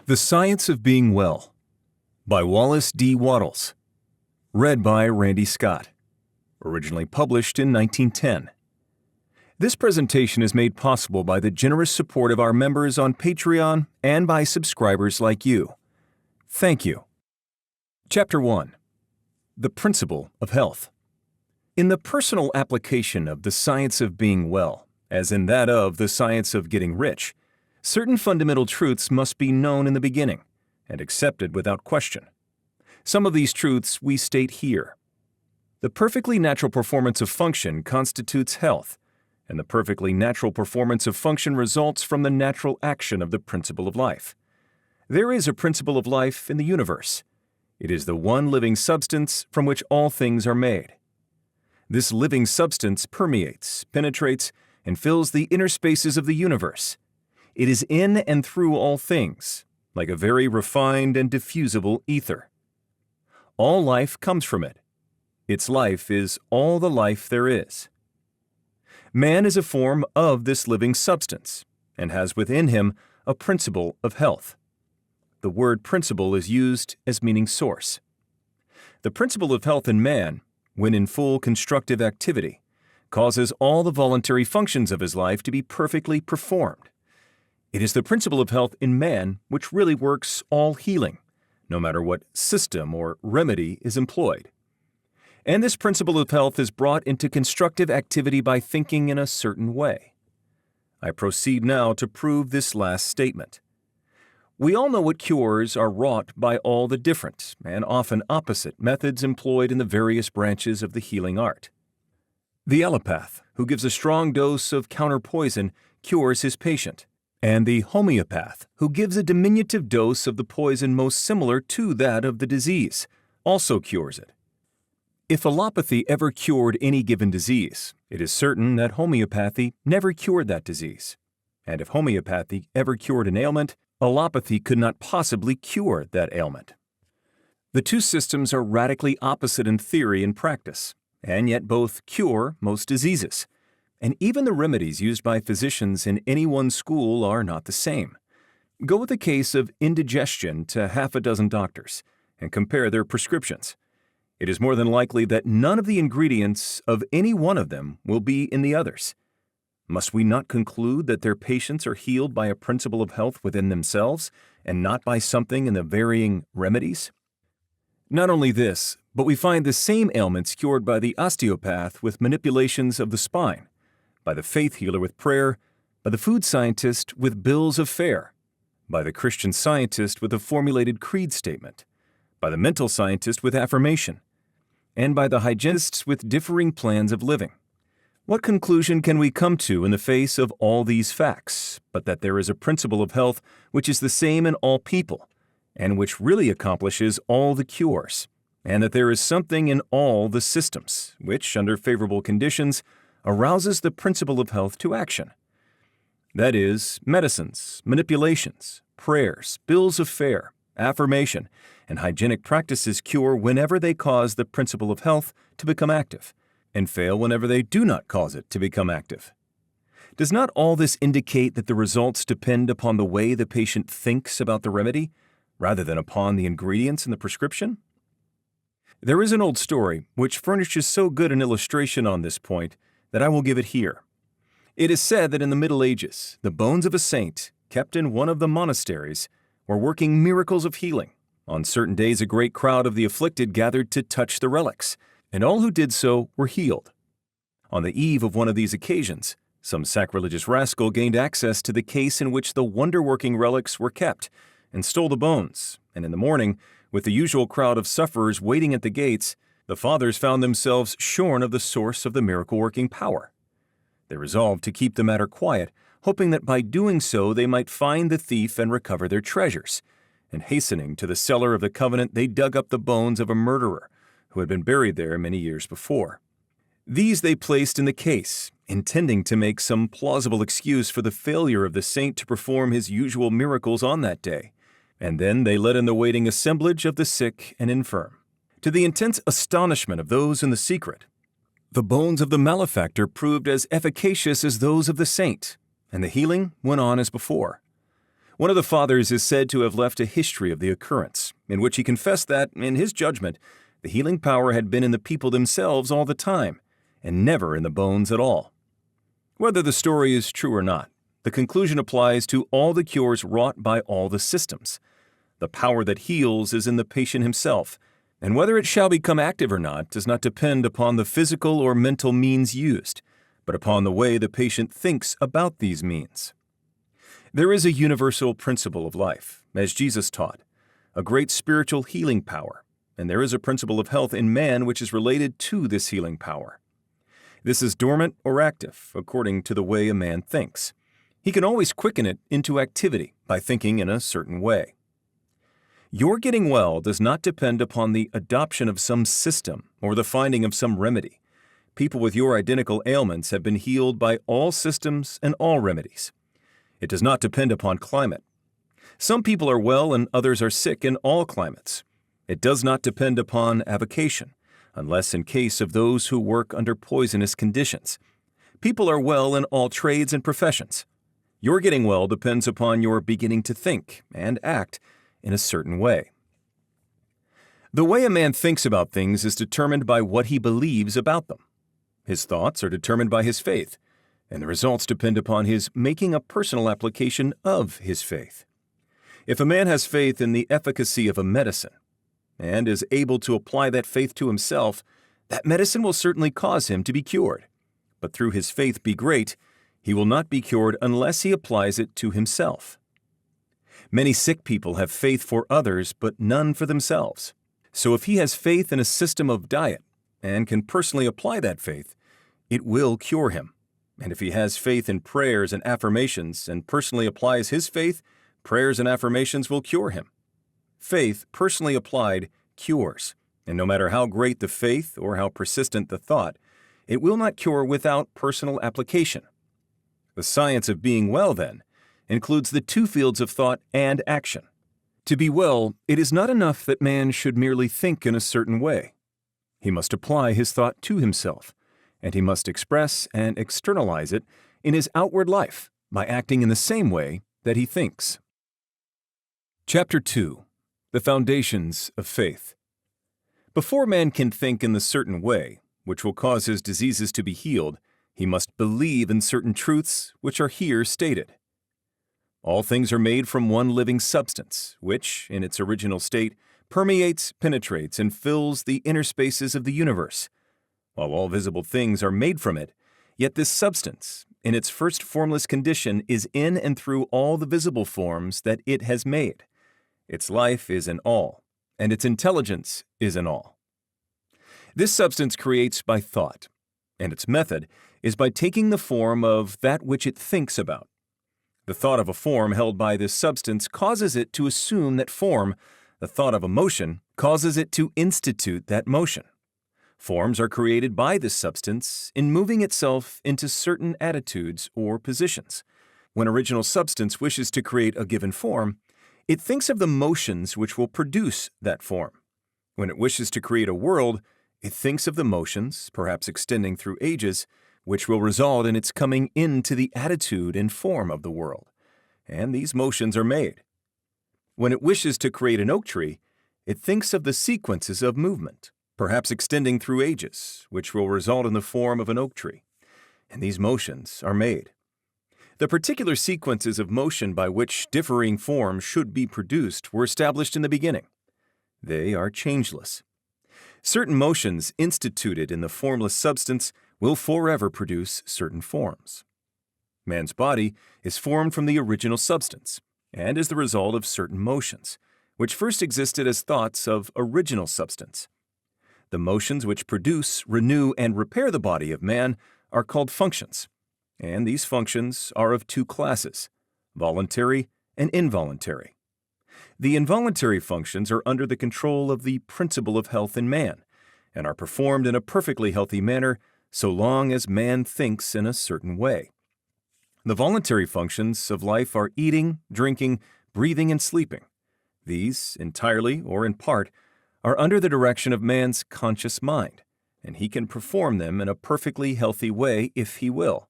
The Science of Being Well by Wallace D. Wattles. Read by Randy Scott. Originally published in 1910. This presentation is made possible by the generous support of our members on Patreon and by subscribers like you. Thank you. Chapter 1. The Principle of Health. In the personal application of the science of being well, as in that of the science of getting rich, certain fundamental truths must be known in the beginning and accepted without question. Some of these truths we state here. The perfectly natural performance of function constitutes health, and the perfectly natural performance of function results from the natural action of the principle of life. There is a principle of life in the universe. It is the one living substance from which all things are made. This living substance permeates, penetrates, and fills the inner spaces of the universe. It is in and through all things, like a very refined and diffusible ether. All life comes from it. Its life is all the life there is. Man is a form of this living substance and has within him a principle of health. The word principle is used as meaning source. The principle of health in man, when in full constructive activity, causes all the voluntary functions of his life to be perfectly performed. It is the principle of health in man which really works all healing, no matter what system or remedy is employed. And this principle of health is brought into constructive activity by thinking in a certain way. I proceed now to prove this last statement. We all know what cures are wrought by all the different, and often opposite, methods employed in the various branches of the healing art. The allopath, who gives a strong dose of counterpoison, cures his patient, and the homeopath, who gives a diminutive dose of the poison most similar to that of the disease, also cures it. If allopathy ever cured any given disease, it is certain that homeopathy never cured that disease. And if homeopathy ever cured an ailment, allopathy could not possibly cure that ailment. The two systems are radically opposite in theory and practice, and yet both cure most diseases. And even the remedies used by physicians in any one school are not the same. Go with a case of indigestion to half a dozen doctors and compare their prescriptions. It is more than likely that none of the ingredients of any one of them will be in the others. Must we not conclude that their patients are healed by a principle of health within themselves and not by something in the varying remedies? Not only this, but we find the same ailments cured by the osteopath with manipulations of the spine, by the faith healer with prayer, by the food scientist with bills of fare, by the Christian scientist with a formulated creed statement, by the mental scientist with affirmation, and by the hygienists with differing plans of living. What conclusion can we come to in the face of all these facts, but that there is a principle of health which is the same in all people, and which really accomplishes all the cures, and that there is something in all the systems, which, under favorable conditions, arouses the principle of health to action? That is, medicines, manipulations, prayers, bills of fare, affirmation, and hygienic practices cure whenever they cause the principle of health to become active, and fail whenever they do not cause it to become active. Does not all this indicate that the results depend upon the way the patient thinks about the remedy, rather than upon the ingredients in the prescription? There is an old story which furnishes so good an illustration on this point that I will give it here. It is said that in the Middle Ages, the bones of a saint, kept in one of the monasteries, were working miracles of healing. On certain days, a great crowd of the afflicted gathered to touch the relics, and all who did so were healed. On the eve of one of these occasions, some sacrilegious rascal gained access to the case in which the wonder-working relics were kept, and stole the bones, and in the morning, with the usual crowd of sufferers waiting at the gates, the fathers found themselves shorn of the source of the miracle-working power. They resolved to keep the matter quiet, hoping that by doing so they might find the thief and recover their treasures. And hastening to the cellar of the covenant, they dug up the bones of a murderer who had been buried there many years before. These they placed in the case, intending to make some plausible excuse for the failure of the saint to perform his usual miracles on that day, and then they let in the waiting assemblage of the sick and infirm. To the intense astonishment of those in the secret, the bones of the malefactor proved as efficacious as those of the saint, and the healing went on as before. One of the fathers is said to have left a history of the occurrence, in which he confessed that, in his judgment, the healing power had been in the people themselves all the time, and never in the bones at all. Whether the story is true or not, the conclusion applies to all the cures wrought by all the systems. The power that heals is in the patient himself, and whether it shall become active or not does not depend upon the physical or mental means used, but upon the way the patient thinks about these means. There is a universal principle of life, as Jesus taught, a great spiritual healing power, and there is a principle of health in man which is related to this healing power. This is dormant or active, according to the way a man thinks. He can always quicken it into activity by thinking in a certain way. Your getting well does not depend upon the adoption of some system or the finding of some remedy. People with your identical ailments have been healed by all systems and all remedies. It does not depend upon climate. Some people are well and others are sick in all climates. It does not depend upon avocation, unless in case of those who work under poisonous conditions. People are well in all trades and professions. Your getting well depends upon your beginning to think and act in a certain way. The way a man thinks about things is determined by what he believes about them. His thoughts are determined by his faith, and the results depend upon his making a personal application of his faith. If a man has faith in the efficacy of a medicine, and is able to apply that faith to himself, that medicine will certainly cause him to be cured. But through his faith be great, he will not be cured unless he applies it to himself. Many sick people have faith for others, but none for themselves. So if he has faith in a system of diet, and can personally apply that faith, it will cure him. And if he has faith in prayers and affirmations, and personally applies his faith, prayers and affirmations will cure him. Faith, personally applied, cures, and no matter how great the faith or how persistent the thought, it will not cure without personal application. The science of being well, then, includes the two fields of thought and action. To be well, it is not enough that man should merely think in a certain way. He must apply his thought to himself, and he must express and externalize it in his outward life by acting in the same way that he thinks. Chapter 2. The Foundations of Faith. Before man can think in the certain way, which will cause his diseases to be healed, he must believe in certain truths which are here stated. All things are made from one living substance, which, in its original state, permeates, penetrates, and fills the inner spaces of the universe. While all visible things are made from it, yet this substance, in its first formless condition, is in and through all the visible forms that it has made. Its life is in all, and its intelligence is in all. This substance creates by thought, and its method is by taking the form of that which it thinks about. The thought of a form held by this substance causes it to assume that form. The thought of a motion causes it to institute that motion. Forms are created by this substance in moving itself into certain attitudes or positions. When original substance wishes to create a given form, it thinks of the motions which will produce that form. When it wishes to create a world, it thinks of the motions, perhaps extending through ages, which will result in its coming into the attitude and form of the world. And these motions are made. When it wishes to create an oak tree, it thinks of the sequences of movement, perhaps extending through ages, which will result in the form of an oak tree. And these motions are made. The particular sequences of motion by which differing forms should be produced were established in the beginning. They are changeless. Certain motions instituted in the formless substance will forever produce certain forms. Man's body is formed from the original substance and is the result of certain motions, which first existed as thoughts of original substance. The motions which produce, renew, and repair the body of man are called functions, and these functions are of two classes, voluntary and involuntary. The involuntary functions are under the control of the principle of health in man, and are performed in a perfectly healthy manner so long as man thinks in a certain way. The voluntary functions of life are eating, drinking, breathing, and sleeping. These, entirely or in part, are under the direction of man's conscious mind, and he can perform them in a perfectly healthy way if he will.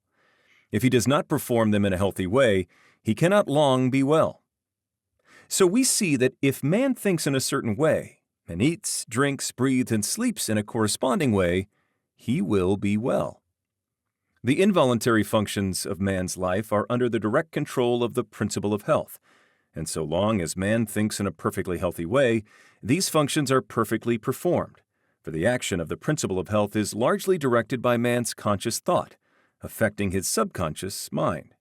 If he does not perform them in a healthy way, he cannot long be well, So we see that if man thinks in a certain way, and eats, drinks, breathes, and sleeps in a corresponding way, he will be well. The involuntary functions of man's life are under the direct control of the principle of health, and so long as man thinks in a perfectly healthy way, these functions are perfectly performed, for the action of the principle of health is largely directed by man's conscious thought, affecting his subconscious mind.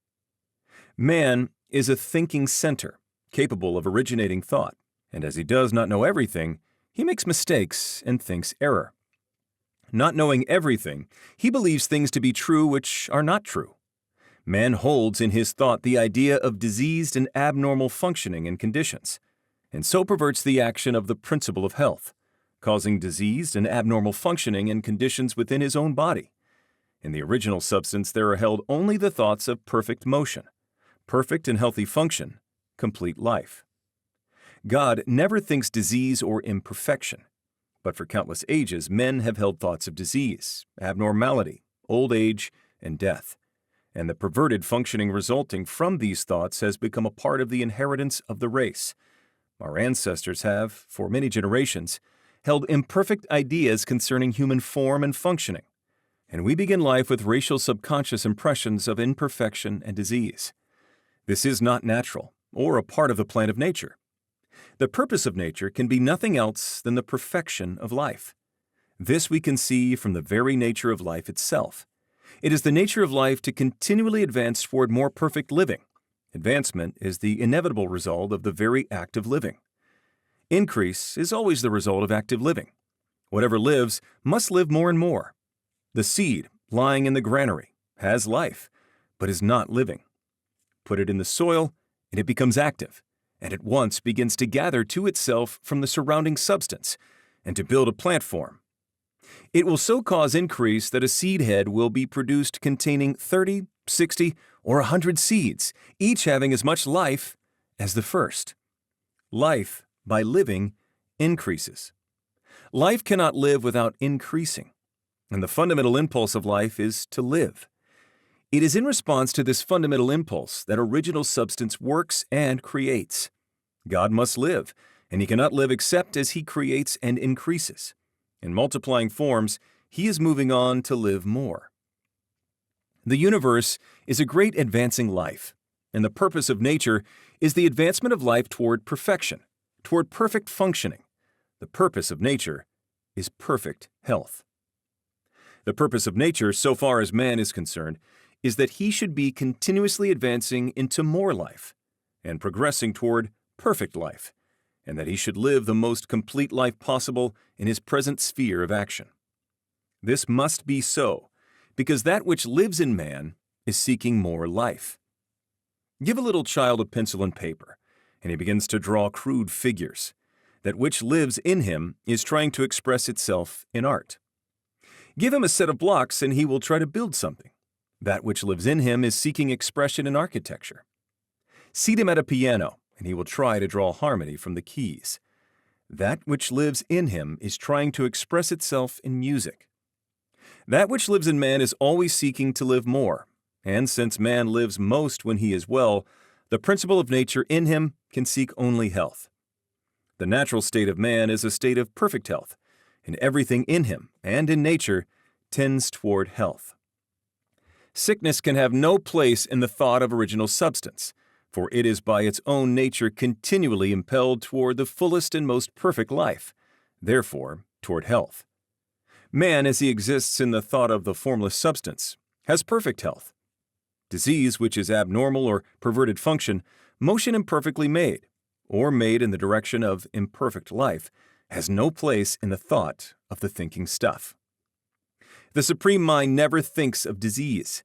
Man is a thinking center, capable of originating thought, and as he does not know everything, he makes mistakes and thinks error. Not knowing everything, he believes things to be true which are not true. Man holds in his thought the idea of diseased and abnormal functioning and conditions, and so perverts the action of the principle of health, causing diseased and abnormal functioning and conditions within his own body. In the original substance there are held only the thoughts of perfect motion, perfect and healthy function, complete life. God never thinks disease or imperfection, but for countless ages men have held thoughts of disease, abnormality, old age, and death, and the perverted functioning resulting from these thoughts has become a part of the inheritance of the race. Our ancestors have, for many generations, held imperfect ideas concerning human form and functioning, and we begin life with racial subconscious impressions of imperfection and disease. This is not natural, or a part of the plan of nature. The purpose of nature can be nothing else than the perfection of life. This we can see from the very nature of life itself. It is the nature of life to continually advance toward more perfect living. Advancement is the inevitable result of the very act of living. Increase is always the result of active living. Whatever lives must live more and more. The seed lying in the granary has life, but is not living. Put it in the soil, and it becomes active, and at once begins to gather to itself from the surrounding substance, and to build a plant form. It will so cause increase that a seed head will be produced containing 30, 60, or 100 seeds, each having as much life as the first. Life, by living, increases. Life cannot live without increasing, and the fundamental impulse of life is to live. It is in response to this fundamental impulse that original substance works and creates. God must live, and he cannot live except as he creates and increases. In multiplying forms, he is moving on to live more. The universe is a great advancing life, and the purpose of nature is the advancement of life toward perfection, toward perfect functioning. The purpose of nature is perfect health. The purpose of nature, so far as man is concerned, is that he should be continuously advancing into more life and progressing toward perfect life, and that he should live the most complete life possible in his present sphere of action. This must be so, because that which lives in man is seeking more life. Give a little child a pencil and paper, and he begins to draw crude figures. That which lives in him is trying to express itself in art. Give him a set of blocks, and he will try to build something. That which lives in him is seeking expression in architecture. Seat him at a piano, and he will try to draw harmony from the keys. That which lives in him is trying to express itself in music. That which lives in man is always seeking to live more, and since man lives most when he is well, the principle of nature in him can seek only health. The natural state of man is a state of perfect health, and everything in him and in nature tends toward health. Sickness can have no place in the thought of original substance, for it is by its own nature continually impelled toward the fullest and most perfect life, therefore toward health. Man, as he exists in the thought of the formless substance, has perfect health. Disease, which is abnormal or perverted function, motion imperfectly made, or made in the direction of imperfect life, has no place in the thought of the thinking stuff. The Supreme Mind never thinks of disease.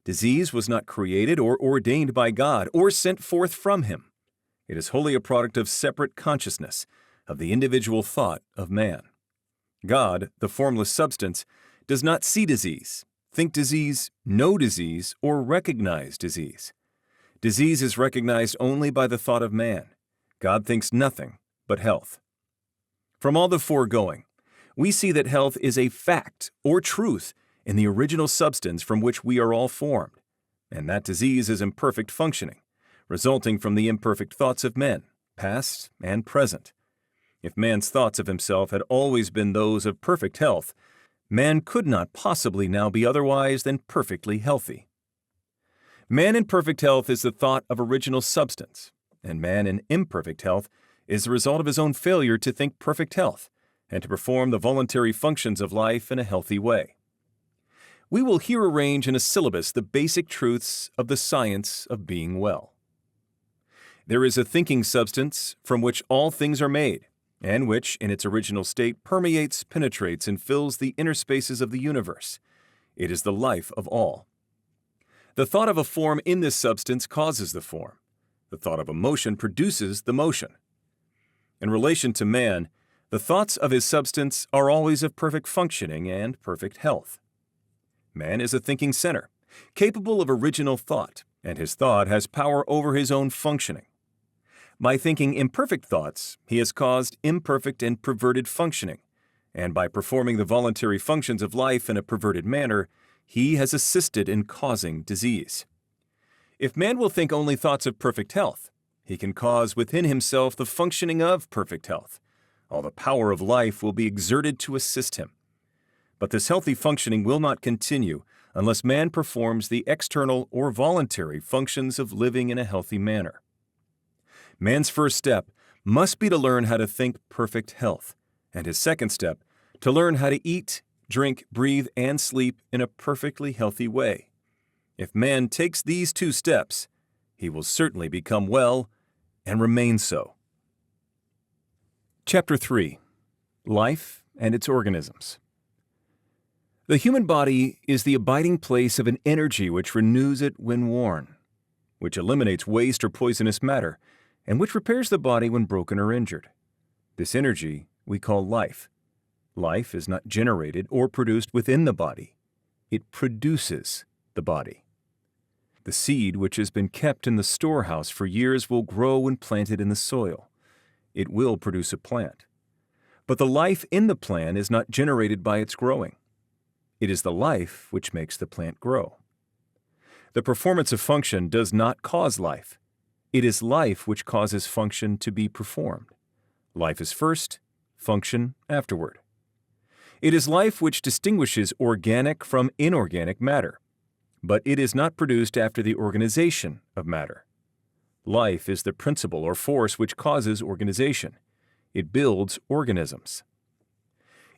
Disease was not created or ordained by God or sent forth from him. It is wholly a product of separate consciousness, of the individual thought of man. God, the formless substance, does not see disease, think disease, know disease, or recognize disease. Disease is recognized only by the thought of man. God thinks nothing but health. From all the foregoing, we see that health is a fact or truth in the original substance from which we are all formed, and that disease is imperfect functioning, resulting from the imperfect thoughts of men, past and present. If man's thoughts of himself had always been those of perfect health, man could not possibly now be otherwise than perfectly healthy. Man in perfect health is the thought of original substance, and man in imperfect health is the result of his own failure to think perfect health and to perform the voluntary functions of life in a healthy way. We will here arrange in a syllabus the basic truths of the science of being well. There is a thinking substance from which all things are made, and which, in its original state, permeates, penetrates, and fills the inner spaces of the universe. It is the life of all. The thought of a form in this substance causes the form. The thought of a motion produces the motion. In relation to man, the thoughts of his substance are always of perfect functioning and perfect health. Man is a thinking center, capable of original thought, and his thought has power over his own functioning. By thinking imperfect thoughts, he has caused imperfect and perverted functioning, and by performing the voluntary functions of life in a perverted manner, he has assisted in causing disease. If man will think only thoughts of perfect health, he can cause within himself the functioning of perfect health. All the power of life will be exerted to assist him. But this healthy functioning will not continue unless man performs the external or voluntary functions of living in a healthy manner. Man's first step must be to learn how to think perfect health, and his second step, to learn how to eat, drink, breathe, and sleep in a perfectly healthy way. If man takes these two steps, he will certainly become well and remain so. Chapter 3. Life and its Organisms. The human body is the abiding place of an energy which renews it when worn, which eliminates waste or poisonous matter, and which repairs the body when broken or injured. This energy we call life. Life is not generated or produced within the body. It produces the body. The seed which has been kept in the storehouse for years will grow when planted in the soil. It will produce a plant. But the life in the plant is not generated by its growing. It is the life which makes the plant grow. The performance of function does not cause life. It is life which causes function to be performed. Life is first, function afterward. It is life which distinguishes organic from inorganic matter, but it is not produced after the organization of matter. Life is the principle or force which causes organization. It builds organisms.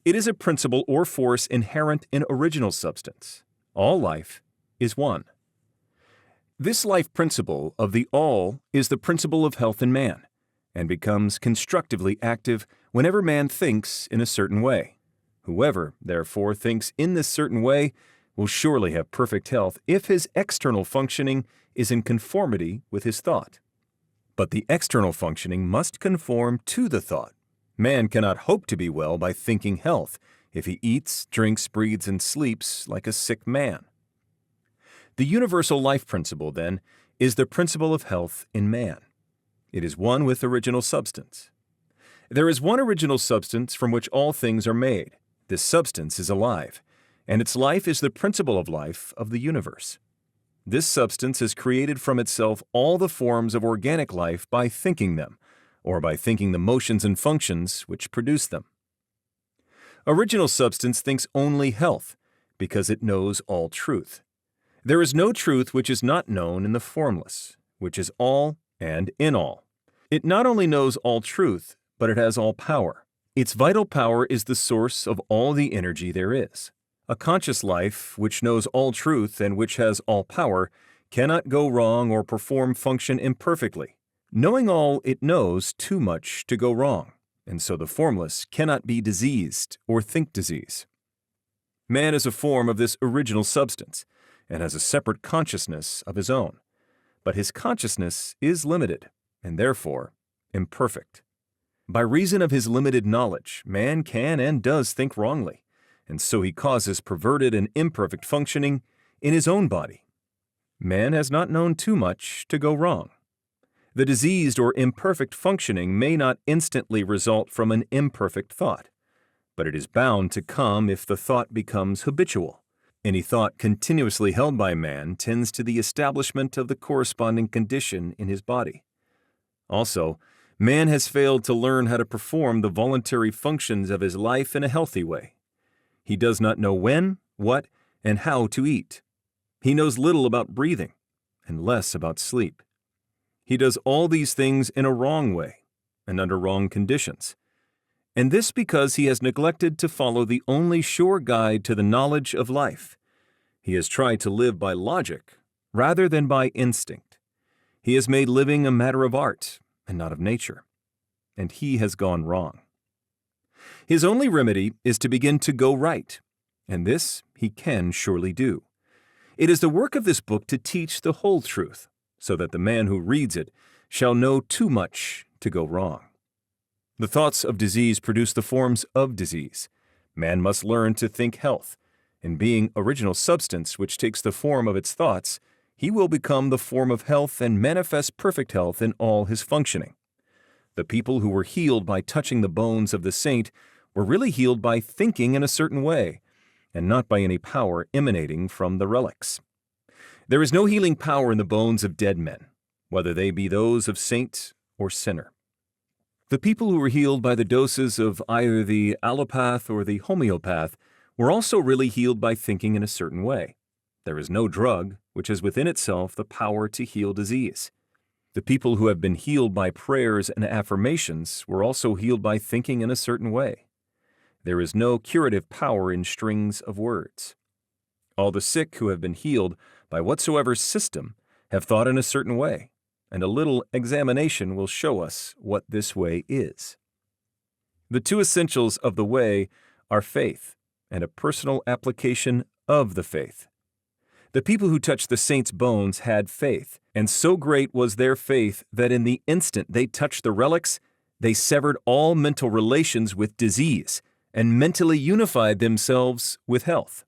It is a principle or force inherent in original substance. All life is one. This life principle of the all is the principle of health in man, and becomes constructively active whenever man thinks in a certain way. Whoever, therefore, thinks in this certain way will surely have perfect health if his external functioning is in conformity with his thought. But the external functioning must conform to the thought. Man cannot hope to be well by thinking health if he eats, drinks, breathes, and sleeps like a sick man. The universal life principle, then, is the principle of health in man. It is one with original substance. There is one original substance from which all things are made. This substance is alive, and its life is the principle of life of the universe. This substance has created from itself all the forms of organic life by thinking them, or by thinking the motions and functions which produce them. Original substance thinks only health, because it knows all truth. There is no truth which is not known in the formless, which is all and in all. It not only knows all truth, but it has all power. Its vital power is the source of all the energy there is. A conscious life, which knows all truth and which has all power, cannot go wrong or perform function imperfectly. Knowing all it knows too much to go wrong, and so the formless cannot be diseased or think disease. Man is a form of this original substance, and has a separate consciousness of his own. But his consciousness is limited, and therefore imperfect. By reason of his limited knowledge, man can and does think wrongly, and so he causes perverted and imperfect functioning in his own body. Man has not known too much to go wrong. The diseased or imperfect functioning may not instantly result from an imperfect thought, but it is bound to come if the thought becomes habitual. Any thought continuously held by man tends to the establishment of the corresponding condition in his body. Also, Man has failed to learn how to perform the voluntary functions of his life in a healthy way. He does not know when, what, and how to eat. He knows little about breathing and less about sleep. He does all these things in a wrong way and under wrong conditions. And this because he has neglected to follow the only sure guide to the knowledge of life. He has tried to live by logic rather than by instinct. He has made living a matter of art and not of nature. And he has gone wrong. His only remedy is to begin to go right, and this he can surely do. It is the work of this book to teach the whole truth, so that the man who reads it shall know too much to go wrong. The thoughts of disease produce the forms of disease. Man must learn to think health. And being original substance which takes the form of its thoughts, he will become the form of health and manifest perfect health in all his functioning. The people who were healed by touching the bones of the saint were really healed by thinking in a certain way, and not by any power emanating from the relics. There is no healing power in the bones of dead men, whether they be those of saint or sinner. The people who were healed by the doses of either the allopath or the homeopath were also really healed by thinking in a certain way. There is no drug which has within itself the power to heal disease. The people who have been healed by prayers and affirmations were also healed by thinking in a certain way. There is no curative power in strings of words. All the sick who have been healed by whatsoever system have thought in a certain way, and a little examination will show us what this way is. The two essentials of the way are faith and a personal application of the faith. The people who touched the saint's bones had faith, and so great was their faith that in the instant they touched the relics, they severed all mental relations with disease and mentally unified themselves with health.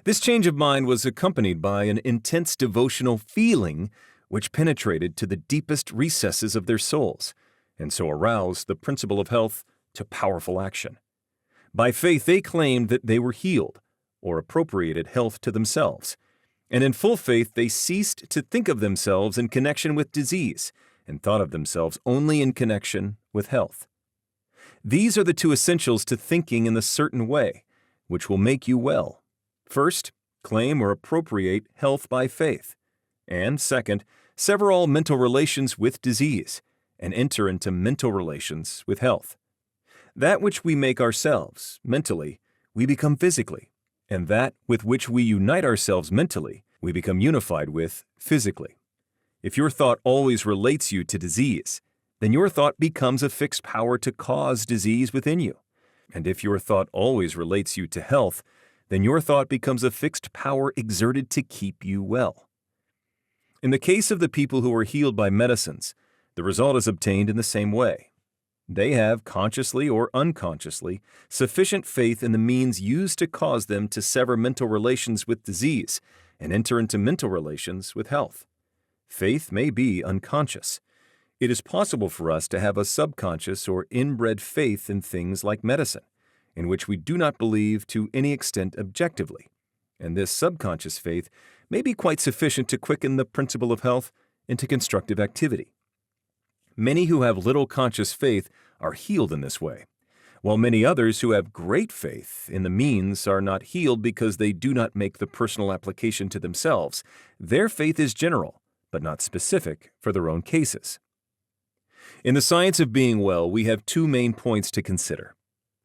This change of mind was accompanied by an intense devotional feeling which penetrated to the deepest recesses of their souls, and so aroused the principle of health to powerful action. By faith they claimed that they were healed, or appropriated health to themselves, and in full faith they ceased to think of themselves in connection with disease, and thought of themselves only in connection with health. These are the two essentials to thinking in the certain way, which will make you well. First, claim or appropriate health by faith, and second, sever all mental relations with disease, and enter into mental relations with health. That which we make ourselves, mentally, we become physically, and that with which we unite ourselves mentally, we become unified with physically. If your thought always relates you to disease, then your thought becomes a fixed power to cause disease within you. And if your thought always relates you to health, then your thought becomes a fixed power exerted to keep you well. In the case of the people who are healed by medicines, the result is obtained in the same way. They have, consciously or unconsciously, sufficient faith in the means used to cause them to sever mental relations with disease and enter into mental relations with health. Faith may be unconscious. It is possible for us to have a subconscious or inbred faith in things like medicine, in which we do not believe to any extent objectively, and this subconscious faith may be quite sufficient to quicken the principle of health into constructive activity. Many who have little conscious faith are healed in this way, while many others who have great faith in the means are not healed because they do not make the personal application to themselves. Their faith is general, but not specific for their own cases. In the science of being well, we have two main points to consider.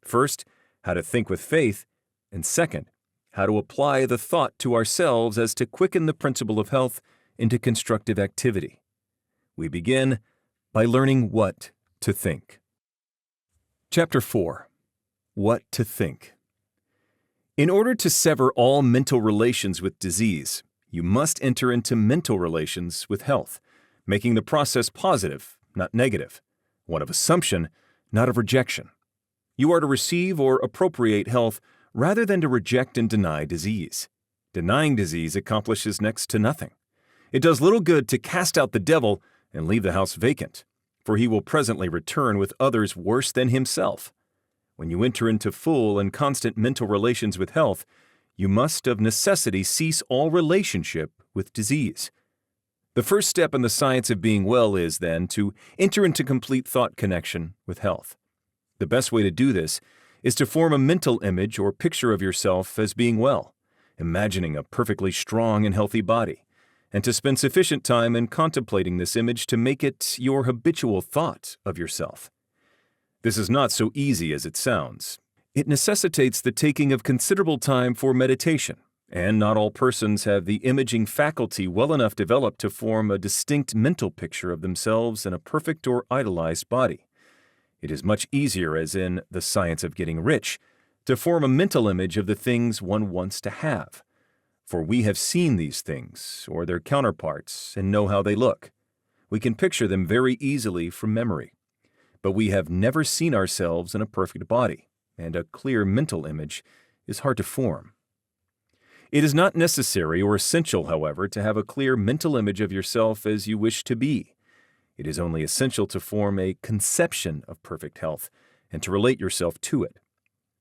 First, how to think with faith, and second, how to apply the thought to ourselves as to quicken the principle of health into constructive activity. We begin by learning what to think. Chapter 4. What to think. In order to sever all mental relations with disease, you must enter into mental relations with health, making the process positive, not negative, one of assumption, not of rejection. You are to receive or appropriate health rather than to reject and deny disease. Denying disease accomplishes next to nothing. It does little good to cast out the devil and leave the house vacant, for he will presently return with others worse than himself. When you enter into full and constant mental relations with health, you must of necessity cease all relationship with disease. The first step in the science of being well is, then, to enter into complete thought connection with health. The best way to do this is to form a mental image or picture of yourself as being well, imagining a perfectly strong and healthy body, and to spend sufficient time in contemplating this image to make it your habitual thought of yourself. This is not so easy as it sounds. It necessitates the taking of considerable time for meditation, and not all persons have the imaging faculty well enough developed to form a distinct mental picture of themselves in a perfect or idealized body. It is much easier, as in The Science of Getting Rich, to form a mental image of the things one wants to have. For we have seen these things, or their counterparts, and know how they look. We can picture them very easily from memory. But we have never seen ourselves in a perfect body, and a clear mental image is hard to form. It is not necessary or essential, however, to have a clear mental image of yourself as you wish to be. It is only essential to form a conception of perfect health and to relate yourself to it.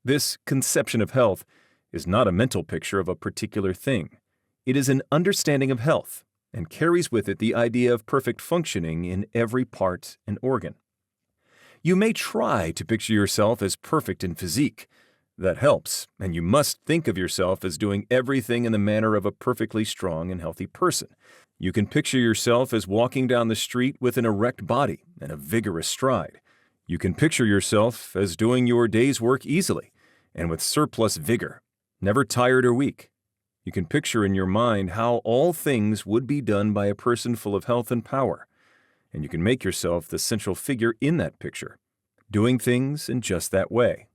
This conception of health is not a mental picture of a particular thing. It is an understanding of health and carries with it the idea of perfect functioning in every part and organ. You may try to picture yourself as perfect in physique. That helps, and you must think of yourself as doing everything in the manner of a perfectly strong and healthy person. You can picture yourself as walking down the street with an erect body and a vigorous stride. You can picture yourself as doing your day's work easily and with surplus vigor, never tired or weak. You can picture in your mind how all things would be done by a person full of health and power, and you can make yourself the central figure in that picture, doing things in just that way.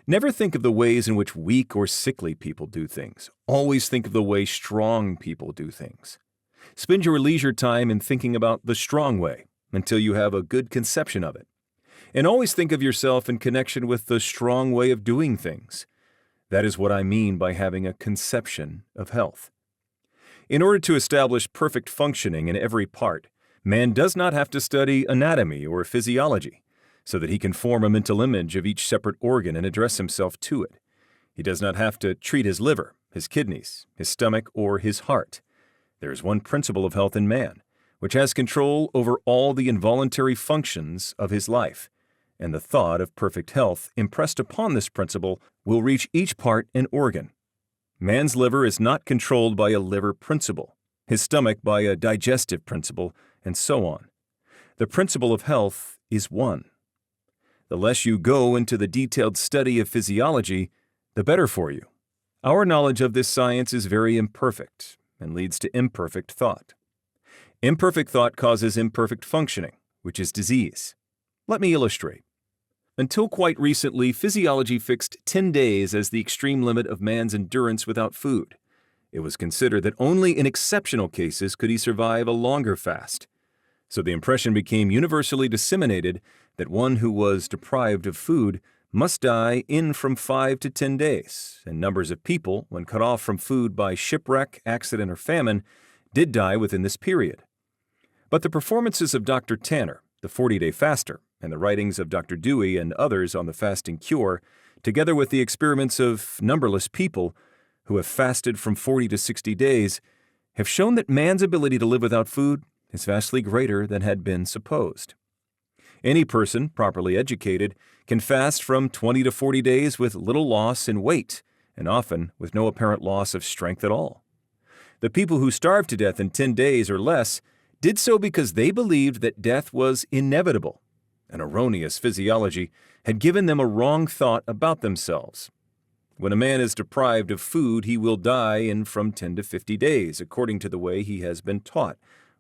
Never think of the ways in which weak or sickly people do things. Always think of the way strong people do things. Spend your leisure time in thinking about the strong way until you have a good conception of it. And always think of yourself in connection with the strong way of doing things. That is what I mean by having a conception of health. In order to establish perfect functioning in every part, man does not have to study anatomy or physiology so that he can form a mental image of each separate organ and address himself to it. He does not have to treat his liver, his kidneys, his stomach, or his heart. There is one principle of health in man, which has control over all the involuntary functions of his life, and the thought of perfect health impressed upon this principle will reach each part and organ. Man's liver is not controlled by a liver principle, his stomach by a digestive principle, and so on. The principle of health is one. The less you go into the detailed study of physiology, the better for you. Our knowledge of this science is very imperfect and leads to imperfect thought. Imperfect thought causes imperfect functioning, which is disease. Let me illustrate. Until quite recently, physiology fixed 10 days as the extreme limit of man's endurance without food. It was considered that only in exceptional cases could he survive a longer fast. So the impression became universally disseminated that one who was deprived of food must die in from 5 to 10 days, and numbers of people, when cut off from food by shipwreck, accident, or famine, did die within this period. But the performances of Dr. Tanner, the 40-day faster, and the writings of Dr. Dewey and others on the fasting cure, together with the experiments of numberless people who have fasted from 40 to 60 days, have shown that man's ability to live without food is vastly greater than had been supposed. Any person, properly educated, can fast from 20 to 40 days with little loss in weight, and often with no apparent loss of strength at all. The people who starved to death in 10 days or less did so because they believed that death was inevitable. An erroneous physiology had given them a wrong thought about themselves. When a man is deprived of food, he will die in from 10 to 50 days, according to the way he has been taught,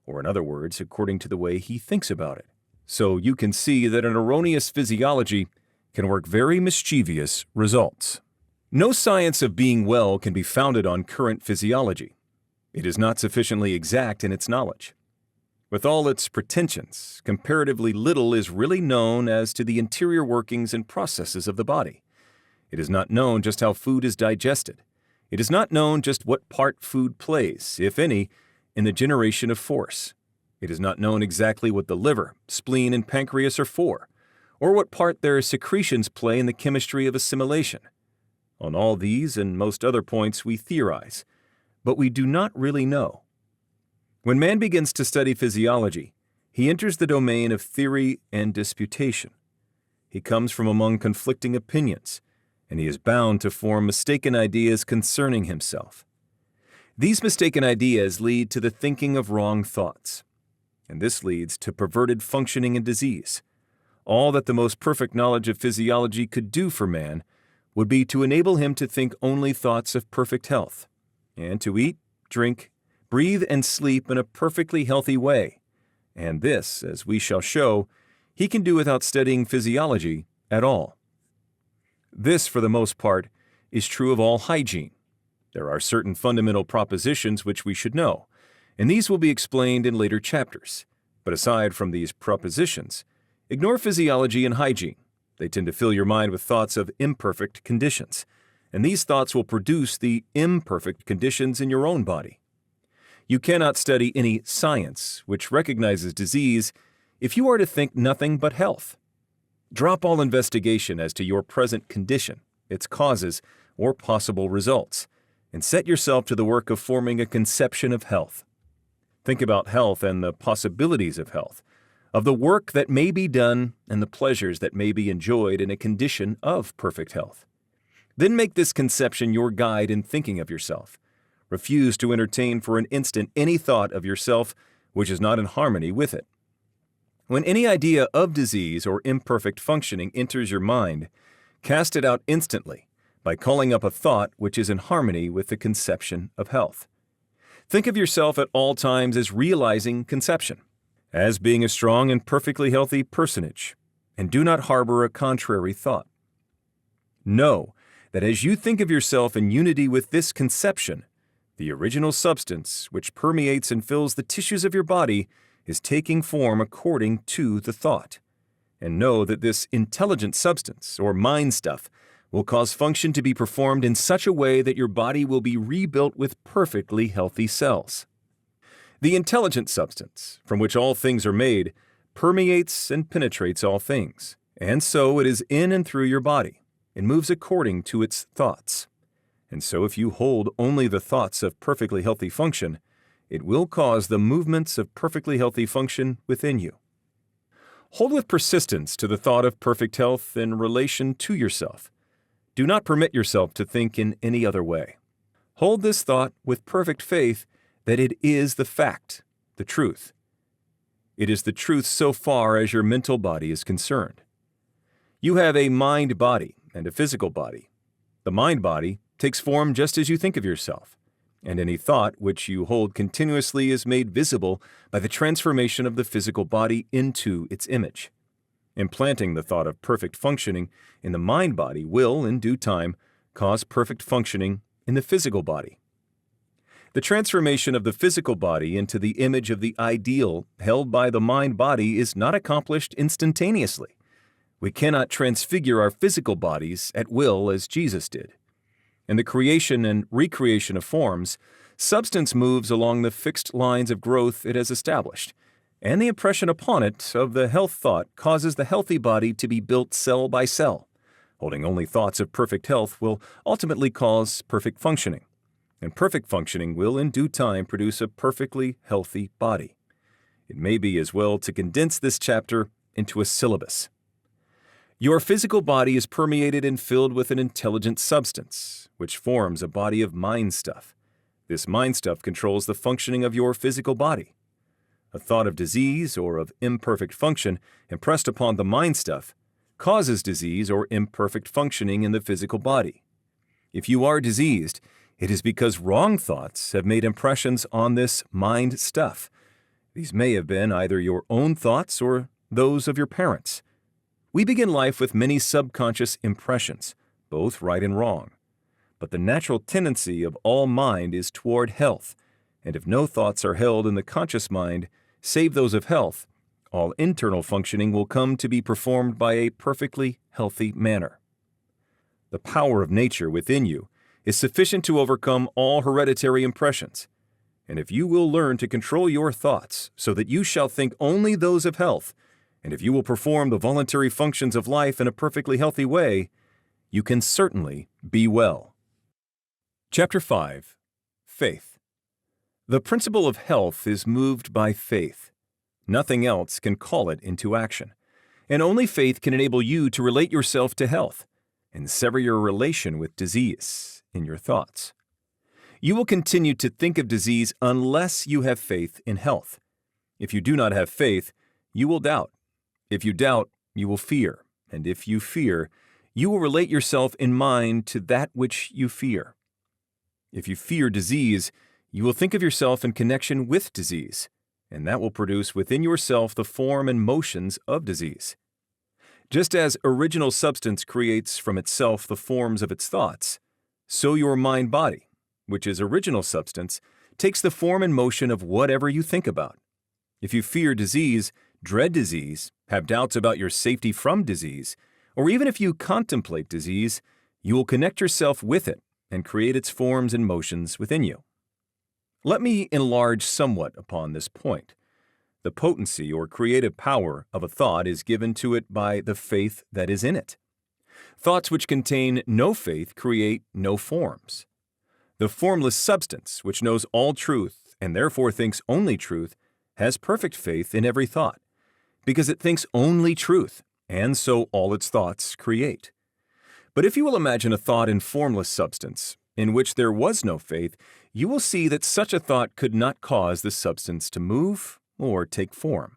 or in other words, according to the way he thinks about it. So you can see that an erroneous physiology can work very mischievous results. No science of being well can be founded on current physiology. It is not sufficiently exact in its knowledge. With all its pretensions, comparatively little is really known as to the interior workings and processes of the body. It is not known just how food is digested. It is not known just what part food plays, if any, in the generation of force. It is not known exactly what the liver, spleen, and pancreas are for, or what part their secretions play in the chemistry of assimilation. On all these and most other points we theorize, but we do not really know. When man begins to study physiology, he enters the domain of theory and disputation. He comes from among conflicting opinions, and he is bound to form mistaken ideas concerning himself. These mistaken ideas lead to the thinking of wrong thoughts, and this leads to perverted functioning and disease. All that the most perfect knowledge of physiology could do for man would be to enable him to think only thoughts of perfect health, and to eat, drink, breathe, and sleep in a perfectly healthy way. And this, as we shall show, he can do without studying physiology at all. This, for the most part, is true of all hygiene. There are certain fundamental propositions which we should know, and these will be explained in later chapters. But aside from these propositions, ignore physiology and hygiene. They tend to fill your mind with thoughts of imperfect conditions, and these thoughts will produce the imperfect conditions in your own body. You cannot study any science which recognizes disease if you are to think nothing but health. Drop all investigation as to your present condition, its causes, or possible results, and set yourself to the work of forming a conception of health. Think about health and the possibilities of health, of the work that may be done and the pleasures that may be enjoyed in a condition of perfect health. Then make this conception your guide in thinking of yourself. Refuse to entertain for an instant any thought of yourself which is not in harmony with it. When any idea of disease or imperfect functioning enters your mind, cast it out instantly by calling up a thought which is in harmony with the conception of health. Think of yourself at all times as realizing conception, as being a strong and perfectly healthy personage, and do not harbor a contrary thought. Know that as you think of yourself in unity with this conception, the original substance which permeates and fills the tissues of your body is taking form according to the thought. And know that this intelligent substance, or mind stuff, will cause function to be performed in such a way that your body will be rebuilt with perfectly healthy cells. The intelligent substance, from which all things are made, permeates and penetrates all things, and so it is in and through your body. It moves according to its thoughts. And so if you hold only the thoughts of perfectly healthy function, it will cause the movements of perfectly healthy function within you. Hold with persistence to the thought of perfect health in relation to yourself. Do not permit yourself to think in any other way. Hold this thought with perfect faith that it is the fact, the truth. It is the truth so far as your mental body is concerned. You have a mind body and a physical body. The mind body takes form just as you think of yourself, and any thought which you hold continuously is made visible by the transformation of the physical body into its image. Implanting the thought of perfect functioning in the mind body will, in due time, cause perfect functioning in the physical body. The transformation of the physical body into the image of the ideal held by the mind body is not accomplished instantaneously. We cannot transfigure our physical bodies at will as Jesus did. In the creation and recreation of forms, substance moves along the fixed lines of growth it has established, and the impression upon it of the health thought causes the healthy body to be built cell by cell. Holding only thoughts of perfect health will ultimately cause perfect functioning, and perfect functioning will in due time produce a perfectly healthy body. It may be as well to condense this chapter into a syllabus. Your physical body is permeated and filled with an intelligent substance, which forms a body of mind stuff. This mind stuff controls the functioning of your physical body. A thought of disease or of imperfect function impressed upon the mind stuff causes disease or imperfect functioning in the physical body. If you are diseased, it is because wrong thoughts have made impressions on this mind stuff. These may have been either your own thoughts or those of your parents. We begin life with many subconscious impressions, both right and wrong. But the natural tendency of all mind is toward health, and if no thoughts are held in the conscious mind, save those of health, all internal functioning will come to be performed by a perfectly healthy manner. The power of nature within you is sufficient to overcome all hereditary impressions, and if you will learn to control your thoughts so that you shall think only those of health, and if you will perform the voluntary functions of life in a perfectly healthy way, you can certainly be well. Chapter 5. Faith. The principle of health is moved by faith. Nothing else can call it into action, and only faith can enable you to relate yourself to health and sever your relation with disease in your thoughts. You will continue to think of disease unless you have faith in health. If you do not have faith, you will doubt. If you doubt, you will fear, and if you fear, you will relate yourself in mind to that which you fear. If you fear disease, you will think of yourself in connection with disease, and that will produce within yourself the form and motions of disease. Just as original substance creates from itself the forms of its thoughts, so your mind-body, which is original substance, takes the form and motion of whatever you think about. If you fear disease, dread disease, have doubts about your safety from disease, or even if you contemplate disease, you will connect yourself with it and create its forms and motions within you. Let me enlarge somewhat upon this point. The potency or creative power of a thought is given to it by the faith that is in it. Thoughts which contain no faith create no forms. The formless substance, which knows all truth and therefore thinks only truth, has perfect faith in every thought, because it thinks only truth, and so all its thoughts create. But if you will imagine a thought in formless substance, in which there was no faith, you will see that such a thought could not cause the substance to move or take form.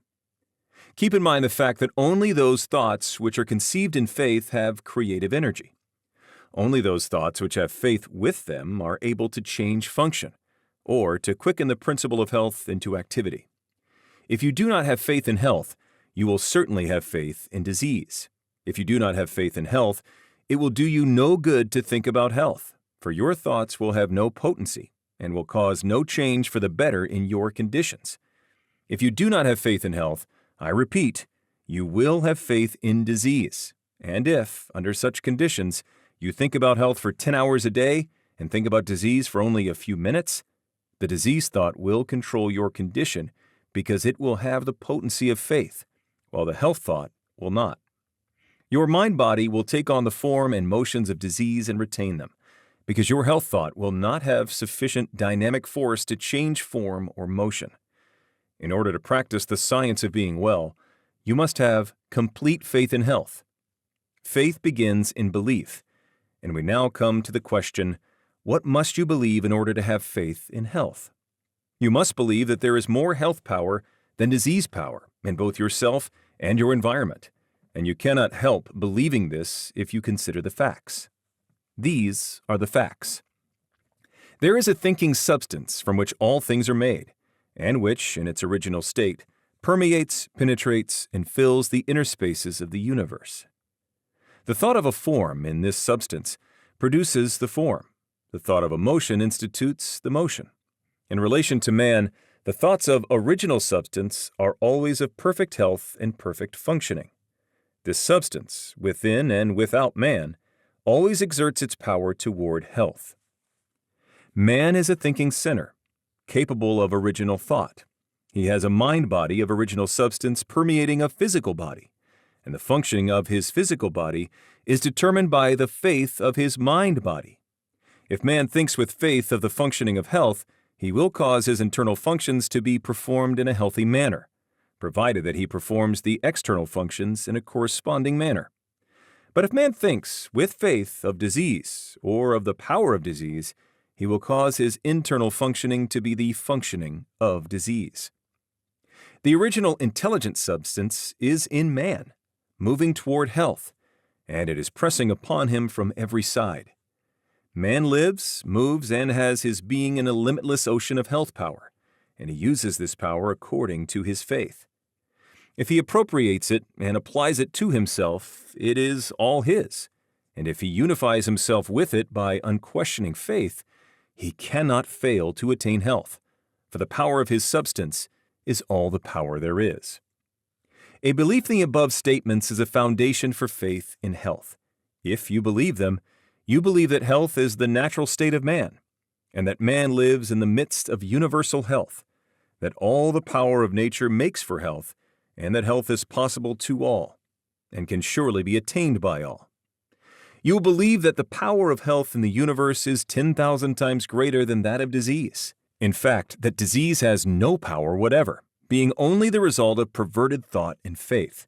Keep in mind the fact that only those thoughts which are conceived in faith have creative energy. Only those thoughts which have faith with them are able to change function, or to quicken the principle of health into activity. If you do not have faith in health, you will certainly have faith in disease. If you do not have faith in health, it will do you no good to think about health, for your thoughts will have no potency and will cause no change for the better in your conditions. If you do not have faith in health, I repeat, you will have faith in disease. And if, under such conditions, you think about health for 10 hours a day and think about disease for only a few minutes, the disease thought will control your condition because it will have the potency of faith, while the health thought will not. Your mind-body will take on the form and motions of disease and retain them, because your health thought will not have sufficient dynamic force to change form or motion. In order to practice the science of being well, you must have complete faith in health. Faith begins in belief, and we now come to the question, what must you believe in order to have faith in health? You must believe that there is more health power than disease power in both yourself and your environment, and you cannot help believing this if you consider the facts. These are the facts. There is a thinking substance from which all things are made, and which, in its original state, permeates, penetrates, and fills the inner spaces of the universe. The thought of a form in this substance produces the form. The thought of a motion institutes the motion. In relation to man, the thoughts of original substance are always of perfect health and perfect functioning. This substance, within and without man, always exerts its power toward health. Man is a thinking center, capable of original thought. He has a mind-body of original substance permeating a physical body, and the functioning of his physical body is determined by the faith of his mind-body. If man thinks with faith of the functioning of health, he will cause his internal functions to be performed in a healthy manner, provided that he performs the external functions in a corresponding manner. But if man thinks with faith of disease or of the power of disease, he will cause his internal functioning to be the functioning of disease. The original intelligent substance is in man, moving toward health, and it is pressing upon him from every side. Man lives, moves, and has his being in a limitless ocean of health power, and he uses this power according to his faith. If he appropriates it and applies it to himself, it is all his, and if he unifies himself with it by unquestioning faith, he cannot fail to attain health, for the power of his substance is all the power there is. A belief in the above statements is a foundation for faith in health. If you believe them, you believe that health is the natural state of man, and that man lives in the midst of universal health, that all the power of nature makes for health, and that health is possible to all, and can surely be attained by all. You will believe that the power of health in the universe is 10,000 times greater than that of disease, In fact, that disease has no power whatever, being only the result of perverted thought and faith.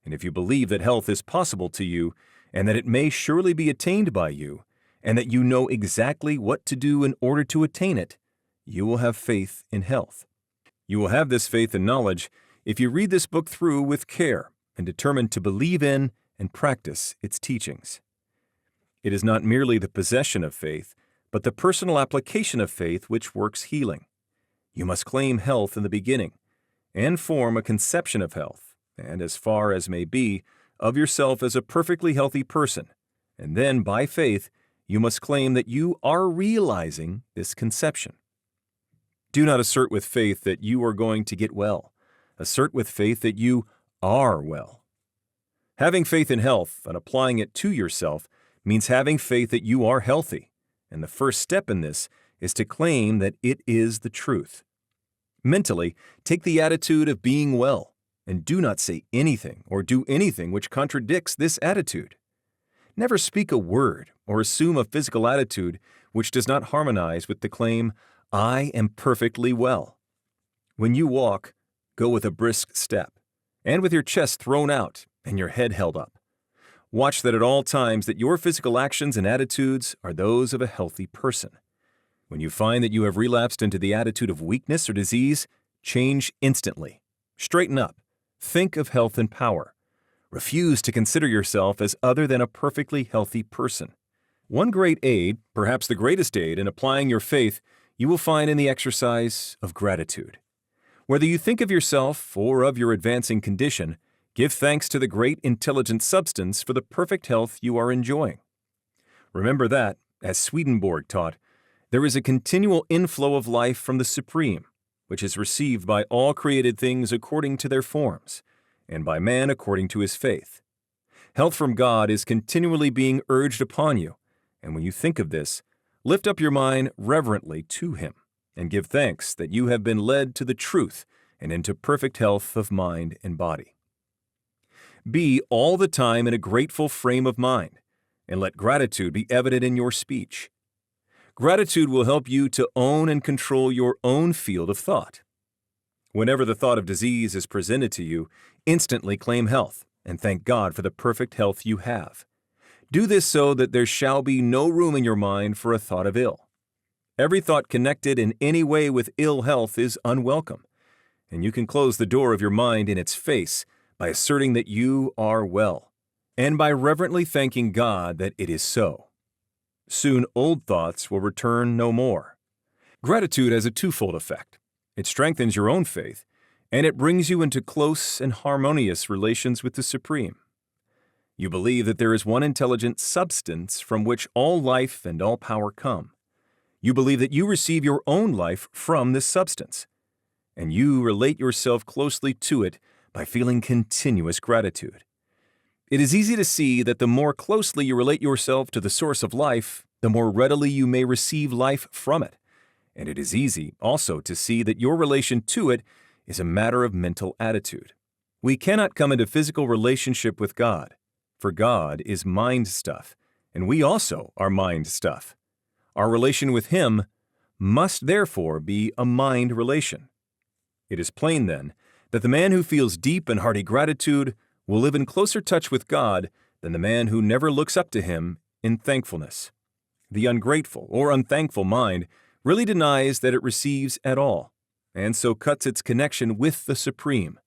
And if you believe that health is possible to you, and that it may surely be attained by you, and that you know exactly what to do in order to attain it, you will have faith in health. You will have this faith and knowledge if you read this book through with care and determine to believe in and practice its teachings. It is not merely the possession of faith, but the personal application of faith which works healing. You must claim health in the beginning, and form a conception of health, and as far as may be, of yourself as a perfectly healthy person, and then, by faith, you must claim that you are realizing this conception. Do not assert with faith that you are going to get well. Assert with faith that you are well. Having faith in health and applying it to yourself means having faith that you are healthy, and the first step in this is to claim that it is the truth. Mentally, take the attitude of being well, and do not say anything or do anything which contradicts this attitude. Never speak a word or assume a physical attitude which does not harmonize with the claim, I am perfectly well. When you walk, go with a brisk step, and with your chest thrown out and your head held up. Watch that at all times that your physical actions and attitudes are those of a healthy person. When you find that you have relapsed into the attitude of weakness or disease, change instantly. Straighten up. Think of health and power. Refuse to consider yourself as other than a perfectly healthy person. One great aid, perhaps the greatest aid in applying your faith, you will find in the exercise of gratitude. Whether you think of yourself or of your advancing condition, give thanks to the great intelligent substance for the perfect health you are enjoying. Remember that, as Swedenborg taught, there is a continual inflow of life from the Supreme, which is received by all created things according to their forms, and by man according to his faith. Health from God is continually being urged upon you, and when you think of this, lift up your mind reverently to Him, and give thanks that you have been led to the truth and into perfect health of mind and body. Be all the time in a grateful frame of mind, and let gratitude be evident in your speech. Gratitude will help you to own and control your own field of thought. Whenever the thought of disease is presented to you, instantly claim health and thank God for the perfect health you have. Do this so that there shall be no room in your mind for a thought of ill. Every thought connected in any way with ill health is unwelcome, and you can close the door of your mind in its face by asserting that you are well, and by reverently thanking God that it is so. Soon old thoughts will return no more. Gratitude has a twofold effect. It strengthens your own faith, and it brings you into close and harmonious relations with the Supreme. You believe that there is one intelligent substance from which all life and all power come. You believe that you receive your own life from this substance, and you relate yourself closely to it by feeling continuous gratitude. It is easy to see that the more closely you relate yourself to the source of life, the more readily you may receive life from it. And it is easy also to see that your relation to it is a matter of mental attitude. We cannot come into physical relationship with God, for God is mind stuff, and we also are mind stuff. Our relation with Him must therefore be a mind relation. It is plain, then, that the man who feels deep and hearty gratitude will live in closer touch with God than the man who never looks up to Him in thankfulness. The ungrateful or unthankful mind really denies that it receives at all, and so cuts its connection with the Supreme.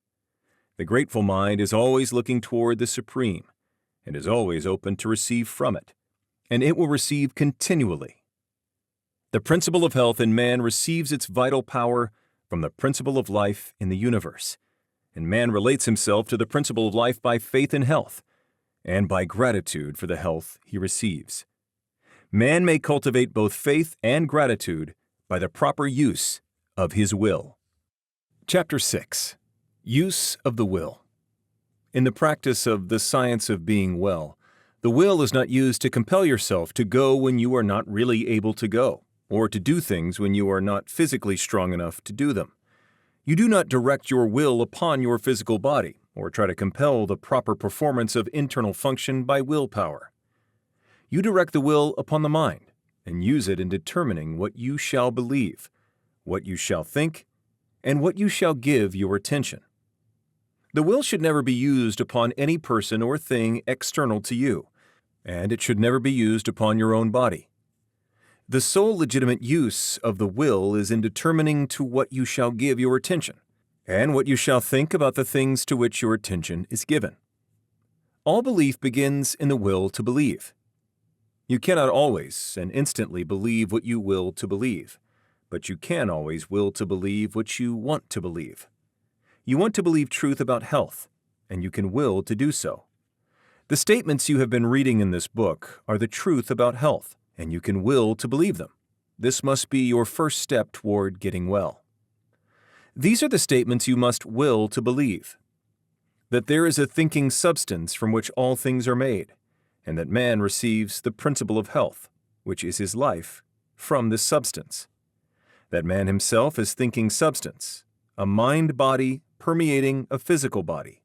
The grateful mind is always looking toward the Supreme, and is always open to receive from it, and it will receive continually. The principle of health in man receives its vital power from the principle of life in the universe, and man relates himself to the principle of life by faith in health, and by gratitude for the health he receives. Man may cultivate both faith and gratitude by the proper use of his will. Chapter 6. Use of the Will. In the practice of the science of being well, the will is not used to compel yourself to go when you are not really able to go, or to do things when you are not physically strong enough to do them. You do not direct your will upon your physical body, or try to compel the proper performance of internal function by willpower. You direct the will upon the mind, and use it in determining what you shall believe, what you shall think, and what you shall give your attention. The will should never be used upon any person or thing external to you, and it should never be used upon your own body. The sole legitimate use of the will is in determining to what you shall give your attention, and what you shall think about the things to which your attention is given. All belief begins in the will to believe. You cannot always and instantly believe what you will to believe, but you can always will to believe what you want to believe. You want to believe truth about health, and you can will to do so. The statements you have been reading in this book are the truth about health, and you can will to believe them. This must be your first step toward getting well. These are the statements you must will to believe: that there is a thinking substance from which all things are made, and that man receives the principle of health, which is his life, from this substance. That man himself is thinking substance, a mind-body permeating a physical body,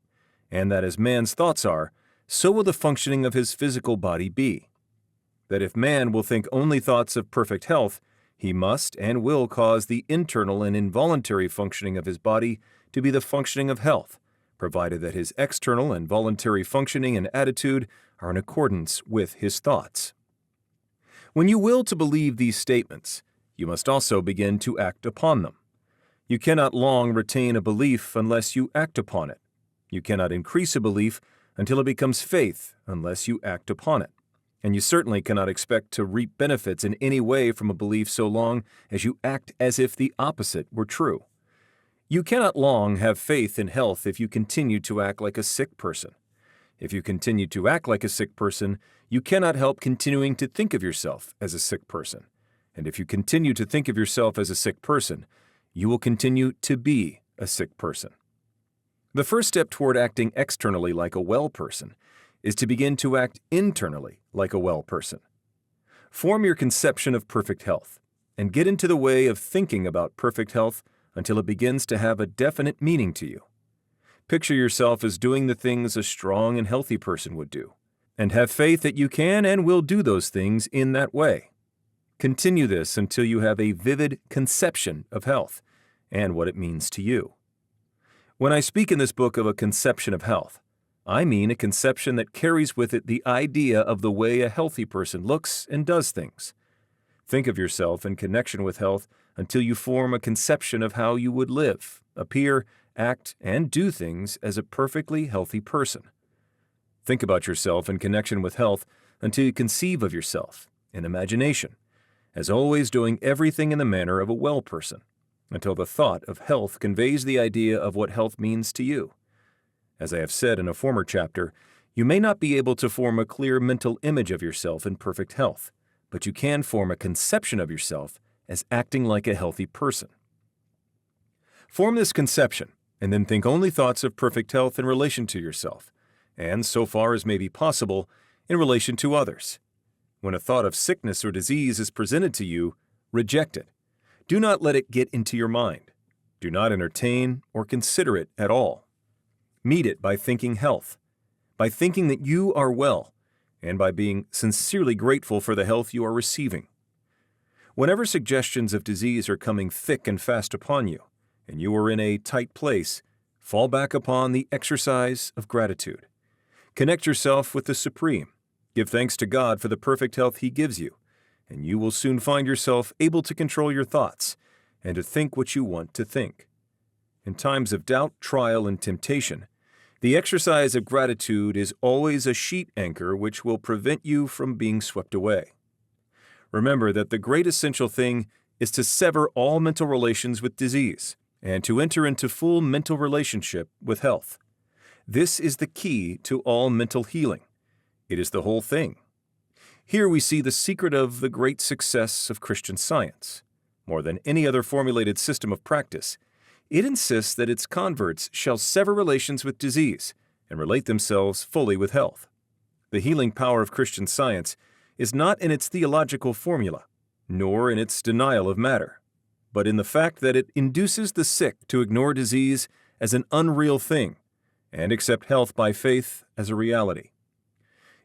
and that as man's thoughts are, so will the functioning of his physical body be. That if man will think only thoughts of perfect health, he must and will cause the internal and involuntary functioning of his body to be the functioning of health, provided that his external and voluntary functioning and attitude are in accordance with his thoughts. When you will to believe these statements, you must also begin to act upon them. You cannot long retain a belief unless you act upon it. You cannot increase a belief until it becomes faith unless you act upon it. And you certainly cannot expect to reap benefits in any way from a belief so long as you act as if the opposite were true. You cannot long have faith in health if you continue to act like a sick person. If you continue to act like a sick person, you cannot help continuing to think of yourself as a sick person. And if you continue to think of yourself as a sick person, you will continue to be a sick person. The first step toward acting externally like a well person is to begin to act internally like a well person. Form your conception of perfect health, and get into the way of thinking about perfect health until it begins to have a definite meaning to you. Picture yourself as doing the things a strong and healthy person would do, and have faith that you can and will do those things in that way. Continue this until you have a vivid conception of health and what it means to you. When I speak in this book of a conception of health, I mean a conception that carries with it the idea of the way a healthy person looks and does things. Think of yourself in connection with health until you form a conception of how you would live, appear, act, and do things as a perfectly healthy person. Think about yourself in connection with health until you conceive of yourself, in imagination, as always doing everything in the manner of a well person, until the thought of health conveys the idea of what health means to you. As I have said in a former chapter, you may not be able to form a clear mental image of yourself in perfect health, but you can form a conception of yourself as acting like a healthy person. Form this conception, and then think only thoughts of perfect health in relation to yourself, and, so far as may be possible, in relation to others. When a thought of sickness or disease is presented to you, reject it. Do not let it get into your mind. Do not entertain or consider it at all. Meet it by thinking health, by thinking that you are well, and by being sincerely grateful for the health you are receiving. Whenever suggestions of disease are coming thick and fast upon you, and you are in a tight place, fall back upon the exercise of gratitude. Connect yourself with the Supreme. Give thanks to God for the perfect health He gives you, and you will soon find yourself able to control your thoughts and to think what you want to think. In times of doubt, trial, and temptation, the exercise of gratitude is always a sheet anchor which will prevent you from being swept away. Remember that the great essential thing is to sever all mental relations with disease and to enter into full mental relationship with health. This is the key to all mental healing. It is the whole thing. Here we see the secret of the great success of Christian Science. More than any other formulated system of practice, it insists that its converts shall sever relations with disease and relate themselves fully with health. The healing power of Christian Science is not in its theological formula, nor in its denial of matter, but in the fact that it induces the sick to ignore disease as an unreal thing and accept health by faith as a reality.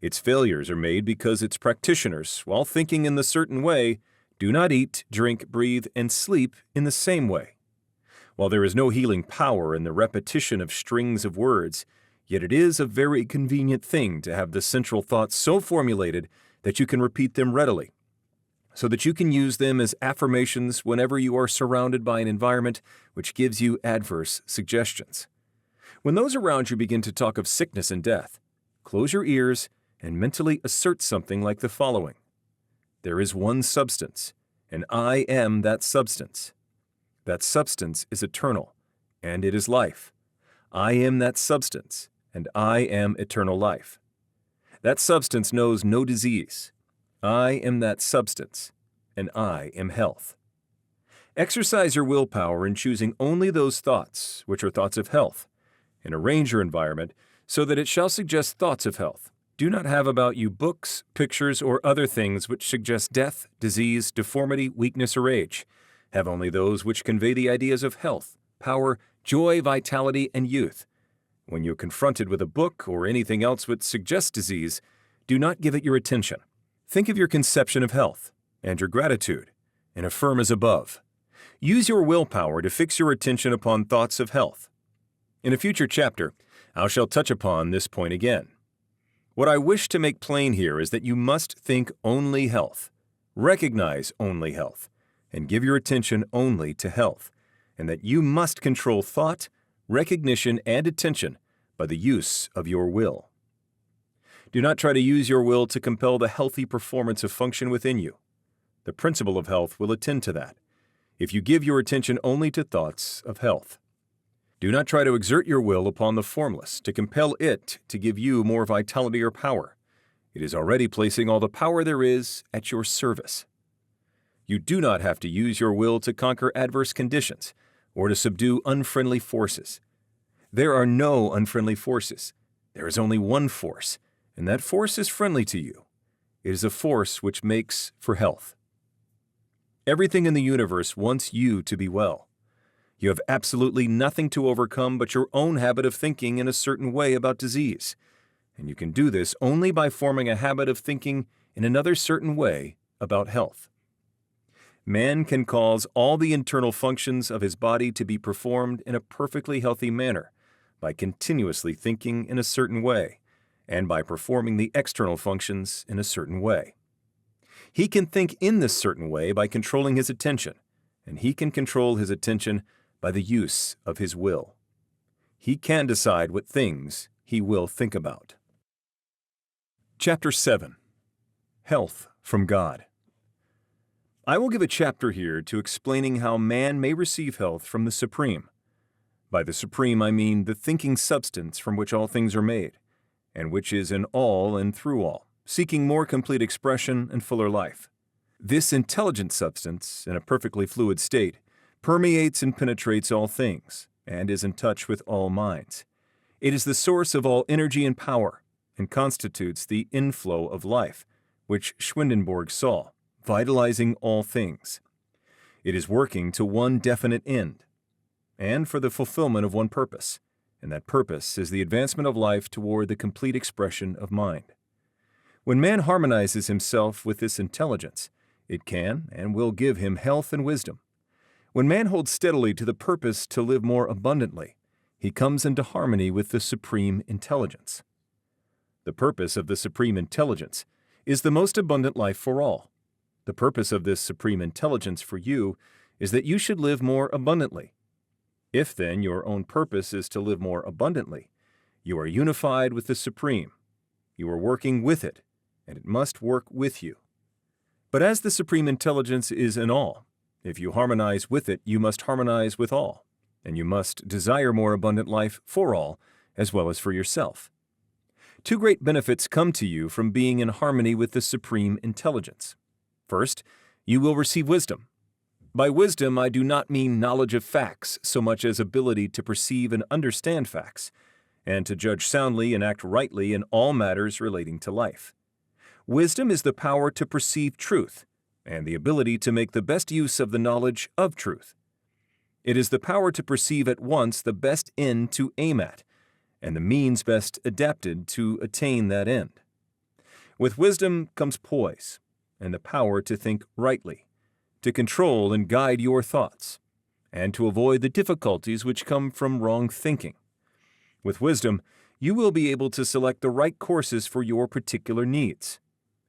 Its failures are made because its practitioners, while thinking in the certain way, Do not eat, drink, breathe, and sleep in the same way. While there is no healing power in the repetition of strings of words, yet it is a very convenient thing to have the central thoughts so formulated that you can repeat them readily, so that you can use them as affirmations whenever you are surrounded by an environment which gives you adverse suggestions. When those around you begin to talk of sickness and death, close your ears and mentally assert something like the following: There is one substance, and I am that substance. That substance is eternal, and it is life. I am that substance, and I am eternal life. That substance knows no disease. I am that substance, and I am health. Exercise your willpower in choosing only those thoughts which are thoughts of health, and arrange your environment so that it shall suggest thoughts of health. Do not have about you books, pictures, or other things which suggest death, disease, deformity, weakness, or age. Have only those which convey the ideas of health, power, joy, vitality, and youth. When you're confronted with a book or anything else which suggests disease, do not give it your attention. Think of your conception of health and your gratitude, and affirm as above. Use your willpower to fix your attention upon thoughts of health. In a future chapter, I shall touch upon this point again. What I wish to make plain here is that you must think only health, recognize only health, and give your attention only to health, and that you must control thought, recognition, and attention by the use of your will. Do not try to use your will to compel the healthy performance of function within you. The principle of health will attend to that, if you give your attention only to thoughts of health. Do not try to exert your will upon the formless to compel it to give you more vitality or power. It is already placing all the power there is at your service. You do not have to use your will to conquer adverse conditions or to subdue unfriendly forces. There are no unfriendly forces. There is only one force, and that force is friendly to you. It is a force which makes for health. Everything in the universe wants you to be well. You have absolutely nothing to overcome but your own habit of thinking in a certain way about disease, and you can do this only by forming a habit of thinking in another certain way about health. Man can cause all the internal functions of his body to be performed in a perfectly healthy manner by continuously thinking in a certain way and by performing the external functions in a certain way. He can think in this certain way by controlling his attention, and he can control his attention by the use of his will. He can decide what things he will think about. Chapter 7. Health from God. I will give a chapter here to explaining how man may receive health from the Supreme. By the Supreme I mean the thinking substance from which all things are made, and which is in all and through all, seeking more complete expression and fuller life. This intelligent substance, in a perfectly fluid state, permeates and penetrates all things, and is in touch with all minds. It is the source of all energy and power, and constitutes the inflow of life, which Schwendenborg saw, vitalizing all things. It is working to one definite end, and for the fulfillment of one purpose, and that purpose is the advancement of life toward the complete expression of mind. When man harmonizes himself with this intelligence, it can and will give him health and wisdom. When man holds steadily to the purpose to live more abundantly, he comes into harmony with the Supreme Intelligence. The purpose of the Supreme Intelligence is the most abundant life for all. The purpose of this Supreme Intelligence for you is that you should live more abundantly. If, then, your own purpose is to live more abundantly, you are unified with the Supreme. You are working with it, and it must work with you. But as the Supreme Intelligence is in all, if you harmonize with it, you must harmonize with all, and you must desire more abundant life for all, as well as for yourself. Two great benefits come to you from being in harmony with the Supreme Intelligence. First, you will receive wisdom. By wisdom, I do not mean knowledge of facts so much as ability to perceive and understand facts, and to judge soundly and act rightly in all matters relating to life. Wisdom is the power to perceive truth, and the ability to make the best use of the knowledge of truth. It is the power to perceive at once the best end to aim at, and the means best adapted to attain that end. With wisdom comes poise, and the power to think rightly, to control and guide your thoughts, and to avoid the difficulties which come from wrong thinking. With wisdom, you will be able to select the right courses for your particular needs,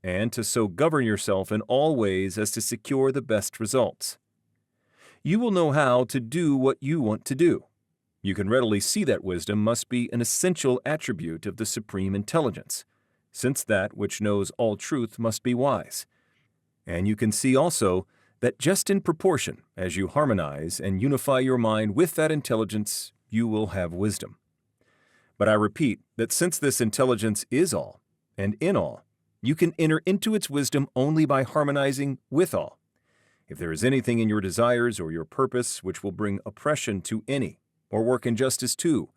and to so govern yourself in all ways as to secure the best results. You will know how to do what you want to do. You can readily see that wisdom must be an essential attribute of the Supreme Intelligence, since that which knows all truth must be wise. And you can see also that just in proportion as you harmonize and unify your mind with that intelligence, you will have wisdom. But I repeat that since this intelligence is all, and in all, you can enter into its wisdom only by harmonizing with all. If there is anything in your desires or your purpose which will bring oppression to any, or work injustice to,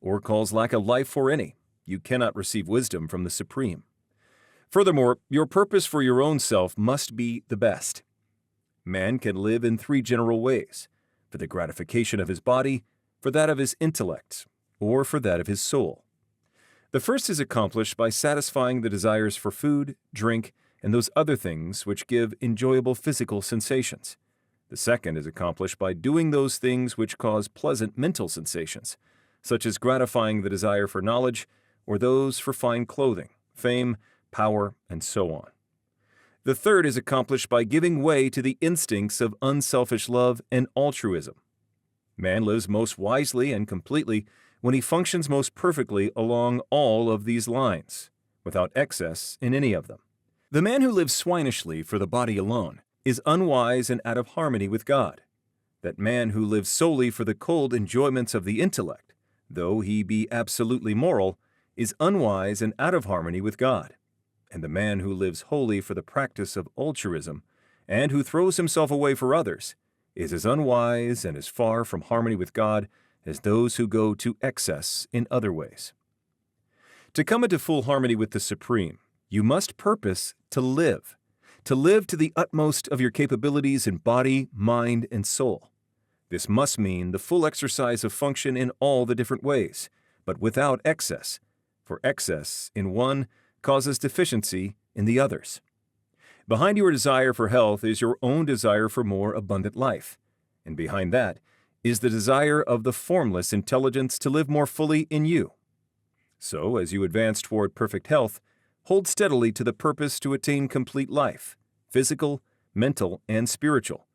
or cause lack of life for any, you cannot receive wisdom from the Supreme. Furthermore, your purpose for your own self must be the best. Man can live in three general ways: for the gratification of his body, for that of his intellect, or for that of his soul. The first is accomplished by satisfying the desires for food, drink, and those other things which give enjoyable physical sensations. The second is accomplished by doing those things which cause pleasant mental sensations, such as gratifying the desire for knowledge, or those for fine clothing, fame, power, and so on. The third is accomplished by giving way to the instincts of unselfish love and altruism. Man lives most wisely and completely when he functions most perfectly along all of these lines, without excess in any of them. The man who lives swinishly for the body alone is unwise and out of harmony with God. That man who lives solely for the cold enjoyments of the intellect, though he be absolutely moral, is unwise and out of harmony with God. And the man who lives wholly for the practice of altruism, and who throws himself away for others, is as unwise and as far from harmony with God as those who go to excess in other ways. To come into full harmony with the Supreme, you must purpose to live to the utmost of your capabilities in body, mind, and soul. This must mean the full exercise of function in all the different ways, but without excess, for excess in one causes deficiency in the others. Behind your desire for health is your own desire for more abundant life, and behind that is the desire of the formless intelligence to live more fully in you. So, as you advance toward perfect health, hold steadily to the purpose to attain complete life, physical, mental, and spiritual,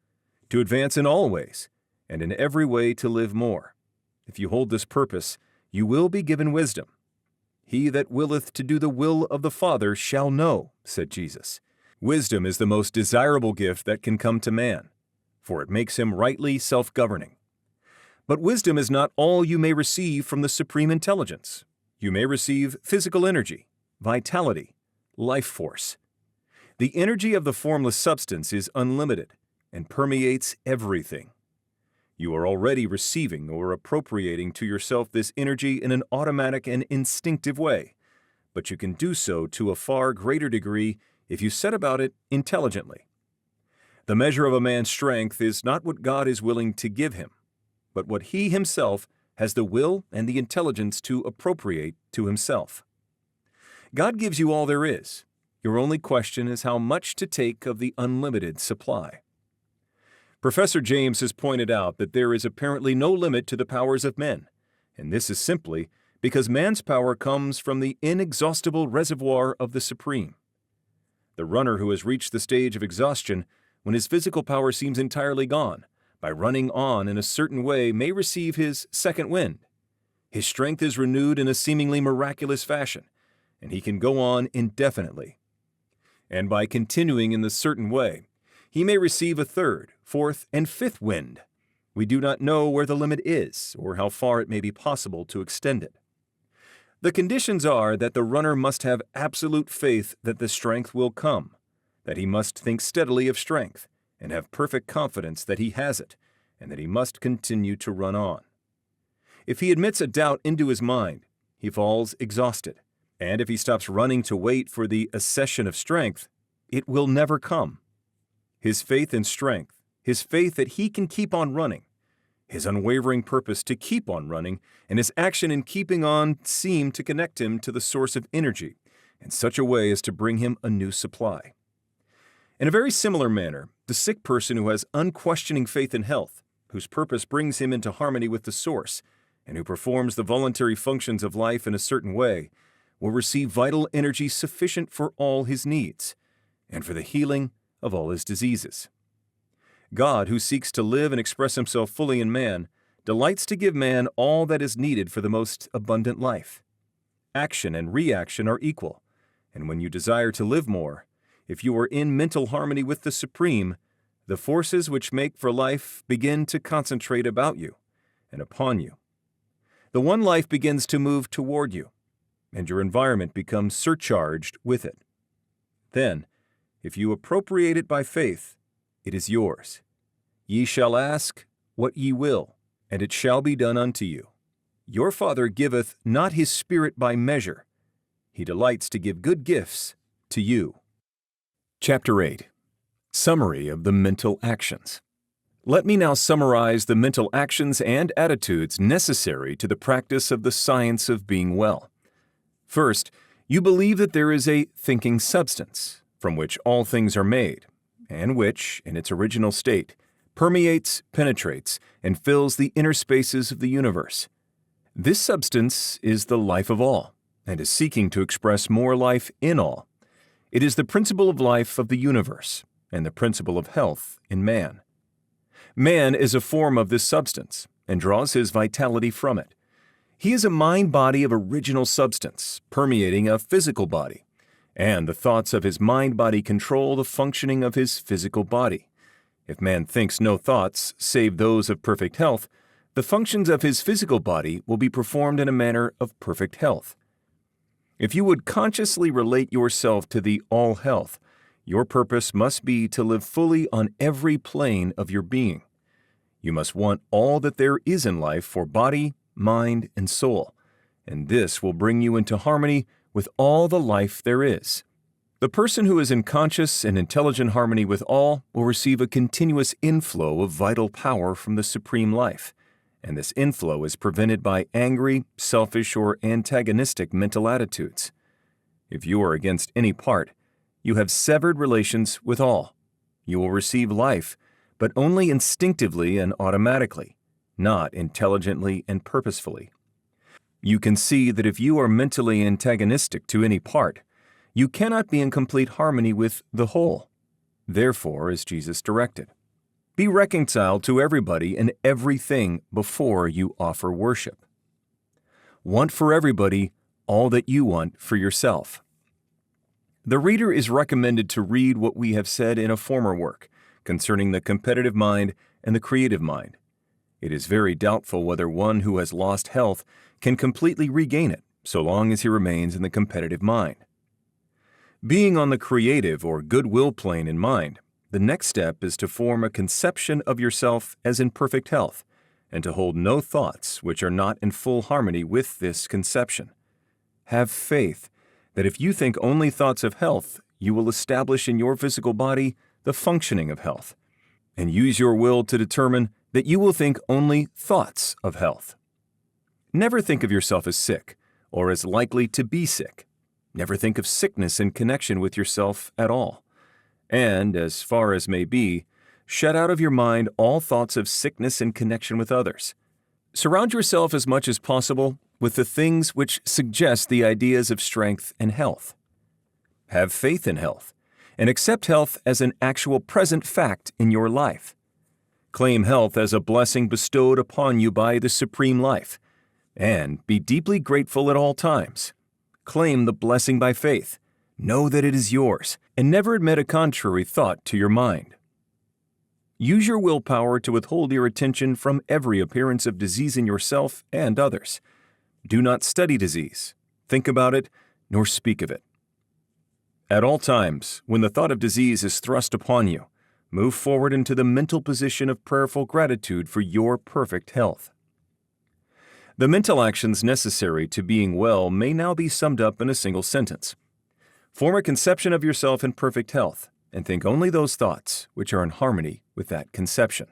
to advance in all ways, and in every way to live more. If you hold this purpose, you will be given wisdom. He that willeth to do the will of the Father shall know, said Jesus. Wisdom is the most desirable gift that can come to man, for it makes him rightly self-governing. But wisdom is not all you may receive from the Supreme Intelligence. You may receive physical energy, vitality, life force. The energy of the formless substance is unlimited and permeates everything. You are already receiving or appropriating to yourself this energy in an automatic and instinctive way, but you can do so to a far greater degree if you set about it intelligently. The measure of a man's strength is not what God is willing to give him, but what he himself has the will and the intelligence to appropriate to himself. God gives you all there is. Your only question is how much to take of the unlimited supply. Professor James has pointed out that there is apparently no limit to the powers of men, and this is simply because man's power comes from the inexhaustible reservoir of the Supreme. The runner who has reached the stage of exhaustion, when his physical power seems entirely gone, by running on in a certain way may receive his second wind. His strength is renewed in a seemingly miraculous fashion, and he can go on indefinitely. And by continuing in the certain way, he may receive a third, fourth, and fifth wind. We do not know where the limit is, or how far it may be possible to extend it. The conditions are that the runner must have absolute faith that the strength will come, that he must think steadily of strength, and have perfect confidence that he has it, and that he must continue to run on. If he admits a doubt into his mind, he falls exhausted, and if he stops running to wait for the accession of strength, it will never come. His faith in strength, his faith that he can keep on running, his unwavering purpose to keep on running, and his action in keeping on seem to connect him to the source of energy in such a way as to bring him a new supply. In a very similar manner, the The sick person who has unquestioning faith in health, whose purpose brings him into harmony with the source, and who performs the voluntary functions of life in a certain way, will receive vital energy sufficient for all his needs, and for the healing of all his diseases. God, who seeks to live and express himself fully in man, delights to give man all that is needed for the most abundant life. Action and reaction are equal, and when you desire to live more, if you are in mental harmony with the Supreme, the forces which make for life begin to concentrate about you and upon you. The one life begins to move toward you, and your environment becomes surcharged with it. Then, if you appropriate it by faith, it is yours. Ye shall ask what ye will, and it shall be done unto you. Your Father giveth not his Spirit by measure. He delights to give good gifts to you. Chapter 8. Summary of the mental actions. Let me now summarize the mental actions and attitudes necessary to the practice of the science of being well. First, you believe that there is a thinking substance, from which all things are made, and which, in its original state, permeates, penetrates, and fills the inner spaces of the universe. This substance is the life of all, and is seeking to express more life in all. It is the principle of life of the universe, and the principle of health in man. Man is a form of this substance, and draws his vitality from it. He is a mind-body of original substance, permeating a physical body, and the thoughts of his mind-body control the functioning of his physical body. If man thinks no thoughts save those of perfect health, the functions of his physical body will be performed in a manner of perfect health. If you would consciously relate yourself to the all-health, your purpose must be to live fully on every plane of your being. You must want all that there is in life for body, mind, and soul, and this will bring you into harmony with all the life there is. The person who is in conscious and intelligent harmony with all will receive a continuous inflow of vital power from the Supreme Life, and this inflow is prevented by angry, selfish, or antagonistic mental attitudes. If you are against any part, you have severed relations with all. You will receive life, but only instinctively and automatically, not intelligently and purposefully. You can see that if you are mentally antagonistic to any part, you cannot be in complete harmony with the whole. Therefore, as Jesus directed, be reconciled to everybody and everything before you offer worship. Want for everybody all that you want for yourself. The reader is recommended to read what we have said in a former work concerning the competitive mind and the creative mind. It is very doubtful whether one who has lost health can completely regain it so long as he remains in the competitive mind. Being on the creative or goodwill plane in mind, the next step is to form a conception of yourself as in perfect health, and to hold no thoughts which are not in full harmony with this conception. Have faith that if you think only thoughts of health, you will establish in your physical body the functioning of health, and use your will to determine that you will think only thoughts of health. Never think of yourself as sick, or as likely to be sick. Never think of sickness in connection with yourself at all. And, as far as may be, shut out of your mind all thoughts of sickness in connection with others. Surround yourself as much as possible with the things which suggest the ideas of strength and health. Have faith in health, and accept health as an actual present fact in your life. Claim health as a blessing bestowed upon you by the Supreme Life, and be deeply grateful at all times. Claim the blessing by faith. Know that it is yours, and never admit a contrary thought to your mind. Use your willpower to withhold your attention from every appearance of disease in yourself and others. Do not study disease, think about it, nor speak of it. At all times, when the thought of disease is thrust upon you, move forward into the mental position of prayerful gratitude for your perfect health. The mental actions necessary to being well may now be summed up in a single sentence. Form a conception of yourself in perfect health, and think only those thoughts which are in harmony with that conception.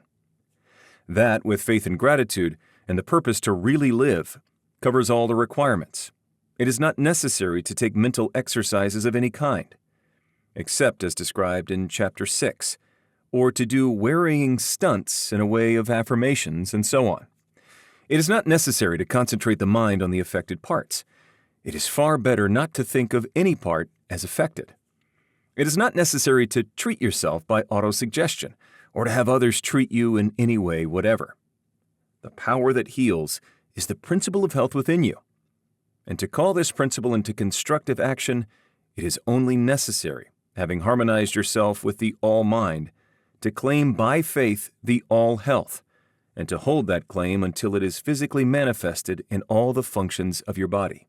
That, with faith and gratitude, and the purpose to really live, covers all the requirements. It is not necessary to take mental exercises of any kind, except as described in Chapter 6, or to do wearying stunts in a way of affirmations and so on. It is not necessary to concentrate the mind on the affected parts. It is far better not to think of any part as affected. It is not necessary to treat yourself by autosuggestion or to have others treat you in any way whatever. The power that heals is the principle of health within you. And to call this principle into constructive action, it is only necessary, having harmonized yourself with the all-mind, to claim by faith the all-health, and to hold that claim until it is physically manifested in all the functions of your body.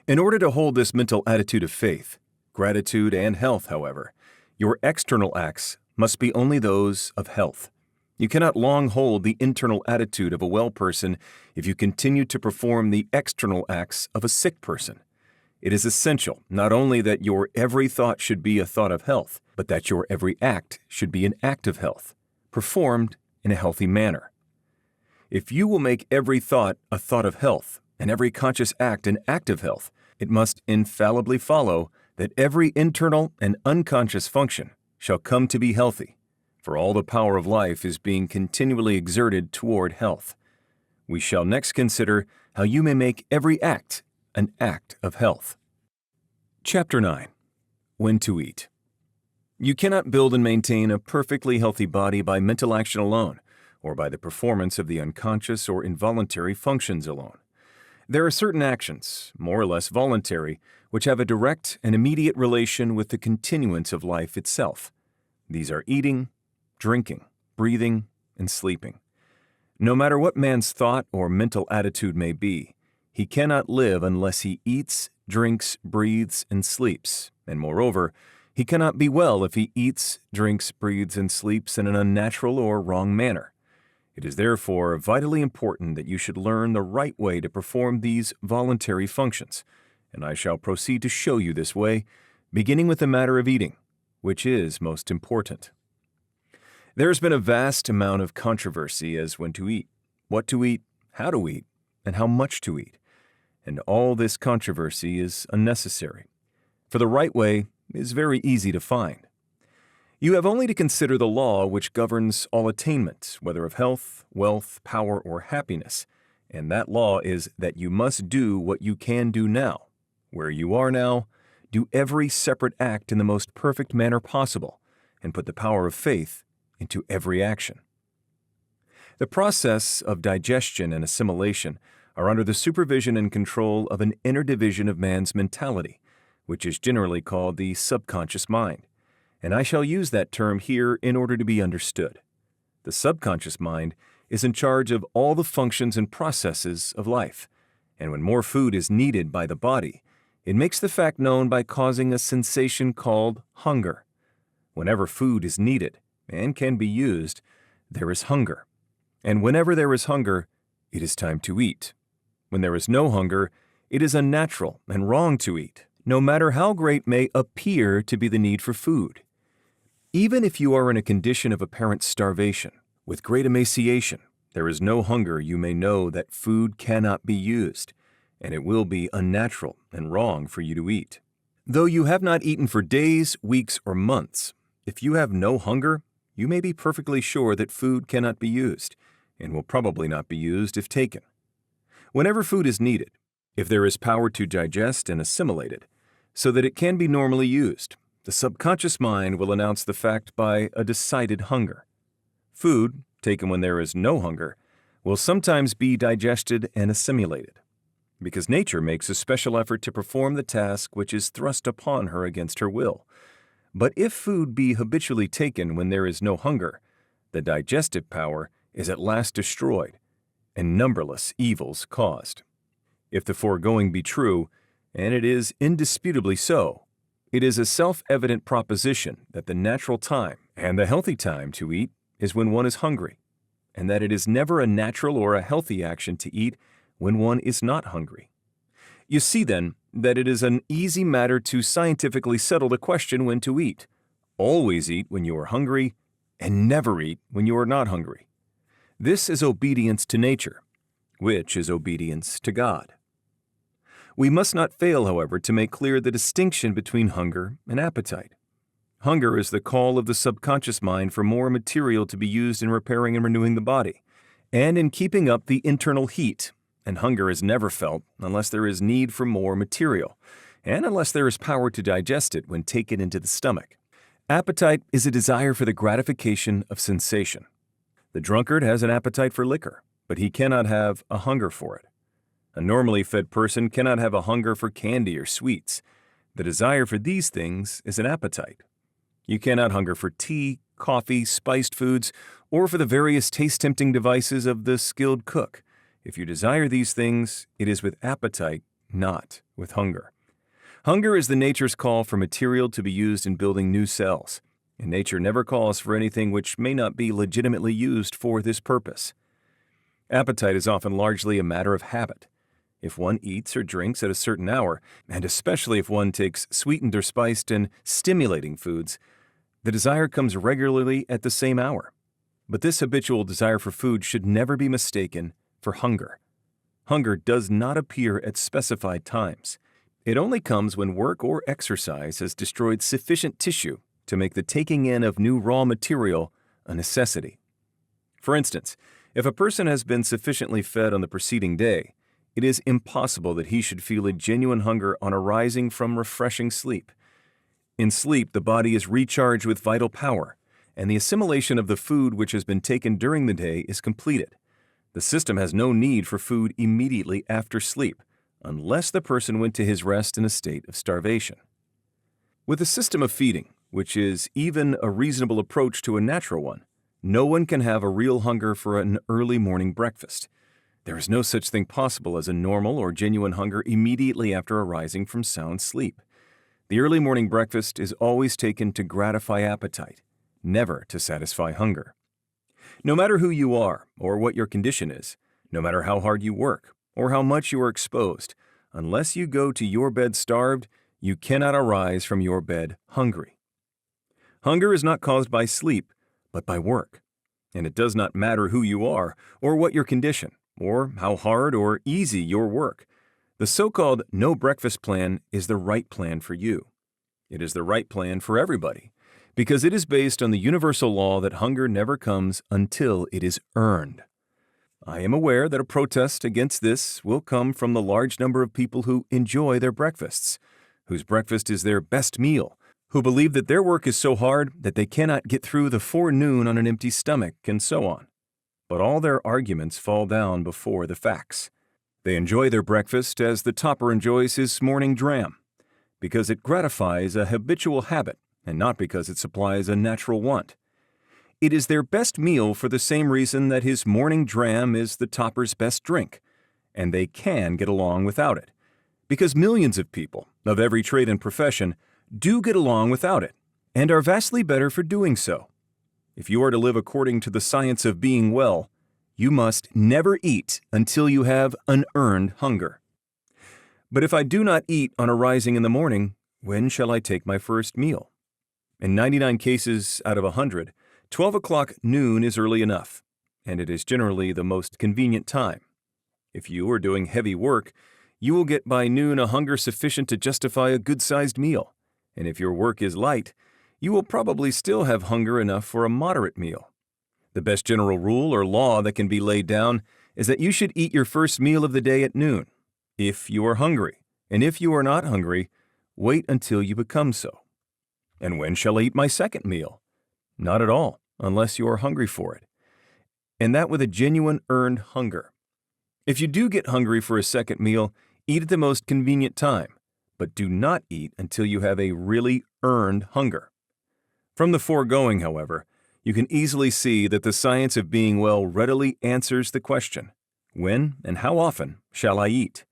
In order to hold this mental attitude of faith, gratitude, and health, however, your external acts must be only those of health. You cannot long hold the internal attitude of a well person if you continue to perform the external acts of a sick person. It is essential not only that your every thought should be a thought of health, but that your every act should be an act of health, performed in a healthy manner. If you will make every thought a thought of health and every conscious act an act of health, it must infallibly follow that every internal and unconscious function shall come to be healthy, for all the power of life is being continually exerted toward health. We shall next consider how you may make every act an act of health. Chapter 9. When to eat. You cannot build and maintain a perfectly healthy body by mental action alone, or by the performance of the unconscious or involuntary functions alone. There are certain actions, more or less voluntary, which have a direct and immediate relation with the continuance of life itself. These are eating, drinking, breathing, and sleeping. No matter what man's thought or mental attitude may be, he cannot live unless he eats, drinks, breathes, and sleeps, and moreover, he cannot be well if he eats, drinks, breathes, and sleeps in an unnatural or wrong manner. It is therefore vitally important that you should learn the right way to perform these voluntary functions, and I shall proceed to show you this way, beginning with the matter of eating, which is most important. There has been a vast amount of controversy as when to eat, what to eat, how to eat, and how much to eat, and all this controversy is unnecessary, for the right way is very easy to find. You have only to consider the law which governs all attainment, whether of health, wealth, power, or happiness, and that law is that you must do what you can do now. Where you are now, do every separate act in the most perfect manner possible, and put the power of faith into every action. The process of digestion and assimilation are under the supervision and control of an inner division of man's mentality, which is generally called the subconscious mind, and I shall use that term here in order to be understood. The subconscious mind is in charge of all the functions and processes of life, and when more food is needed by the body, it makes the fact known by causing a sensation called hunger. Whenever food is needed and can be used, there is hunger. And whenever there is hunger, it is time to eat. When there is no hunger, it is unnatural and wrong to eat, no matter how great may appear to be the need for food. Even if you are in a condition of apparent starvation, with great emaciation, there is no hunger, you may know that food cannot be used, and it will be unnatural and wrong for you to eat. Though you have not eaten for days, weeks, or months, if you have no hunger, you may be perfectly sure that food cannot be used, and will probably not be used if taken. Whenever food is needed, if there is power to digest and assimilate it, so that it can be normally used, the subconscious mind will announce the fact by a decided hunger. Food, taken when there is no hunger, will sometimes be digested and assimilated, because nature makes a special effort to perform the task which is thrust upon her against her will. But if food be habitually taken when there is no hunger, the digestive power is at last destroyed, and numberless evils caused. If the foregoing be true, and it is indisputably so, it is a self-evident proposition that the natural time and the healthy time to eat is when one is hungry, and that it is never a natural or a healthy action to eat when one is not hungry. You see, then, that it is an easy matter to scientifically settle the question when to eat. Always eat when you are hungry, and never eat when you are not hungry. This is obedience to nature, which is obedience to God. We must not fail, however, to make clear the distinction between hunger and appetite. Hunger is the call of the subconscious mind for more material to be used in repairing and renewing the body, and in keeping up the internal heat, and hunger is never felt unless there is need for more material, and unless there is power to digest it when taken into the stomach. Appetite is a desire for the gratification of sensation. The drunkard has an appetite for liquor, but he cannot have a hunger for it. A normally fed person cannot have a hunger for candy or sweets. The desire for these things is an appetite. You cannot hunger for tea, coffee, spiced foods, or for the various taste-tempting devices of the skilled cook. If you desire these things, it is with appetite, not with hunger. Hunger is the nature's call for material to be used in building new cells, and nature never calls for anything which may not be legitimately used for this purpose. Appetite is often largely a matter of habit. If one eats or drinks at a certain hour, and especially if one takes sweetened or spiced and stimulating foods, the desire comes regularly at the same hour. But this habitual desire for food should never be mistaken for hunger. Hunger does not appear at specified times. It only comes when work or exercise has destroyed sufficient tissue to make the taking in of new raw material a necessity. For instance, if a person has been sufficiently fed on the preceding day, it is impossible that he should feel a genuine hunger on arising from refreshing sleep. In sleep, the body is recharged with vital power, and the assimilation of the food which has been taken during the day is completed. The system has no need for food immediately after sleep, unless the person went to his rest in a state of starvation. With a system of feeding, which is even a reasonable approach to a natural one, no one can have a real hunger for an early morning breakfast. There is no such thing possible as a normal or genuine hunger immediately after arising from sound sleep. The early morning breakfast is always taken to gratify appetite, never to satisfy hunger. No matter who you are or what your condition is, no matter how hard you work or how much you are exposed, unless you go to your bed starved, you cannot arise from your bed hungry. Hunger is not caused by sleep, but by work. And it does not matter who you are or what your condition, or how hard or easy your work. The so-called no breakfast plan is the right plan for you. It is the right plan for everybody, because it is based on the universal law that hunger never comes until it is earned. I am aware that a protest against this will come from the large number of people who enjoy their breakfasts, whose breakfast is their best meal, who believe that their work is so hard that they cannot get through the forenoon on an empty stomach, and so on. But all their arguments fall down before the facts. They enjoy their breakfast as the toper enjoys his morning dram, because it gratifies a habitual habit and not because it supplies a natural want. It is their best meal for the same reason that his morning dram is the toper's best drink, and they can get along without it, because millions of people, of every trade and profession, do get along without it, and are vastly better for doing so. If you are to live according to the science of being well, you must never eat until you have an earned hunger. But if I do not eat on arising in the morning, when shall I take my first meal? In 99 cases out of 100, 12 o'clock noon is early enough, and it is generally the most convenient time. If you are doing heavy work, you will get by noon a hunger sufficient to justify a good-sized meal, and if your work is light, you will probably still have hunger enough for a moderate meal. The best general rule or law that can be laid down is that you should eat your first meal of the day at noon, if you are hungry, and if you are not hungry, wait until you become so. And when shall I eat my second meal? Not at all, unless you are hungry for it, and that with a genuine earned hunger. If you do get hungry for a second meal, eat at the most convenient time, but do not eat until you have a really earned hunger. From the foregoing, however, you can easily see that the science of being well readily answers the question, when and how often shall I eat?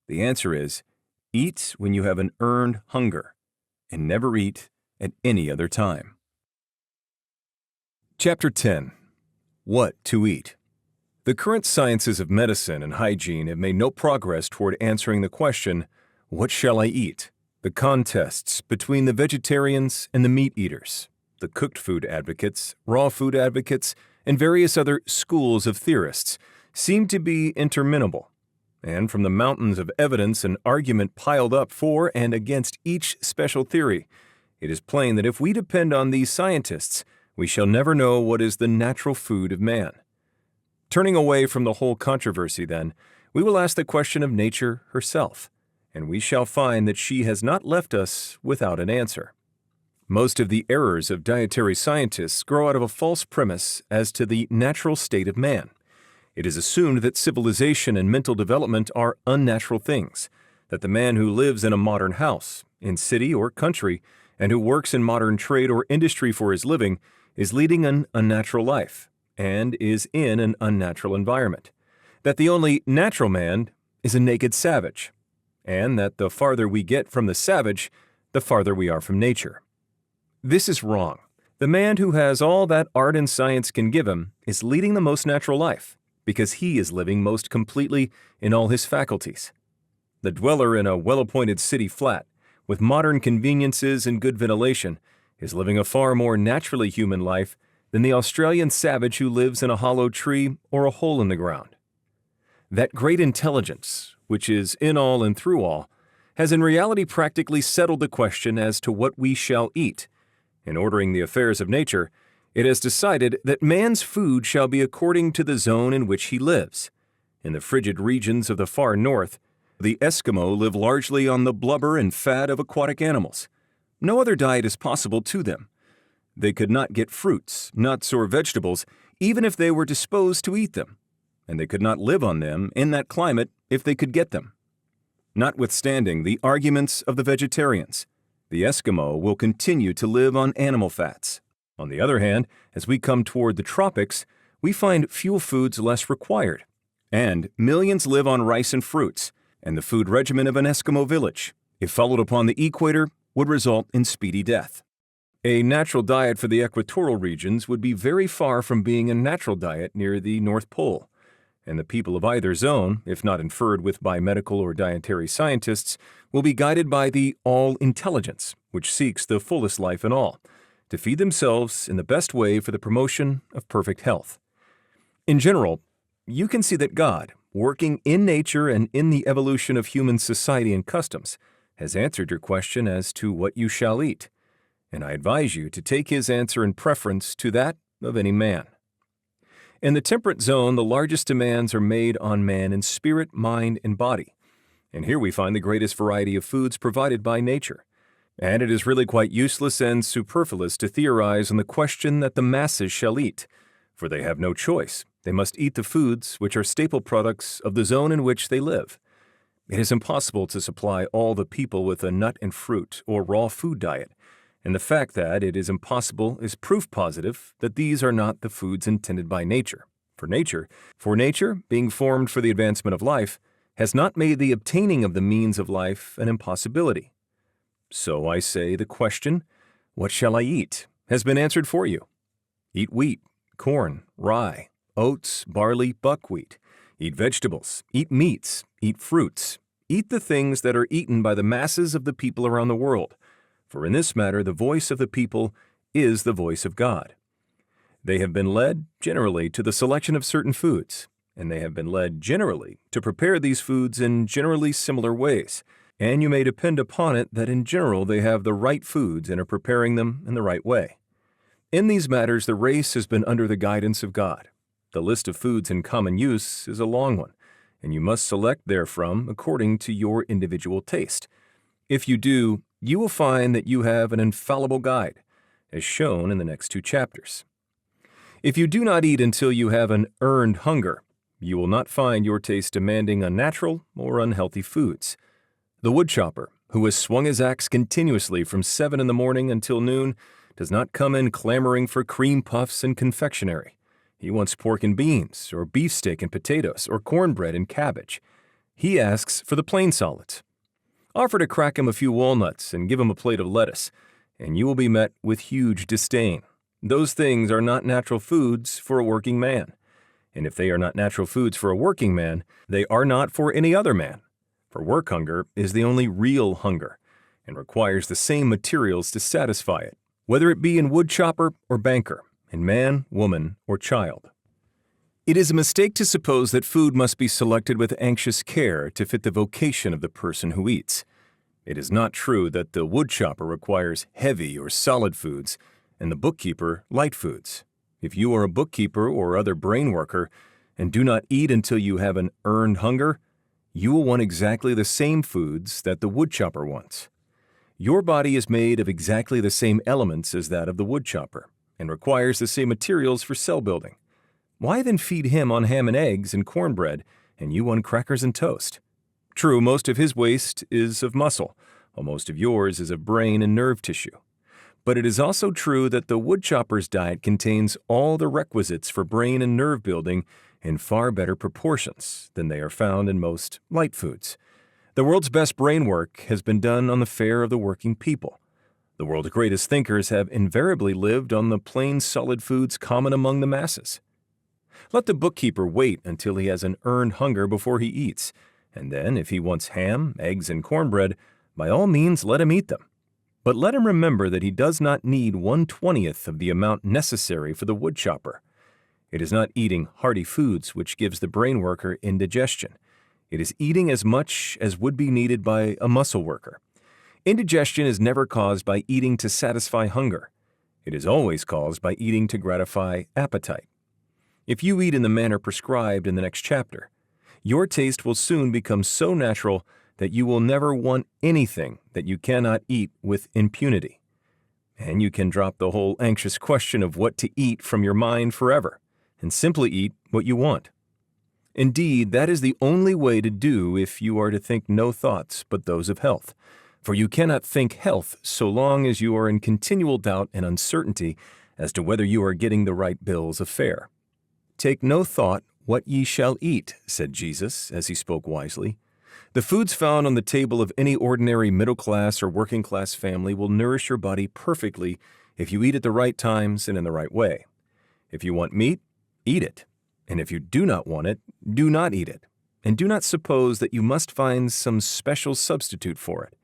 The answer is, eat when you have an earned hunger, and never eat at any other time. Chapter 10. What to Eat. The current sciences of medicine and hygiene have made no progress toward answering the question, what shall I eat? The contests between the vegetarians and the meat eaters, the cooked food advocates, raw food advocates, and various other schools of theorists seem to be interminable, and from the mountains of evidence and argument piled up for and against each special theory, It is plain that if we depend on these scientists, we shall never know what is the natural food of man. Turning away from the whole controversy, then, we will ask the question of nature herself, and we shall find that she has not left us without an answer. Most of the errors of dietary scientists grow out of a false premise as to the natural state of man. It is assumed that civilization and mental development are unnatural things, that the man who lives in a modern house, in city or country, and who works in modern trade or industry for his living is leading an unnatural life and is in an unnatural environment, that the only natural man is a naked savage, and that the farther we get from the savage, the farther we are from nature. This is wrong. The man who has all that art and science can give him is leading the most natural life, because he is living most completely in all his faculties. The dweller in a well-appointed city flat, with modern conveniences and good ventilation, is living a far more naturally human life than the Australian savage who lives in a hollow tree or a hole in the ground. That great intelligence, which is in all and through all, has in reality practically settled the question as to what we shall eat. In ordering the affairs of nature, it has decided that man's food shall be according to the zone in which he lives. In the frigid regions of the far north, the Eskimo live largely on the blubber and fat of aquatic animals. No other diet is possible to them. They could not get fruits, nuts, or vegetables, even if they were disposed to eat them, and they could not live on them in that climate if they could get them. Notwithstanding the arguments of the vegetarians, the Eskimo will continue to live on animal fats. On the other hand, as we come toward the tropics, we find fuel foods less required, and millions live on rice and fruits, and the food regimen of an Eskimo village, if followed upon the equator, would result in speedy death. A natural diet for the equatorial regions would be very far from being a natural diet near the North Pole, and the people of either zone, if not inferred with by medical or dietary scientists, will be guided by the all-intelligence, which seeks the fullest life in all, to feed themselves in the best way for the promotion of perfect health. In general, you can see that God, working in nature and in the evolution of human society and customs, has answered your question as to what you shall eat, and I advise you to take his answer in preference to that of any man. In the temperate zone, the largest demands are made on man in spirit, mind, and body, and here we find the greatest variety of foods provided by nature. And it is really quite useless and superfluous to theorize on the question that the masses shall eat, for they have no choice. They must eat the foods which are staple products of the zone in which they live. It is impossible to supply all the people with a nut and fruit or raw food diet, and the fact that it is impossible is proof positive that these are not the foods intended by nature. For nature, being formed for the advancement of life, has not made the obtaining of the means of life an impossibility. So I say the question, what shall I eat, has been answered for you. Eat wheat, corn, rye, oats, barley, buckwheat. Eat vegetables, eat meats, eat fruits. Eat the things that are eaten by the masses of the people around the world, for in this matter the voice of the people is the voice of God. They have been led, generally, to the selection of certain foods, and they have been led, generally, to prepare these foods in generally similar ways, and you may depend upon it that in general they have the right foods and are preparing them in the right way. In these matters the race has been under the guidance of God. The list of foods in common use is a long one, and you must select therefrom according to your individual taste. If you do, you will find that you have an infallible guide, as shown in the next 2 chapters. If you do not eat until you have an earned hunger, you will not find your taste demanding unnatural or unhealthy foods. The woodchopper, who has swung his axe continuously from 7 in the morning until noon, does not come in clamoring for cream puffs and confectionery. He wants pork and beans, or beefsteak and potatoes, or cornbread and cabbage. He asks for the plain solids. Offer to crack him a few walnuts and give him a plate of lettuce, and you will be met with huge disdain. Those things are not natural foods for a working man. And if they are not natural foods for a working man, they are not for any other man. For work hunger is the only real hunger, and requires the same materials to satisfy it, whether it be in woodchopper or banker, in man, woman, or child. It is a mistake to suppose that food must be selected with anxious care to fit the vocation of the person who eats. It is not true that the woodchopper requires heavy or solid foods and the bookkeeper light foods. If you are a bookkeeper or other brain worker and do not eat until you have an earned hunger, you will want exactly the same foods that the woodchopper wants. Your body is made of exactly the same elements as that of the woodchopper and requires the same materials for cell building. Why then feed him on ham and eggs and cornbread and you on crackers and toast? True, most of his waste is of muscle, while most of yours is of brain and nerve tissue. But it is also true that the woodchopper's diet contains all the requisites for brain and nerve building in far better proportions than they are found in most light foods. The world's best brain work has been done on the fare of the working people. The world's greatest thinkers have invariably lived on the plain solid foods common among the masses. Let the bookkeeper wait until he has an earned hunger before he eats, and then, if he wants ham, eggs, and cornbread, by all means let him eat them. But let him remember that he does not need 1/20th of the amount necessary for the woodchopper. It is not eating hearty foods which gives the brain worker indigestion. It is eating as much as would be needed by a muscle worker. Indigestion is never caused by eating to satisfy hunger. It is always caused by eating to gratify appetite. If you eat in the manner prescribed in the next chapter, your taste will soon become so natural that you will never want anything that you cannot eat with impunity. And you can drop the whole anxious question of what to eat from your mind forever, and simply eat what you want. Indeed, that is the only way to do if you are to think no thoughts but those of health. For you cannot think health so long as you are in continual doubt and uncertainty as to whether you are getting the right bills of fare. Take no thought what ye shall eat, said Jesus, as he spoke wisely. The foods found on the table of any ordinary middle-class or working-class family will nourish your body perfectly if you eat at the right times and in the right way. If you want meat, eat it. And if you do not want it, do not eat it. And do not suppose that you must find some special substitute for it.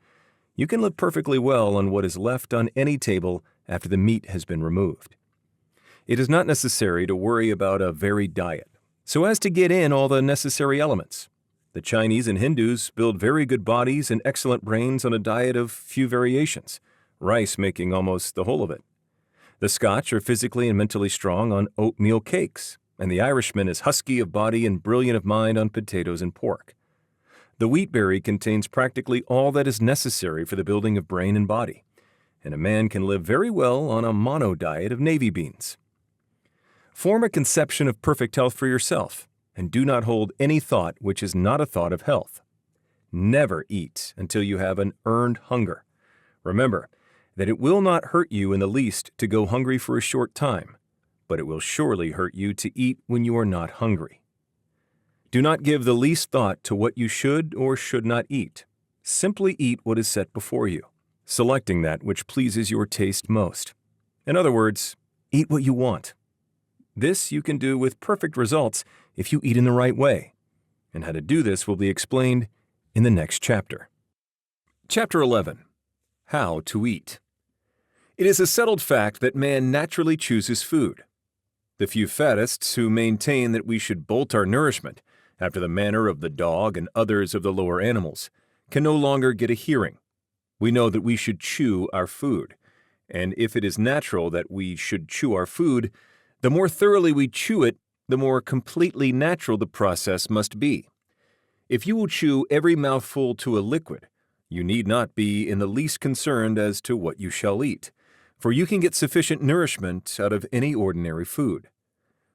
You can live perfectly well on what is left on any table after the meat has been removed. It is not necessary to worry about a varied diet, so as to get in all the necessary elements. The Chinese and Hindus build very good bodies and excellent brains on a diet of few variations, rice making almost the whole of it. The Scotch are physically and mentally strong on oatmeal cakes, and the Irishman is husky of body and brilliant of mind on potatoes and pork. The wheatberry contains practically all that is necessary for the building of brain and body, and a man can live very well on a mono diet of navy beans. Form a conception of perfect health for yourself, and do not hold any thought which is not a thought of health. Never eat until you have an earned hunger. Remember that it will not hurt you in the least to go hungry for a short time, but it will surely hurt you to eat when you are not hungry. Do not give the least thought to what you should or should not eat. Simply eat what is set before you, selecting that which pleases your taste most. In other words, eat what you want. This you can do with perfect results if you eat in the right way, and how to do this will be explained in the next chapter. Chapter 11. How to Eat. It is a settled fact that man naturally chooses food. The few fattists who maintain that we should bolt our nourishment, after the manner of the dog and others of the lower animals, can no longer get a hearing. We know that we should chew our food, and if it is natural that we should chew our food, the more thoroughly we chew it, the more completely natural the process must be. If you will chew every mouthful to a liquid, you need not be in the least concerned as to what you shall eat, for you can get sufficient nourishment out of any ordinary food.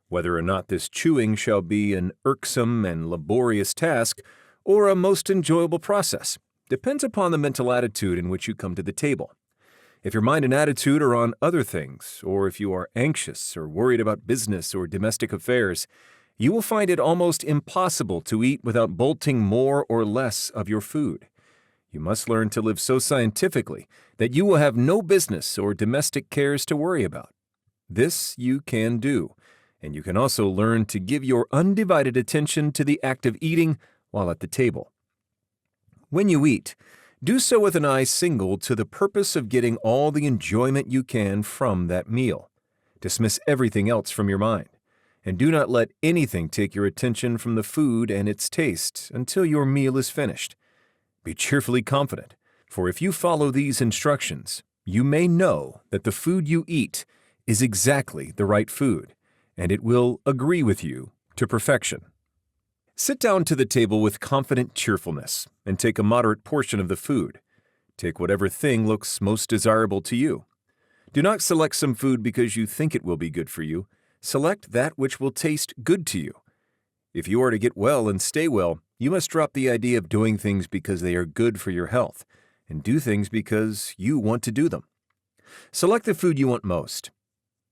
Whether or not this chewing shall be an irksome and laborious task or a most enjoyable process depends upon the mental attitude in which you come to the table. If your mind and attitude are on other things, or if you are anxious or worried about business or domestic affairs, you will find it almost impossible to eat without bolting more or less of your food. You must learn to live so scientifically that you will have no business or domestic cares to worry about. This you can do, and you can also learn to give your undivided attention to the act of eating while at the table. When you eat, do so with an eye single to the purpose of getting all the enjoyment you can from that meal. Dismiss everything else from your mind, and do not let anything take your attention from the food and its taste until your meal is finished. Be cheerfully confident For if you follow these instructions, you may know that the food you eat is exactly the right food, and it will agree with you to perfection. Sit down to the table with confident cheerfulness and take a moderate portion of the food. Take whatever thing looks most desirable to you. Do not select some food because you think it will be good for you. Select that which will taste good to you. If you are to get well and stay well, you must drop the idea of doing things because they are good for your health, and do things because you want to do them. Select the food you want most.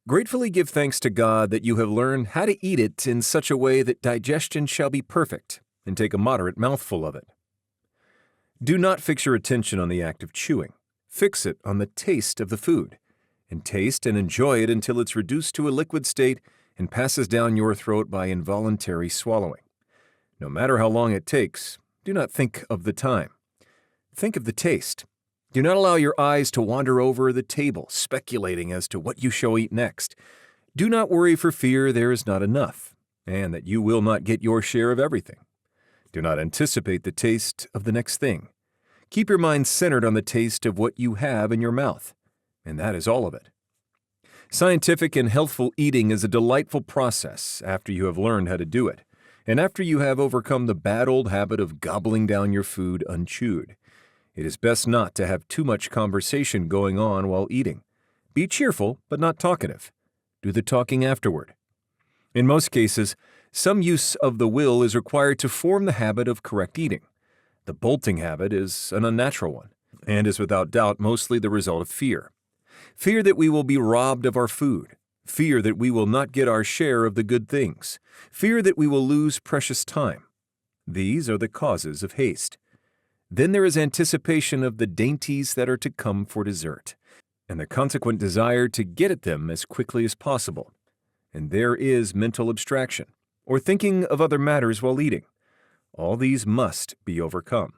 Gratefully give thanks to God that you have learned how to eat it in such a way that digestion shall be perfect, and take a moderate mouthful of it. Do not fix your attention on the act of chewing. Fix it on the taste of the food, and taste and enjoy it until it's reduced to a liquid state and passes down your throat by involuntary swallowing. No matter how long it takes, do not think of the time. Think of the taste. Do not allow your eyes to wander over the table, speculating as to what you shall eat next. Do not worry for fear there is not enough, and that you will not get your share of everything. Do not anticipate the taste of the next thing. Keep your mind centered on the taste of what you have in your mouth, and that is all of it. Scientific and healthful eating is a delightful process after you have learned how to do it, and after you have overcome the bad old habit of gobbling down your food unchewed. It is best not to have too much conversation going on while eating. Be cheerful, but not talkative. Do the talking afterward. In most cases, some use of the will is required to form the habit of correct eating. The bolting habit is an unnatural one, and is without doubt mostly the result of fear. Fear that we will be robbed of our food. Fear that we will not get our share of the good things. Fear that we will lose precious time. These are the causes of haste. Then there is anticipation of the dainties that are to come for dessert, and the consequent desire to get at them as quickly as possible. And there is mental abstraction, or thinking of other matters while eating. All these must be overcome.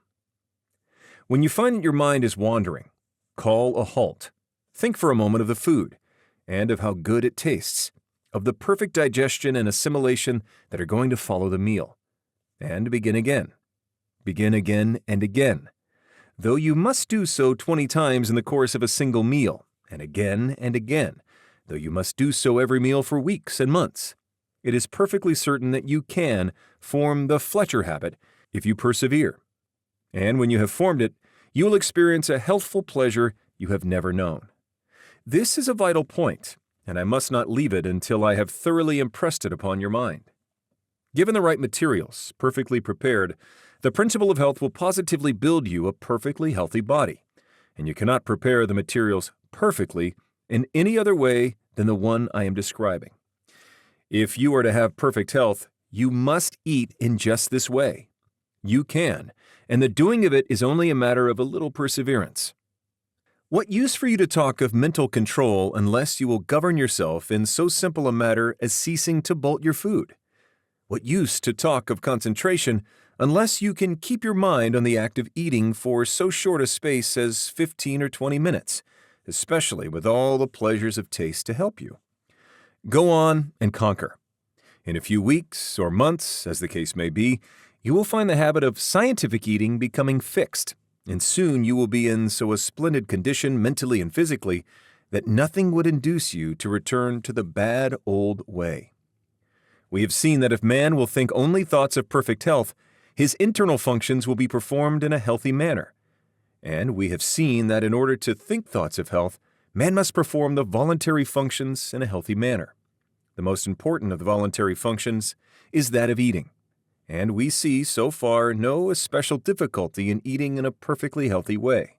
When you find that your mind is wandering, call a halt. Think for a moment of the food, and of how good it tastes, of the perfect digestion and assimilation that are going to follow the meal, and begin again. Begin again and again, though you must do so 20 times in the course of a single meal, and again, though you must do so every meal for weeks and months. It is perfectly certain that you can form the Fletcher habit if you persevere. And when you have formed it, you will experience a healthful pleasure you have never known. This is a vital point, and I must not leave it until I have thoroughly impressed it upon your mind. Given the right materials, perfectly prepared, the principle of health will positively build you a perfectly healthy body, and you cannot prepare the materials perfectly in any other way than the one I am describing. If you are to have perfect health, you must eat in just this way. You can, and the doing of it is only a matter of a little perseverance. What use for you to talk of mental control unless you will govern yourself in so simple a matter as ceasing to bolt your food? What use to talk of concentration unless you can keep your mind on the act of eating for so short a space as 15 or 20 minutes, especially with all the pleasures of taste to help you? Go on and conquer. In a few weeks or months, as the case may be, you will find the habit of scientific eating becoming fixed, and soon you will be in so a splendid condition mentally and physically that nothing would induce you to return to the bad old way. We have seen that if man will think only thoughts of perfect health, his internal functions will be performed in a healthy manner. And we have seen that in order to think thoughts of health, man must perform the voluntary functions in a healthy manner. The most important of the voluntary functions is that of eating. And we see so far no especial difficulty in eating in a perfectly healthy way.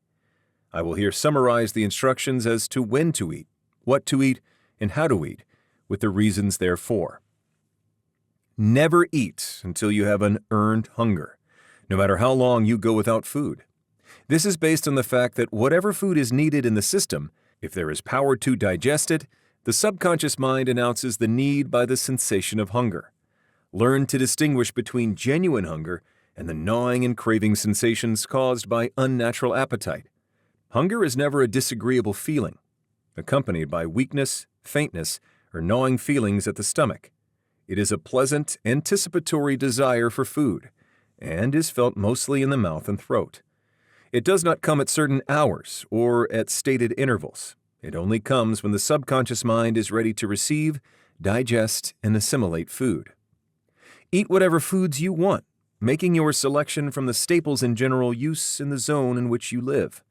I will here summarize the instructions as to when to eat, what to eat, and how to eat, with the reasons therefor. Never eat until you have an earned hunger, no matter how long you go without food. This is based on the fact that whatever food is needed in the system, if there is power to digest it, the subconscious mind announces the need by the sensation of hunger. Learn to distinguish between genuine hunger and the gnawing and craving sensations caused by unnatural appetite. Hunger is never a disagreeable feeling, accompanied by weakness, faintness, or gnawing feelings at the stomach. It is a pleasant, anticipatory desire for food, and is felt mostly in the mouth and throat. It does not come at certain hours or at stated intervals. It only comes when the subconscious mind is ready to receive, digest, and assimilate food. Eat whatever foods you want, making your selection from the staples in general use in the zone in which you live.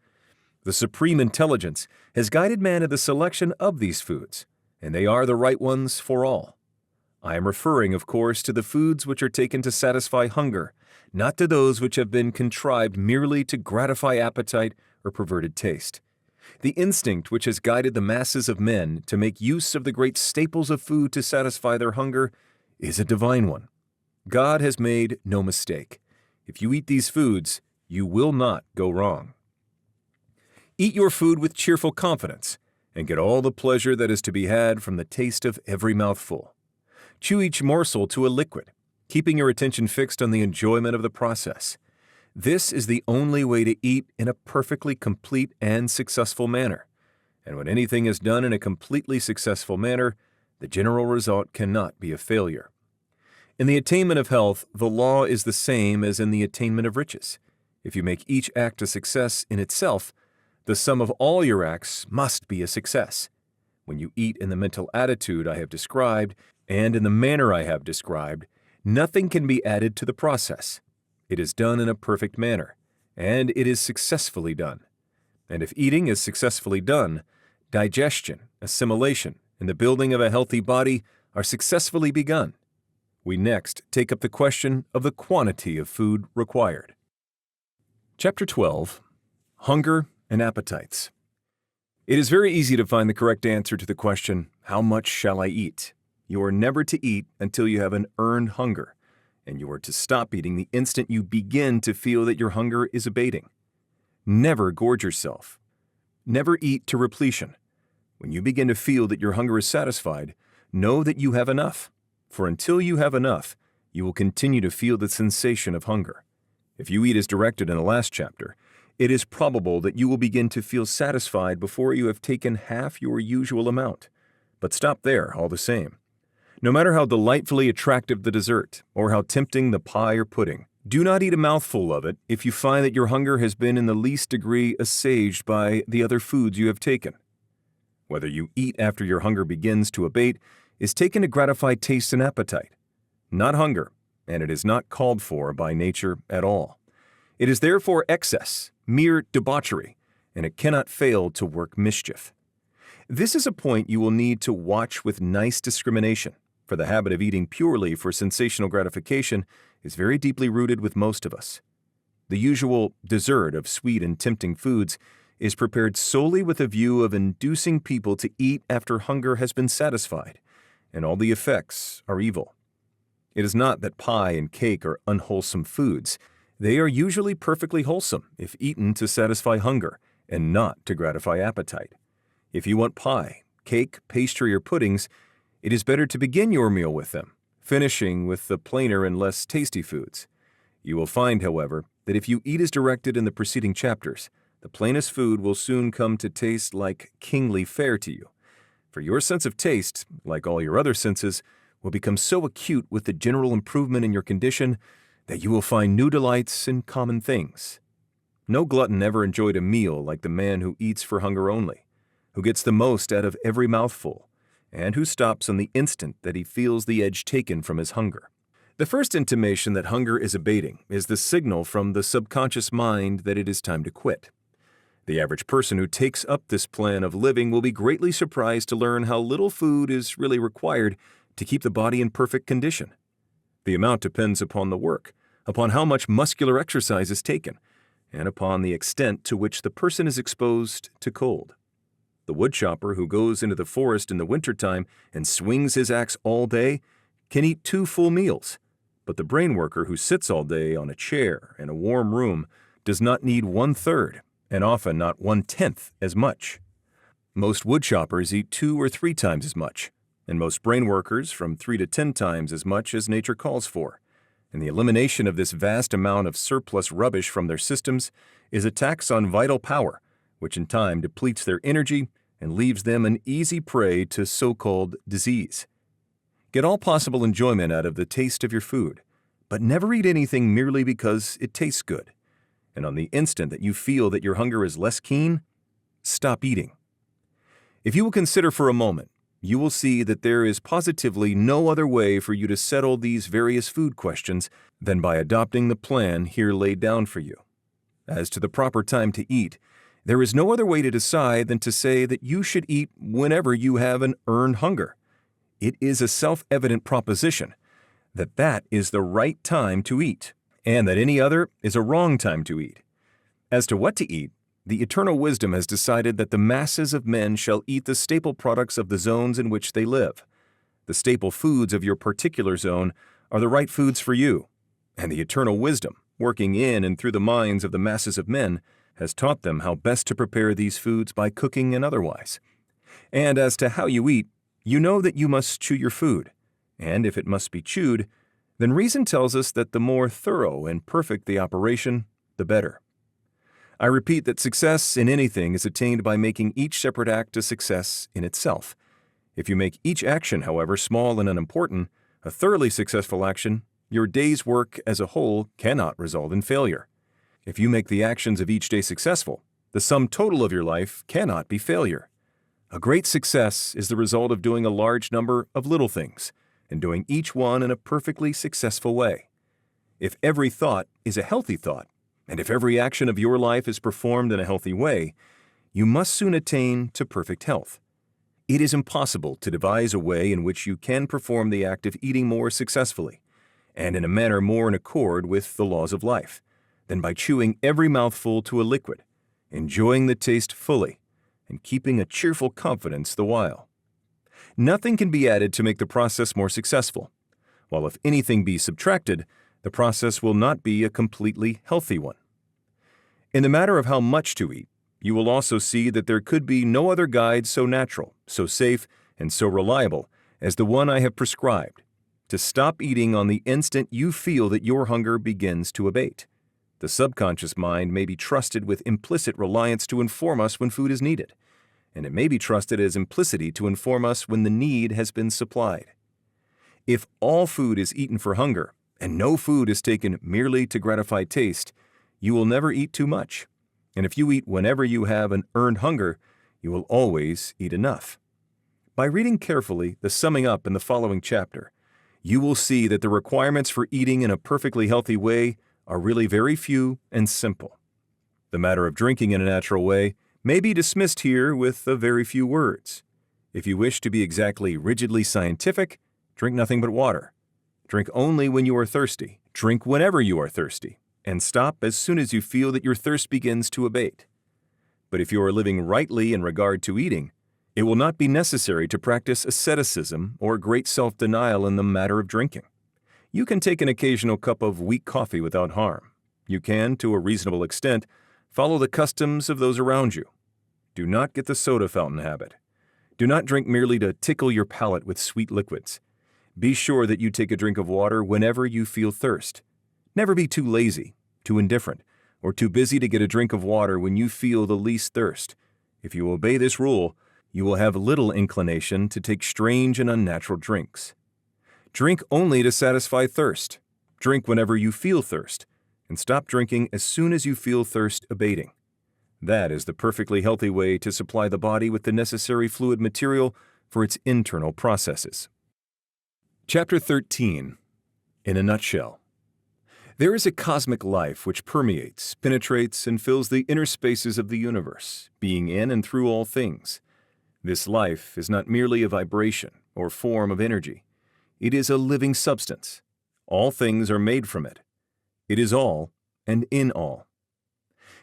The Supreme Intelligence has guided man in the selection of these foods, and they are the right ones for all. I am referring, of course, to the foods which are taken to satisfy hunger, not to those which have been contrived merely to gratify appetite or perverted taste. The instinct which has guided the masses of men to make use of the great staples of food to satisfy their hunger is a divine one. God has made no mistake. If you eat these foods, you will not go wrong. Eat your food with cheerful confidence and get all the pleasure that is to be had from the taste of every mouthful. Chew each morsel to a liquid, keeping your attention fixed on the enjoyment of the process. This is the only way to eat in a perfectly complete and successful manner. And when anything is done in a completely successful manner, the general result cannot be a failure. In the attainment of health, the law is the same as in the attainment of riches. If you make each act a success in itself, the sum of all your acts must be a success. When you eat in the mental attitude I have described and in the manner I have described, nothing can be added to the process. It is done in a perfect manner, and it is successfully done. And if eating is successfully done, digestion, assimilation, and the building of a healthy body are successfully begun. We next take up the question of the quantity of food required. Chapter 12. Hunger and Appetites. It is very easy to find the correct answer to the question, how much shall I eat? You are never to eat until you have an earned hunger, and you are to stop eating the instant you begin to feel that your hunger is abating. Never gorge yourself. Never eat to repletion. When you begin to feel that your hunger is satisfied, know that you have enough. For until you have enough, you will continue to feel the sensation of hunger. If you eat as directed in the last chapter, it is probable that you will begin to feel satisfied before you have taken half your usual amount. But stop there all the same. No matter how delightfully attractive the dessert, or how tempting the pie or pudding, do not eat a mouthful of it if you find that your hunger has been in the least degree assuaged by the other foods you have taken. Whether you eat after your hunger begins to abate is taken to gratify taste and appetite, not hunger, and it is not called for by nature at all. It is therefore excess, mere debauchery, and it cannot fail to work mischief. This is a point you will need to watch with nice discrimination, for the habit of eating purely for sensational gratification is very deeply rooted with most of us. The usual dessert of sweet and tempting foods is prepared solely with a view of inducing people to eat after hunger has been satisfied, and all the effects are evil. It is not that pie and cake are unwholesome foods. They are usually perfectly wholesome if eaten to satisfy hunger and not to gratify appetite. If you want pie, cake, pastry, or puddings, it is better to begin your meal with them, finishing with the plainer and less tasty foods. You will find, however, that if you eat as directed in the preceding chapters, the plainest food will soon come to taste like kingly fare to you. For your sense of taste, like all your other senses, will become so acute with the general improvement in your condition that you will find new delights in common things. No glutton ever enjoyed a meal like the man who eats for hunger only, who gets the most out of every mouthful, and who stops on the instant that he feels the edge taken from his hunger. The first intimation that hunger is abating is the signal from the subconscious mind that it is time to quit. The average person who takes up this plan of living will be greatly surprised to learn how little food is really required to keep the body in perfect condition. The amount depends upon the work, upon how much muscular exercise is taken, and upon the extent to which the person is exposed to cold. The woodchopper who goes into the forest in the wintertime and swings his axe all day can eat 2 full meals, but the brain worker who sits all day on a chair in a warm room does not need 1/3, and often not 1/10 as much. Most woodchoppers eat 2 or 3 times as much, and most brain workers from 3 to 10 times as much as nature calls for. And the elimination of this vast amount of surplus rubbish from their systems is a tax on vital power, which in time depletes their energy and leaves them an easy prey to so-called disease. Get all possible enjoyment out of the taste of your food, but never eat anything merely because it tastes good. and on the instant that you feel that your hunger is less keen, stop eating. If you will consider for a moment, you will see that there is positively no other way for you to settle these various food questions than by adopting the plan here laid down for you. As to the proper time to eat, there is no other way to decide than to say that you should eat whenever you have an earned hunger. It is a self-evident proposition that that is the right time to eat, and that any other is a wrong time to eat. As to what to eat, the eternal wisdom has decided that the masses of men shall eat the staple products of the zones in which they live. The staple foods of your particular zone are the right foods for you, and the eternal wisdom, working in and through the minds of the masses of men, has taught them how best to prepare these foods by cooking and otherwise. And as to how you eat, you know that you must chew your food, and if it must be chewed, then reason tells us that the more thorough and perfect the operation, the better. I repeat that success in anything is attained by making each separate act a success in itself. If you make each action, however, small and unimportant, a thoroughly successful action, your day's work as a whole cannot result in failure. If you make the actions of each day successful, the sum total of your life cannot be failure. A great success is the result of doing a large number of little things, and doing each one in a perfectly successful way. If every thought is a healthy thought, and if every action of your life is performed in a healthy way, you must soon attain to perfect health. It is impossible to devise a way in which you can perform the act of eating more successfully, and in a manner more in accord with the laws of life, than by chewing every mouthful to a liquid, enjoying the taste fully, and keeping a cheerful confidence the while. Nothing can be added to make the process more successful, while if anything be subtracted, the process will not be a completely healthy one. In the matter of how much to eat, you will also see that there could be no other guide so natural, so safe, and so reliable as the one I have prescribed: to stop eating on the instant you feel that your hunger begins to abate. The subconscious mind may be trusted with implicit reliance to inform us when food is needed, and it may be trusted as implicity to inform us when the need has been supplied. If all food is eaten for hunger, and no food is taken merely to gratify taste, you will never eat too much. And if you eat whenever you have an earned hunger, you will always eat enough. By reading carefully the summing up in the following chapter, you will see that the requirements for eating in a perfectly healthy way are really very few and simple. The matter of drinking in a natural way may be dismissed here with a very few words. If you wish to be exactly rigidly scientific, drink nothing but water. Drink only when you are thirsty. Drink whenever you are thirsty, and stop as soon as you feel that your thirst begins to abate. But if you are living rightly in regard to eating, it will not be necessary to practice asceticism or great self-denial in the matter of drinking. You can take an occasional cup of weak coffee without harm. You can, to a reasonable extent, follow the customs of those around you. Do not get the soda fountain habit. Do not drink merely to tickle your palate with sweet liquids. Be sure that you take a drink of water whenever you feel thirst. Never be too lazy, too indifferent, or too busy to get a drink of water when you feel the least thirst. If you obey this rule, you will have little inclination to take strange and unnatural drinks. Drink only to satisfy thirst. Drink whenever you feel thirst, and stop drinking as soon as you feel thirst abating. That is the perfectly healthy way to supply the body with the necessary fluid material for its internal processes. Chapter 13. In a nutshell. There is a cosmic life which permeates, penetrates, and fills the inner spaces of the universe, being in and through all things. This life is not merely a vibration or form of energy. It is a living substance. All things are made from it. It is all and in all.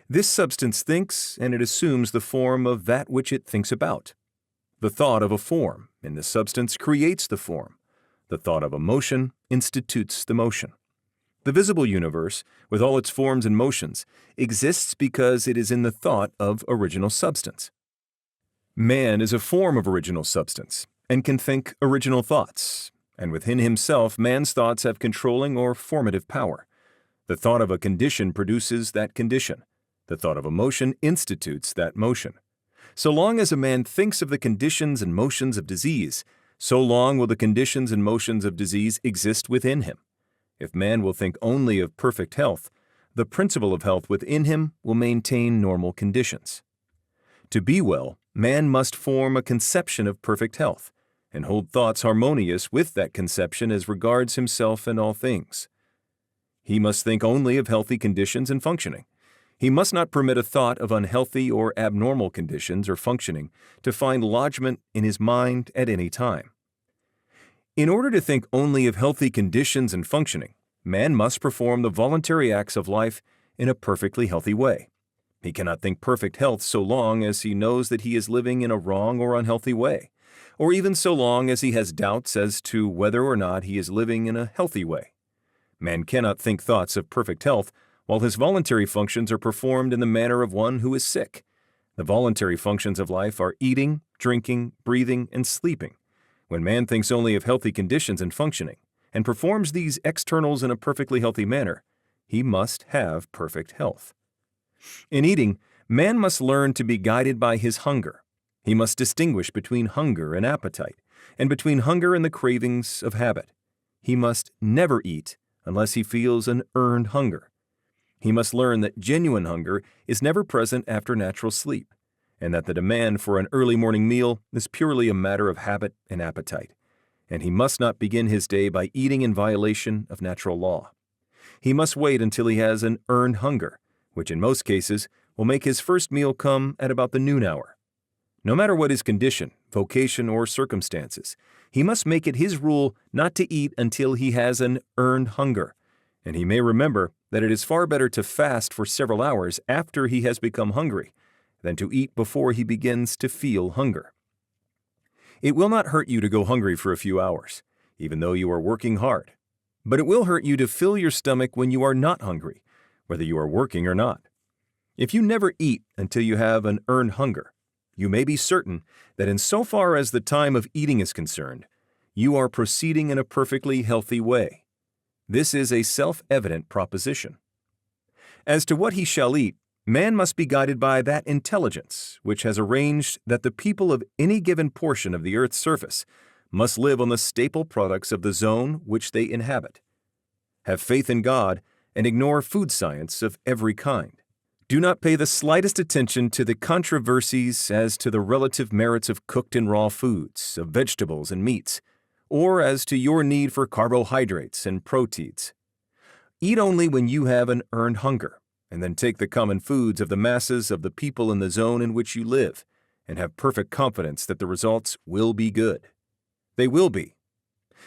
This substance thinks, and it assumes the form of that which it thinks about. The thought of a form in the substance creates the form. The thought of a motion institutes the motion. The visible universe, with all its forms and motions, exists because it is in the thought of original substance. Man is a form of original substance and can think original thoughts, and within himself man's thoughts have controlling or formative power. The thought of a condition produces that condition. The thought of a motion institutes that motion. So long as a man thinks of the conditions and motions of disease, so long will the conditions and motions of disease exist within him. If man will think only of perfect health, the principle of health within him will maintain normal conditions. To be well, man must form a conception of perfect health, and hold thoughts harmonious with that conception as regards himself and all things. He must think only of healthy conditions and functioning. He must not permit a thought of unhealthy or abnormal conditions or functioning to find lodgment in his mind at any time. In order to think only of healthy conditions and functioning, man must perform the voluntary acts of life in a perfectly healthy way. He cannot think perfect health so long as he knows that he is living in a wrong or unhealthy way, or even so long as he has doubts as to whether or not he is living in a healthy way. Man cannot think thoughts of perfect health while his voluntary functions are performed in the manner of one who is sick. The voluntary functions of life are eating, drinking, breathing, and sleeping. When man thinks only of healthy conditions and functioning, and performs these externals in a perfectly healthy manner, he must have perfect health. In eating, man must learn to be guided by his hunger. He must distinguish between hunger and appetite, and between hunger and the cravings of habit. He must never eat unless he feels an earned hunger. He must learn that genuine hunger is never present after natural sleep, and that the demand for an early morning meal is purely a matter of habit and appetite. And he must not begin his day by eating in violation of natural law. He must wait until he has an earned hunger, which in most cases will make his first meal come at about the noon hour. No matter what his condition, vocation, or circumstances, he must make it his rule not to eat until he has an earned hunger, and he may remember that it is far better to fast for several hours after he has become hungry than to eat before he begins to feel hunger. It will not hurt you to go hungry for a few hours, even though you are working hard, but it will hurt you to fill your stomach when you are not hungry, whether you are working or not. If you never eat until you have an earned hunger, you may be certain that insofar as the time of eating is concerned, you are proceeding in a perfectly healthy way. This is a self-evident proposition. As to what he shall eat, man must be guided by that intelligence which has arranged that the people of any given portion of the earth's surface must live on the staple products of the zone which they inhabit. Have faith in God and ignore food science of every kind. Do not pay the slightest attention to the controversies as to the relative merits of cooked and raw foods, of vegetables and meats, or as to your need for carbohydrates and proteins. Eat only when you have an earned hunger, and then take the common foods of the masses of the people in the zone in which you live, and have perfect confidence that the results will be good. They will be.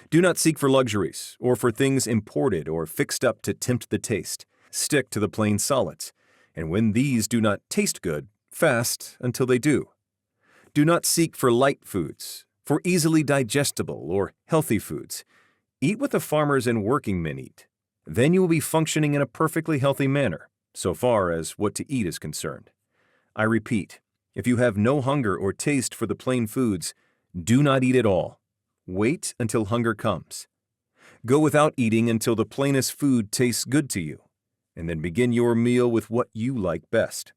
Do not seek for luxuries, or for things imported or fixed up to tempt the taste. Stick to the plain solids, and when these do not taste good, fast until they do. Do not seek for light foods, for easily digestible or healthy foods. Eat what the farmers and working men eat. Then you will be functioning in a perfectly healthy manner, so far as what to eat is concerned. I repeat, if you have no hunger or taste for the plain foods, do not eat at all. Wait until hunger comes. Go without eating until the plainest food tastes good to you, and then begin your meal with what you like best.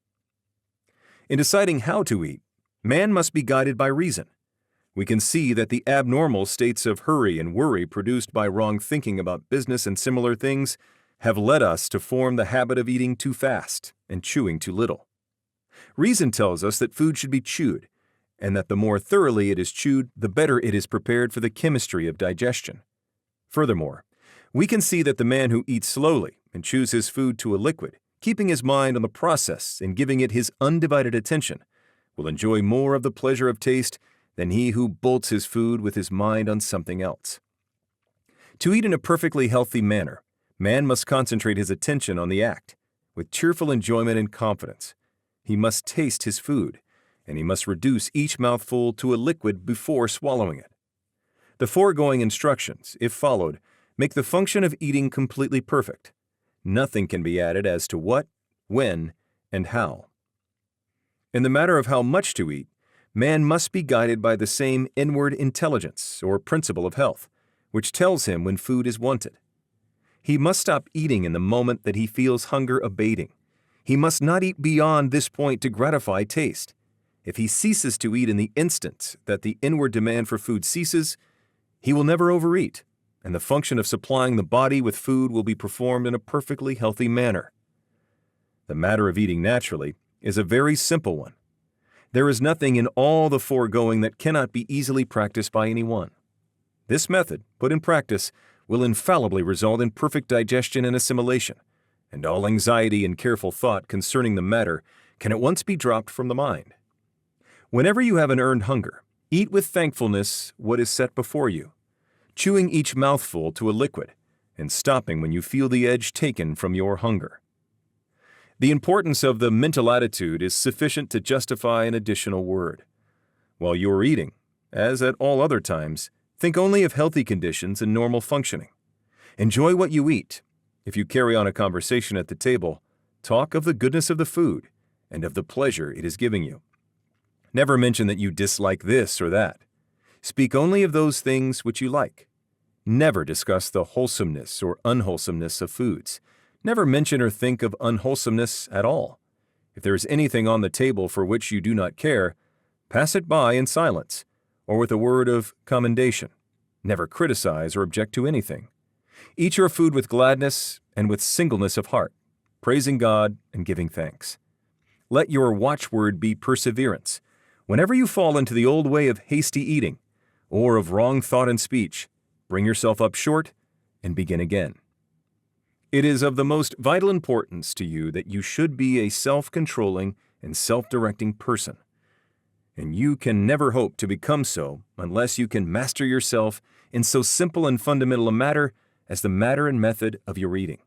In deciding how to eat, man must be guided by reason. We can see that the abnormal states of hurry and worry produced by wrong thinking about business and similar things have led us to form the habit of eating too fast and chewing too little. Reason tells us that food should be chewed, and that the more thoroughly it is chewed, the better it is prepared for the chemistry of digestion. Furthermore, we can see that the man who eats slowly and chews his food to a liquid, keeping his mind on the process and giving it his undivided attention, will enjoy more of the pleasure of taste than he who bolts his food with his mind on something else. To eat in a perfectly healthy manner, man must concentrate his attention on the act, with cheerful enjoyment and confidence. He must taste his food, and he must reduce each mouthful to a liquid before swallowing it. The foregoing instructions, if followed, make the function of eating completely perfect. Nothing can be added as to what, when, and how. In the matter of how much to eat, man must be guided by the same inward intelligence or principle of health, which tells him when food is wanted. He must stop eating in the moment that he feels hunger abating. He must not eat beyond this point to gratify taste. If he ceases to eat in the instant that the inward demand for food ceases, he will never overeat, and the function of supplying the body with food will be performed in a perfectly healthy manner. The matter of eating naturally is a very simple one. There is nothing in all the foregoing that cannot be easily practiced by anyone. This method, put in practice, will infallibly result in perfect digestion and assimilation, and all anxiety and careful thought concerning the matter can at once be dropped from the mind. Whenever you have an earned hunger, eat with thankfulness what is set before you, chewing each mouthful to a liquid, and stopping when you feel the edge taken from your hunger. The importance of the mental attitude is sufficient to justify an additional word. While you are eating, as at all other times, think only of healthy conditions and normal functioning. Enjoy what you eat. If you carry on a conversation at the table, talk of the goodness of the food and of the pleasure it is giving you. Never mention that you dislike this or that. Speak only of those things which you like. Never discuss the wholesomeness or unwholesomeness of foods. Never mention or think of unwholesomeness at all. If there is anything on the table for which you do not care, pass it by in silence, or with a word of commendation. Never criticize or object to anything. Eat your food with gladness and with singleness of heart, praising God and giving thanks. Let your watchword be perseverance. Whenever you fall into the old way of hasty eating, or of wrong thought and speech, bring yourself up short and begin again. It is of the most vital importance to you that you should be a self-controlling and self-directing person. And you can never hope to become so unless you can master yourself in so simple and fundamental a matter as the matter and method of your eating.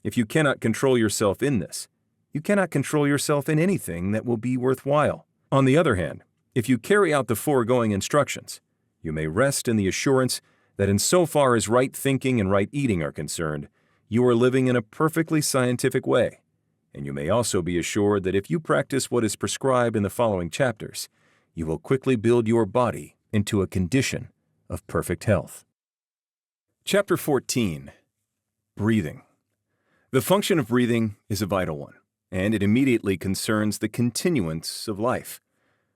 If you cannot control yourself in this, you cannot control yourself in anything that will be worthwhile. On the other hand, if you carry out the foregoing instructions, you may rest in the assurance that insofar as right thinking and right eating are concerned, you are living in a perfectly scientific way, and you may also be assured that if you practice what is prescribed in the following chapters, you will quickly build your body into a condition of perfect health. Chapter 14. Breathing. The function of breathing is a vital one, and it immediately concerns the continuance of life.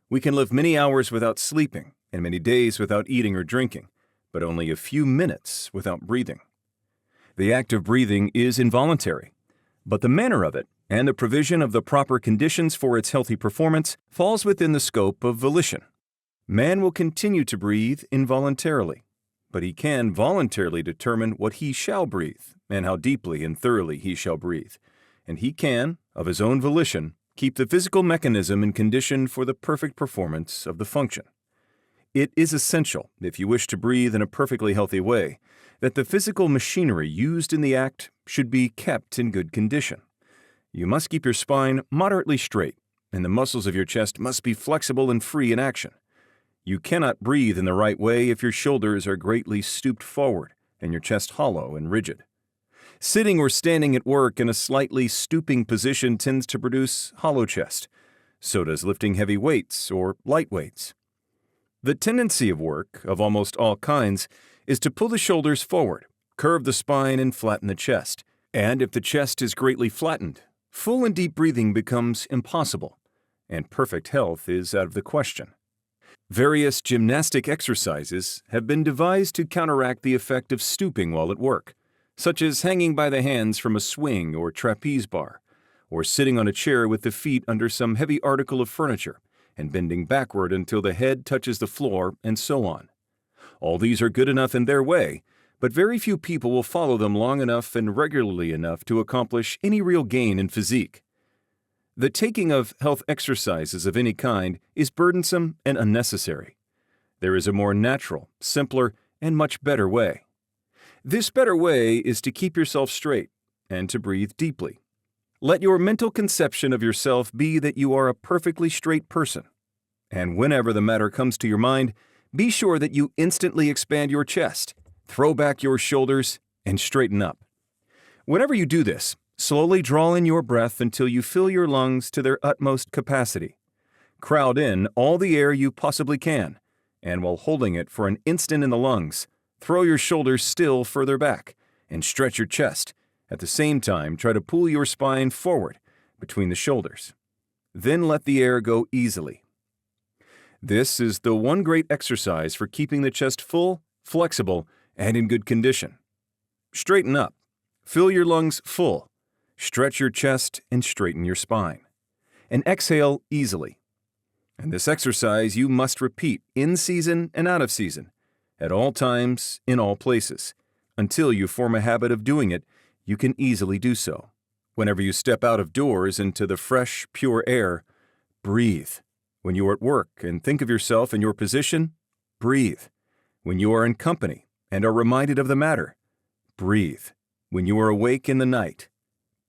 We can live many hours without sleeping and many days without eating or drinking, but only a few minutes without breathing. The act of breathing is involuntary, but the manner of it and the provision of the proper conditions for its healthy performance falls within the scope of volition. Man will continue to breathe involuntarily, but he can voluntarily determine what he shall breathe and how deeply and thoroughly he shall breathe, and he can, of his own volition, keep the physical mechanism in condition for the perfect performance of the function. It is essential, if you wish to breathe in a perfectly healthy way, that the physical machinery used in the act should be kept in good condition. You must keep your spine moderately straight, and the muscles of your chest must be flexible and free in action. You cannot breathe in the right way if your shoulders are greatly stooped forward and your chest hollow and rigid. Sitting or standing at work in a slightly stooping position tends to produce hollow chest. So does lifting heavy weights or light weights. The tendency of work, of almost all kinds, is to pull the shoulders forward, curve the spine, and flatten the chest. And if the chest is greatly flattened, full and deep breathing becomes impossible, and perfect health is out of the question. Various gymnastic exercises have been devised to counteract the effect of stooping while at work, such as hanging by the hands from a swing or trapeze bar, or sitting on a chair with the feet under some heavy article of furniture, and bending backward until the head touches the floor, and so on. All these are good enough in their way, but very few people will follow them long enough and regularly enough to accomplish any real gain in physique. The taking of health exercises of any kind is burdensome and unnecessary. There is a more natural, simpler, and much better way. This better way is to keep yourself straight and to breathe deeply. Let your mental conception of yourself be that you are a perfectly straight person, and whenever the matter comes to your mind, be sure that you instantly expand your chest, throw back your shoulders, and straighten up. Whenever you do this, slowly draw in your breath until you fill your lungs to their utmost capacity. Crowd in all the air you possibly can, and while holding it for an instant in the lungs, throw your shoulders still further back and stretch your chest. At the same time, try to pull your spine forward between the shoulders. Then let the air go easily. This is the one great exercise for keeping the chest full, flexible, and in good condition. Straighten up. Fill your lungs full. Stretch your chest and straighten your spine. And exhale easily. And this exercise you must repeat in season and out of season, at all times, in all places. Until you form a habit of doing it, you can easily do so. Whenever you step out of doors into the fresh, pure air, breathe. When you are at work and think of yourself in your position, breathe. When you are in company and are reminded of the matter, breathe. When you are awake in the night,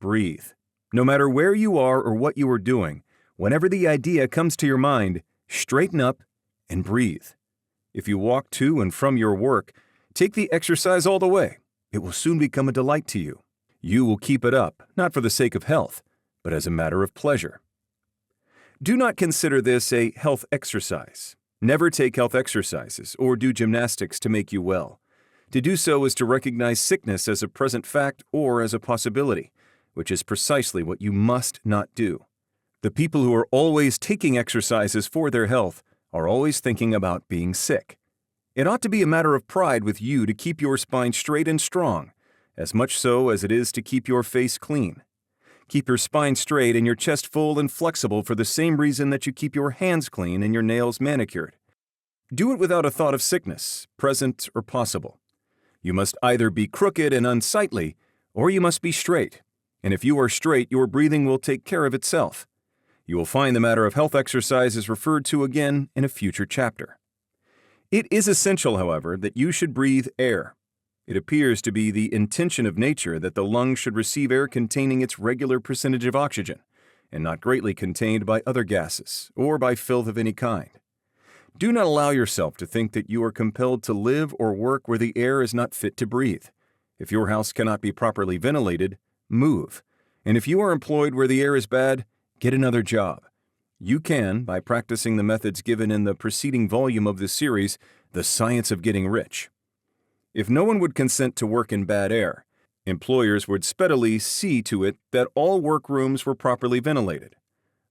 breathe. No matter where you are or what you are doing, whenever the idea comes to your mind, straighten up and breathe. If you walk to and from your work, take the exercise all the way. It will soon become a delight to you. You will keep it up, not for the sake of health, but as a matter of pleasure. Do not consider this a health exercise. Never take health exercises or do gymnastics to make you well. To do so is to recognize sickness as a present fact or as a possibility, which is precisely what you must not do. The people who are always taking exercises for their health are always thinking about being sick. It ought to be a matter of pride with you to keep your spine straight and strong, as much so as it is to keep your face clean. Keep your spine straight and your chest full and flexible for the same reason that you keep your hands clean and your nails manicured. Do it without a thought of sickness, present or possible. You must either be crooked and unsightly, or you must be straight. And if you are straight, your breathing will take care of itself. You will find the matter of health exercise is referred to again in a future chapter. It is essential, however, that you should breathe air. It appears to be the intention of nature that the lungs should receive air containing its regular percentage of oxygen, and not greatly contained by other gases or by filth of any kind. Do not allow yourself to think that you are compelled to live or work where the air is not fit to breathe. If your house cannot be properly ventilated, move. And if you are employed where the air is bad, get another job. You can, by practicing the methods given in the preceding volume of this series, The Science of Getting Rich. If no one would consent to work in bad air, employers would speedily see to it that all workrooms were properly ventilated.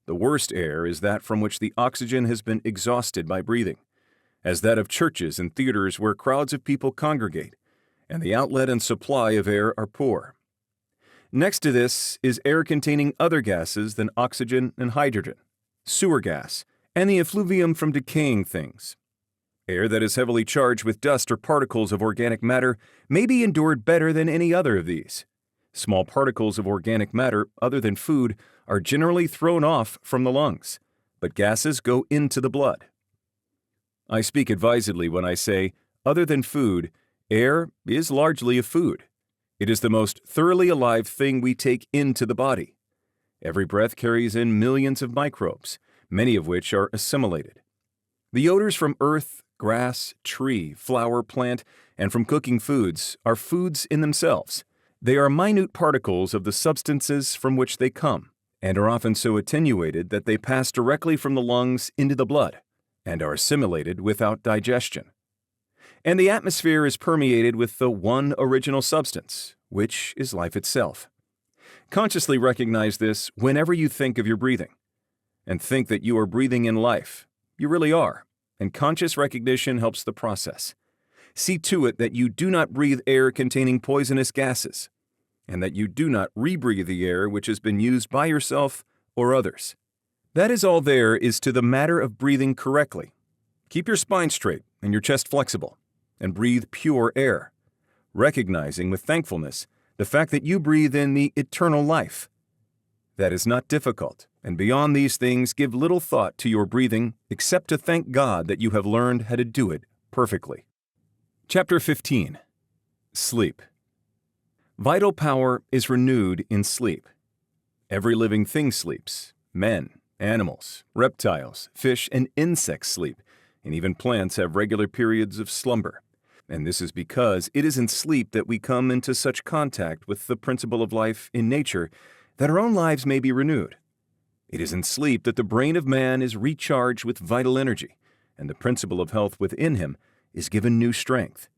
The worst air is that from which the oxygen has been exhausted by breathing, as that of churches and theaters where crowds of people congregate, and the outlet and supply of air are poor. Next to this is air containing other gases than oxygen and hydrogen, sewer gas, and the effluvium from decaying things. Air that is heavily charged with dust or particles of organic matter may be endured better than any other of these. Small particles of organic matter, other than food, are generally thrown off from the lungs, but gases go into the blood. I speak advisedly when I say, other than food, air is largely a food. It is the most thoroughly alive thing we take into the body. Every breath carries in millions of microbes, many of which are assimilated. The odors from earth, grass, tree, flower, plant, and from cooking foods are foods in themselves. They are minute particles of the substances from which they come, and are often so attenuated that they pass directly from the lungs into the blood, and are assimilated without digestion. And the atmosphere is permeated with the one original substance, which is life itself. Consciously recognize this whenever you think of your breathing, and think that you are breathing in life. You really are, and conscious recognition helps the process. See to it that you do not breathe air containing poisonous gases, and that you do not rebreathe the air which has been used by yourself or others. That is all there is to the matter of breathing correctly. Keep your spine straight and your chest flexible, and breathe pure air, recognizing with thankfulness the fact that you breathe in the eternal life. That is not difficult, and beyond these things give little thought to your breathing except to thank God that you have learned how to do it perfectly. Chapter 15. Sleep. Vital power is renewed in sleep. Every living thing sleeps. Men, animals, reptiles, fish, and insects sleep, and even plants have regular periods of slumber. And this is because it is in sleep that we come into such contact with the principle of life in nature that our own lives may be renewed. It is in sleep that the brain of man is recharged with vital energy, and the principle of health within him is given new strength.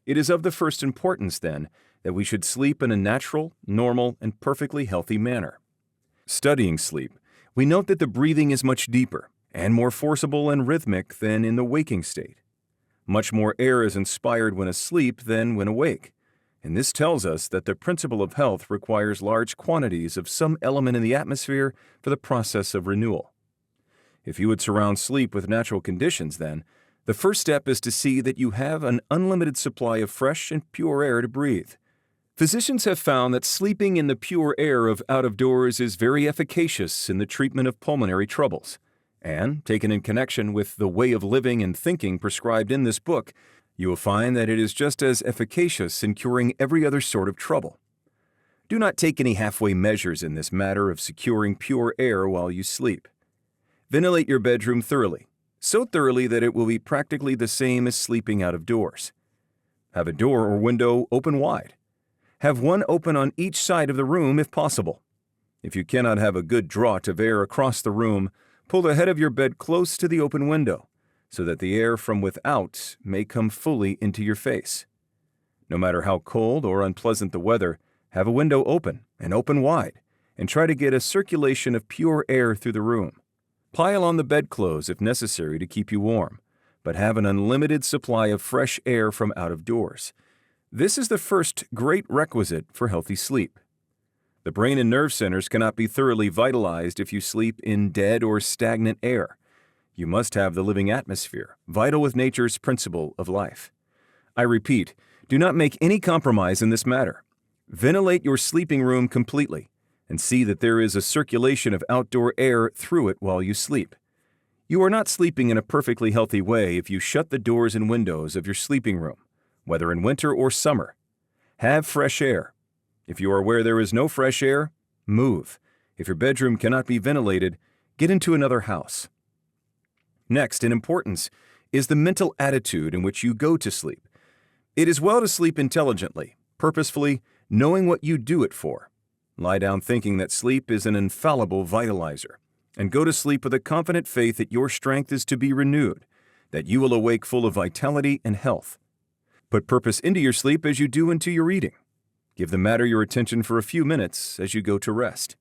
It is of the first importance, then, that we should sleep in a natural, normal, and perfectly healthy manner. Studying sleep, we note that the breathing is much deeper and more forcible and rhythmic than in the waking state. Much more air is inspired when asleep than when awake, and this tells us that the principle of health requires large quantities of some element in the atmosphere for the process of renewal. If you would surround sleep with natural conditions, then, the first step is to see that you have an unlimited supply of fresh and pure air to breathe. Physicians have found that sleeping in the pure air of out of doors is very efficacious in the treatment of pulmonary troubles. And, taken in connection with the way of living and thinking prescribed in this book, you will find that it is just as efficacious in curing every other sort of trouble. Do not take any halfway measures in this matter of securing pure air while you sleep. Ventilate your bedroom thoroughly, so thoroughly that it will be practically the same as sleeping out of doors. Have a door or window open wide. Have one open on each side of the room if possible. If you cannot have a good draught of air across the room, pull the head of your bed close to the open window, so that the air from without may come fully into your face. No matter how cold or unpleasant the weather, have a window open and open wide, and try to get a circulation of pure air through the room. Pile on the bedclothes if necessary to keep you warm, but have an unlimited supply of fresh air from out of doors. This is the first great requisite for healthy sleep. The brain and nerve centers cannot be thoroughly vitalized if you sleep in dead or stagnant air. You must have the living atmosphere, vital with nature's principle of life. I repeat, do not make any compromise in this matter. Ventilate your sleeping room completely, and see that there is a circulation of outdoor air through it while you sleep. You are not sleeping in a perfectly healthy way if you shut the doors and windows of your sleeping room, whether in winter or summer. Have fresh air. If you are where there is no fresh air, move. If your bedroom cannot be ventilated, get into another house. Next in importance is the mental attitude in which you go to sleep. It is well to sleep intelligently, purposefully, knowing what you do it for. Lie down thinking that sleep is an infallible vitalizer, and go to sleep with a confident faith that your strength is to be renewed, that you will awake full of vitality and health. Put purpose into your sleep as you do into your eating. Give the matter your attention for a few minutes as you go to rest.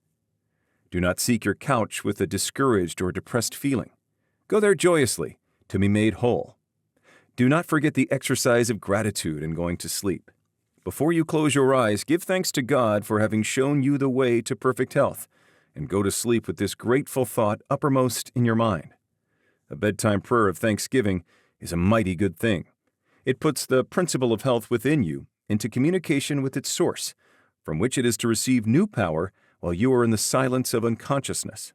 Do not seek your couch with a discouraged or depressed feeling. Go there joyously to be made whole. Do not forget the exercise of gratitude in going to sleep. Before you close your eyes, give thanks to God for having shown you the way to perfect health, and go to sleep with this grateful thought uppermost in your mind. A bedtime prayer of thanksgiving is a mighty good thing. It puts the principle of health within you into communication with its source, from which it is to receive new power while you are in the silence of unconsciousness.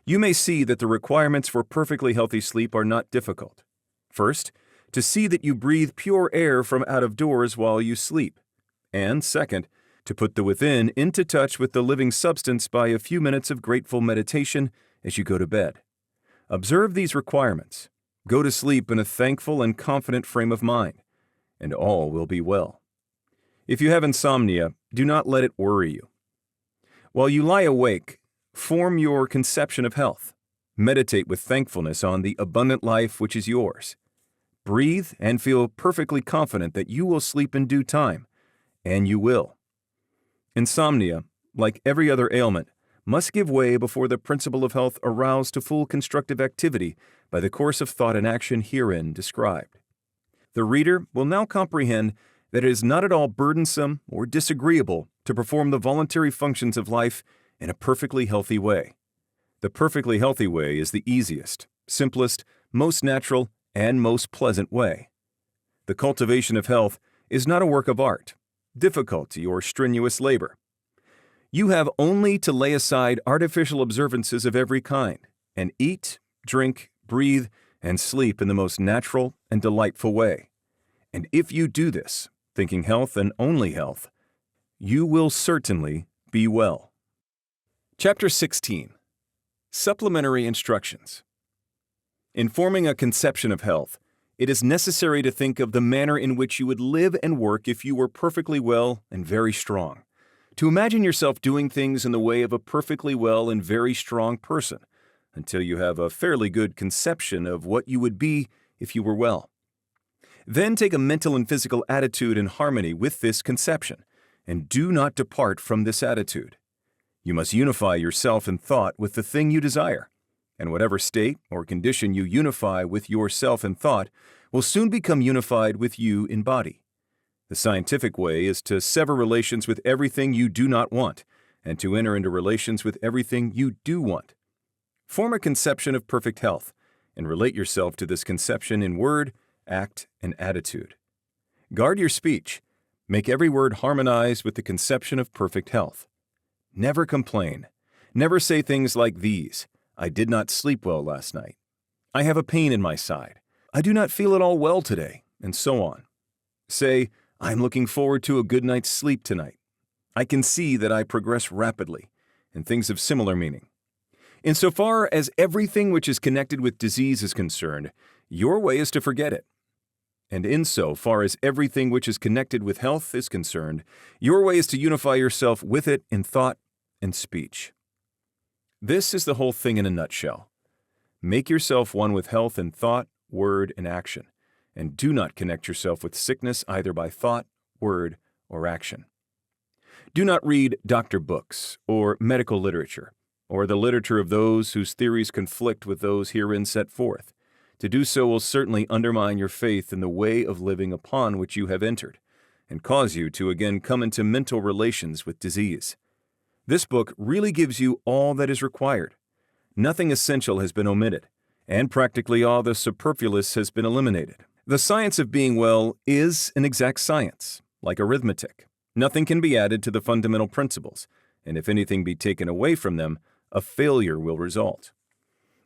You may see that the requirements for perfectly healthy sleep are not difficult. First, to see that you breathe pure air from out of doors while you sleep. And second, to put the within into touch with the living substance by a few minutes of grateful meditation as you go to bed. Observe these requirements. Go to sleep in a thankful and confident frame of mind, and all will be well. If you have insomnia, do not let it worry you. While you lie awake, form your conception of health. Meditate with thankfulness on the abundant life which is yours. Breathe and feel perfectly confident that you will sleep in due time, and you will. Insomnia, like every other ailment, must give way before the principle of health aroused to full constructive activity by the course of thought and action herein described. The reader will now comprehend that it is not at all burdensome or disagreeable to perform the voluntary functions of life in a perfectly healthy way. The perfectly healthy way is the easiest, simplest, most natural, and most pleasant way. The cultivation of health is not a work of art, difficulty, or strenuous labor. You have only to lay aside artificial observances of every kind and eat, drink, breathe, and sleep in the most natural and delightful way. And if you do this, thinking health and only health, you will certainly be well. Chapter 16. Supplementary Instructions. In forming a conception of health, it is necessary to think of the manner in which you would live and work if you were perfectly well and very strong. To imagine yourself doing things in the way of a perfectly well and very strong person, until you have a fairly good conception of what you would be if you were well. Then take a mental and physical attitude in harmony with this conception, and do not depart from this attitude. You must unify yourself in thought with the thing you desire, and whatever state or condition you unify with yourself in thought will soon become unified with you in body. The scientific way is to sever relations with everything you do not want and to enter into relations with everything you do want. Form a conception of perfect health and relate yourself to this conception in word, act, and attitude. Guard your speech. Make every word harmonize with the conception of perfect health. Never complain. Never say things like these: I did not sleep well last night. I have a pain in my side. I do not feel at all well today, and so on. Say, I am looking forward to a good night's sleep tonight. I can see that I progress rapidly, and things of similar meaning. Insofar as everything which is connected with disease is concerned, your way is to forget it. And insofar as everything which is connected with health is concerned, your way is to unify yourself with it in thought and speech. This is the whole thing in a nutshell. Make yourself one with health in thought, word, and action, and do not connect yourself with sickness either by thought, word, or action. Do not read doctor books or medical literature, or the literature of those whose theories conflict with those herein set forth. To do so will certainly undermine your faith in the way of living upon which you have entered, and cause you to again come into mental relations with disease. This book really gives you all that is required. Nothing essential has been omitted, and practically all the superfluous has been eliminated. The science of being well is an exact science, like arithmetic. Nothing can be added to the fundamental principles, and if anything be taken away from them, a failure will result.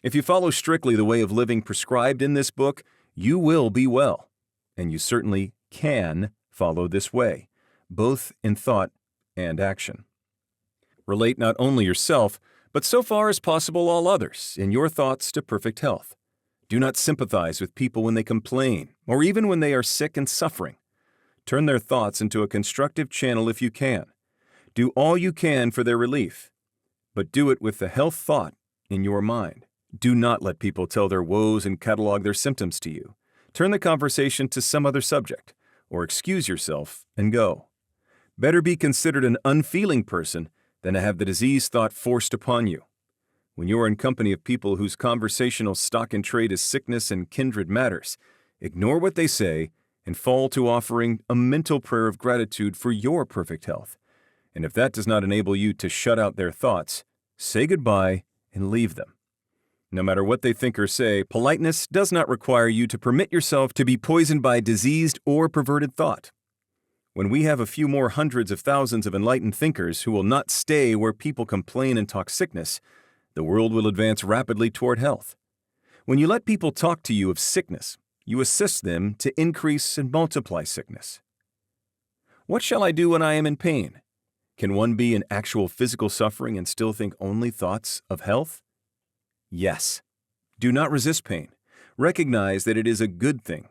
If you follow strictly the way of living prescribed in this book, you will be well, and you certainly can follow this way, both in thought and action. Relate not only yourself, but so far as possible all others in your thoughts to perfect health. Do not sympathize with people when they complain, or even when they are sick and suffering. Turn their thoughts into a constructive channel if you can. Do all you can for their relief, but do it with the health thought in your mind. Do not let people tell their woes and catalog their symptoms to you. Turn the conversation to some other subject, or excuse yourself and go. Better be considered an unfeeling person than to have the disease thought forced upon you. When you are in company of people whose conversational stock in trade is sickness and kindred matters, ignore what they say and fall to offering a mental prayer of gratitude for your perfect health. And if that does not enable you to shut out their thoughts, say goodbye and leave them. No matter what they think or say, politeness does not require you to permit yourself to be poisoned by diseased or perverted thought. When we have a few more hundreds of thousands of enlightened thinkers who will not stay where people complain and talk sickness, the world will advance rapidly toward health. When you let people talk to you of sickness, you assist them to increase and multiply sickness. What shall I do when I am in pain? Can one be in actual physical suffering and still think only thoughts of health? Yes. Do not resist pain. Recognize that it is a good thing.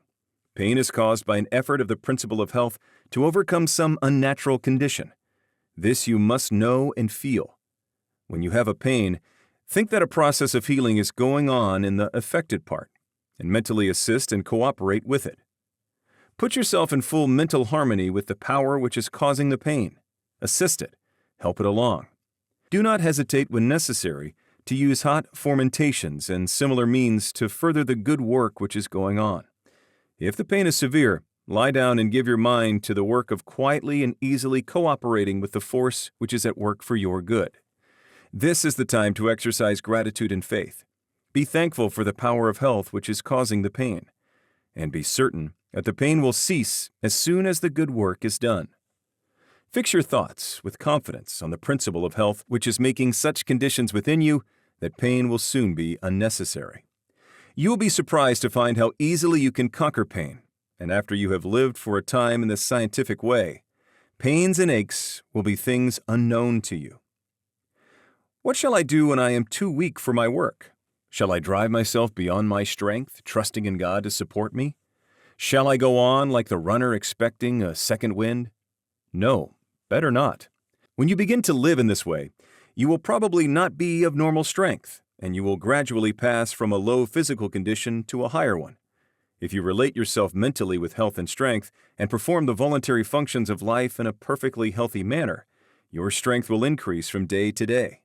Pain is caused by an effort of the principle of health to overcome some unnatural condition. This you must know and feel. When you have a pain, think that a process of healing is going on in the affected part, and mentally assist and cooperate with it. Put yourself in full mental harmony with the power which is causing the pain. Assist it. Help it along. Do not hesitate when necessary to use hot fomentations and similar means to further the good work which is going on. If the pain is severe, lie down and give your mind to the work of quietly and easily cooperating with the force which is at work for your good. This is the time to exercise gratitude and faith. Be thankful for the power of health which is causing the pain, and be certain that the pain will cease as soon as the good work is done. Fix your thoughts with confidence on the principle of health which is making such conditions within you that pain will soon be unnecessary. You will be surprised to find how easily you can conquer pain, and after you have lived for a time in the scientific way, pains and aches will be things unknown to you. What shall I do when I am too weak for my work? Shall I drive myself beyond my strength, trusting in God to support me? Shall I go on like the runner expecting a second wind? No, better not. When you begin to live in this way, you will probably not be of normal strength, and you will gradually pass from a low physical condition to a higher one. If you relate yourself mentally with health and strength and perform the voluntary functions of life in a perfectly healthy manner, your strength will increase from day to day.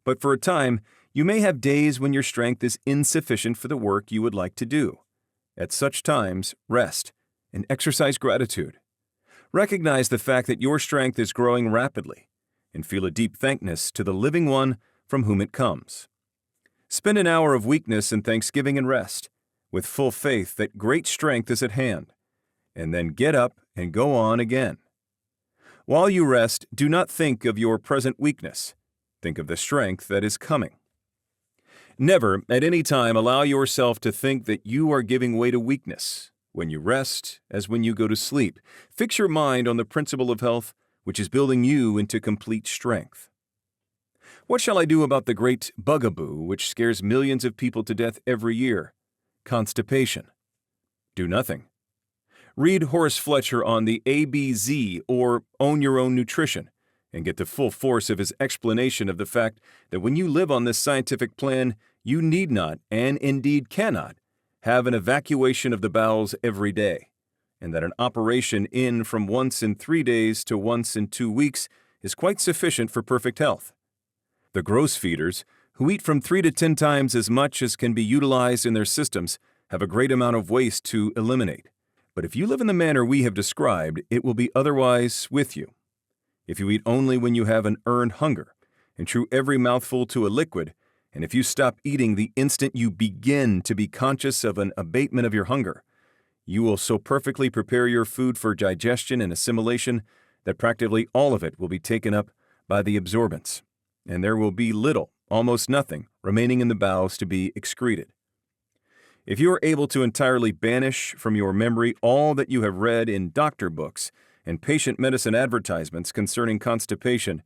But for a time, you may have days when your strength is insufficient for the work you would like to do. At such times, rest and exercise gratitude. Recognize the fact that your strength is growing rapidly, and feel a deep thankness to the living one from whom it comes. Spend an hour of weakness and thanksgiving and rest, with full faith that great strength is at hand, and then get up and go on again. While you rest, do not think of your present weakness. Think of the strength that is coming. Never, at any time, allow yourself to think that you are giving way to weakness. When you rest, as when you go to sleep, fix your mind on the principle of health, which is building you into complete strength. What shall I do about the great bugaboo which scares millions of people to death every year? Constipation. Do nothing. Read Horace Fletcher on the ABZ or Own Your Own Nutrition and get the full force of his explanation of the fact that when you live on this scientific plan, you need not, and indeed cannot, have an evacuation of the bowels every day, and that an operation in from once in 3 days to once in 2 weeks is quite sufficient for perfect health. The gross feeders, who eat from 3 to 10 times as much as can be utilized in their systems, have a great amount of waste to eliminate. But if you live in the manner we have described, it will be otherwise with you. If you eat only when you have an earned hunger, and chew every mouthful to a liquid, and if you stop eating the instant you begin to be conscious of an abatement of your hunger, you will so perfectly prepare your food for digestion and assimilation that practically all of it will be taken up by the absorbents, and there will be little, almost nothing, remaining in the bowels to be excreted. If you are able to entirely banish from your memory all that you have read in doctor books and patient medicine advertisements concerning constipation,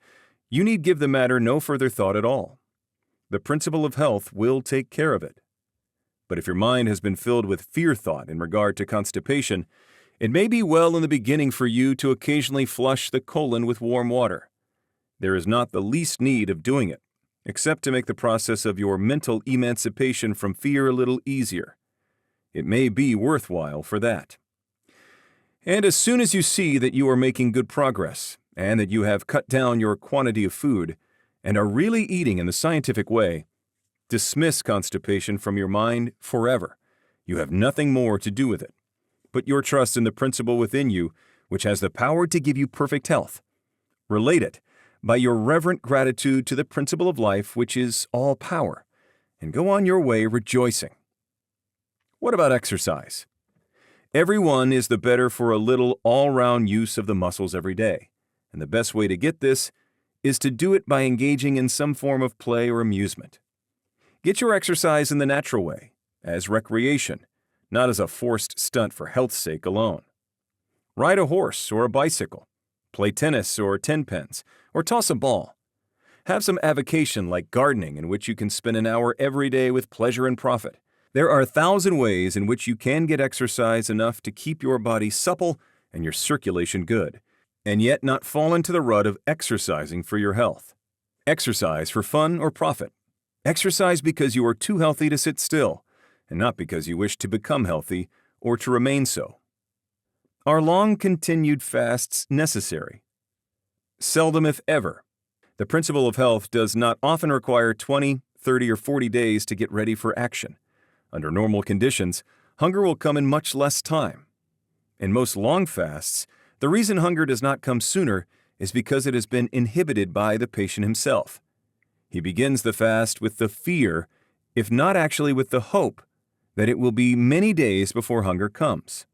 you need give the matter no further thought at all. The principle of health will take care of it. But if your mind has been filled with fear thought in regard to constipation, it may be well in the beginning for you to occasionally flush the colon with warm water. There is not the least need of doing it, except to make the process of your mental emancipation from fear a little easier. It may be worthwhile for that. And as soon as you see that you are making good progress, and that you have cut down your quantity of food, and are really eating in the scientific way, dismiss constipation from your mind forever. You have nothing more to do with it. Put your trust in the principle within you, which has the power to give you perfect health. Relate it by your reverent gratitude to the principle of life, which is all power, and go on your way rejoicing. What about exercise? Everyone is the better for a little all-round use of the muscles every day, and the best way to get this is to do it by engaging in some form of play or amusement. Get your exercise in the natural way, as recreation, not as a forced stunt for health's sake alone. Ride a horse or a bicycle, play tennis or tenpins, or toss a ball. Have some avocation like gardening in which you can spend an hour every day with pleasure and profit. There are 1,000 ways in which you can get exercise enough to keep your body supple and your circulation good, and yet not fall into the rut of exercising for your health. Exercise for fun or profit. Exercise because you are too healthy to sit still, and not because you wish to become healthy or to remain so. Are long-continued fasts necessary? Seldom if ever. The principle of health does not often require 20, 30, or 40 days to get ready for action. Under normal conditions, hunger will come in much less time. In most long fasts, the reason hunger does not come sooner is because it has been inhibited by the patient himself. He begins the fast with the fear, if not actually with the hope, that it will be many days before hunger comes.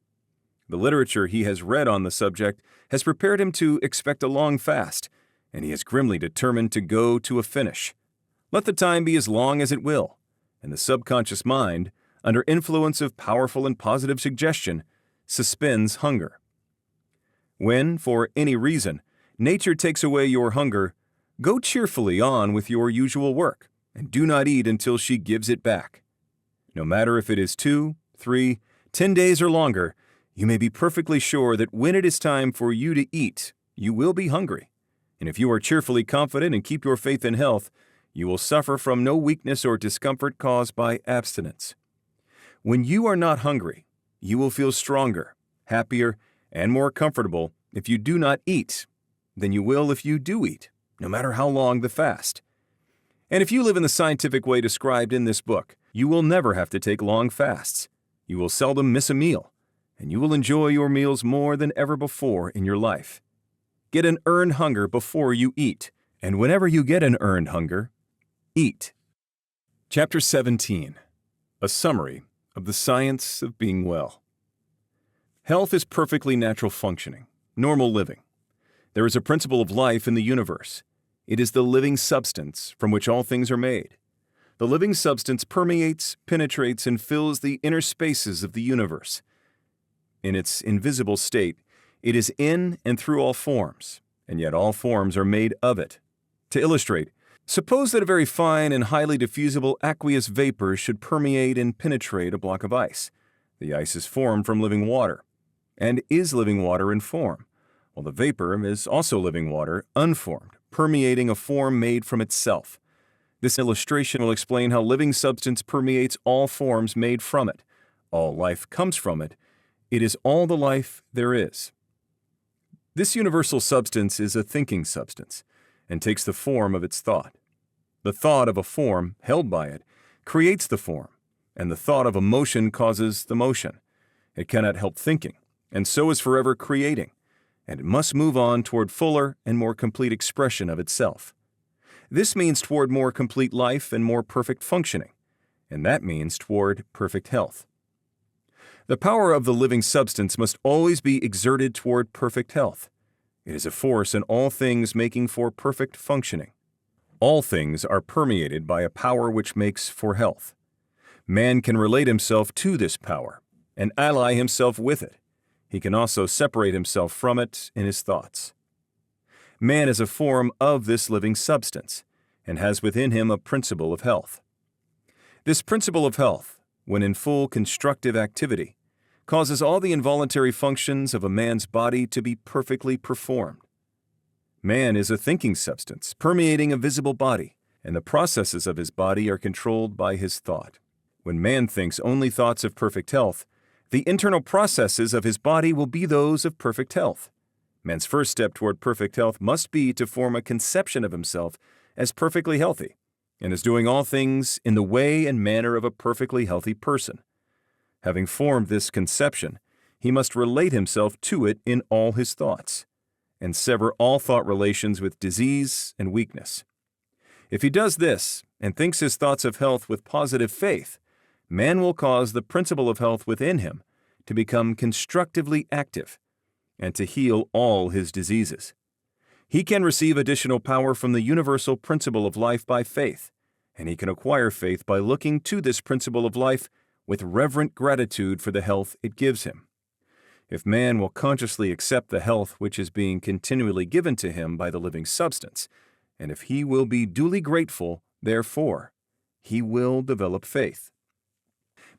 The literature he has read on the subject has prepared him to expect a long fast, and he is grimly determined to go to a finish. Let the time be as long as it will, and the subconscious mind, under influence of powerful and positive suggestion, suspends hunger. When, for any reason, nature takes away your hunger, go cheerfully on with your usual work, and do not eat until she gives it back. No matter if it is 2, 3, 10 days or longer, you may be perfectly sure that when it is time for you to eat, you will be hungry. And if you are cheerfully confident and keep your faith in health, you will suffer from no weakness or discomfort caused by abstinence. When you are not hungry, you will feel stronger, happier, and more comfortable if you do not eat than you will if you do eat, no matter how long the fast. And if you live in the scientific way described in this book, you will never have to take long fasts. You will seldom miss a meal, and you will enjoy your meals more than ever before in your life. Get an earned hunger before you eat, and whenever you get an earned hunger, eat. Chapter 17. A summary of the science of being well. Health is perfectly natural functioning, normal living. There is a principle of life in the universe. It is the living substance from which all things are made. The living substance permeates, penetrates, and fills the inner spaces of the universe. In its invisible state, it is in and through all forms, and yet all forms are made of it. To illustrate, suppose that a very fine and highly diffusible aqueous vapor should permeate and penetrate a block of ice. The ice is formed from living water, and is living water in form, while the vapor is also living water, unformed, permeating a form made from itself. This illustration will explain how living substance permeates all forms made from it. All life comes from it. It is all the life there is. This universal substance is a thinking substance, and takes the form of its thought. The thought of a form, held by it, creates the form, and the thought of a motion causes the motion. It cannot help thinking, and so is forever creating, and it must move on toward fuller and more complete expression of itself. This means toward more complete life and more perfect functioning, and that means toward perfect health. The power of the living substance must always be exerted toward perfect health. It is a force in all things making for perfect functioning. All things are permeated by a power which makes for health. Man can relate himself to this power and ally himself with it. He can also separate himself from it in his thoughts. Man is a form of this living substance and has within him a principle of health. This principle of health, when in full constructive activity, causes all the involuntary functions of a man's body to be perfectly performed. Man is a thinking substance, permeating a visible body, and the processes of his body are controlled by his thought. When man thinks only thoughts of perfect health, the internal processes of his body will be those of perfect health. Man's first step toward perfect health must be to form a conception of himself as perfectly healthy, and as doing all things in the way and manner of a perfectly healthy person. Having formed this conception, he must relate himself to it in all his thoughts, and sever all thought relations with disease and weakness. If he does this, and thinks his thoughts of health with positive faith, man will cause the principle of health within him to become constructively active, and to heal all his diseases. He can receive additional power from the universal principle of life by faith, and he can acquire faith by looking to this principle of life with reverent gratitude for the health it gives him. If man will consciously accept the health which is being continually given to him by the living substance, and if he will be duly grateful, therefore, he will develop faith.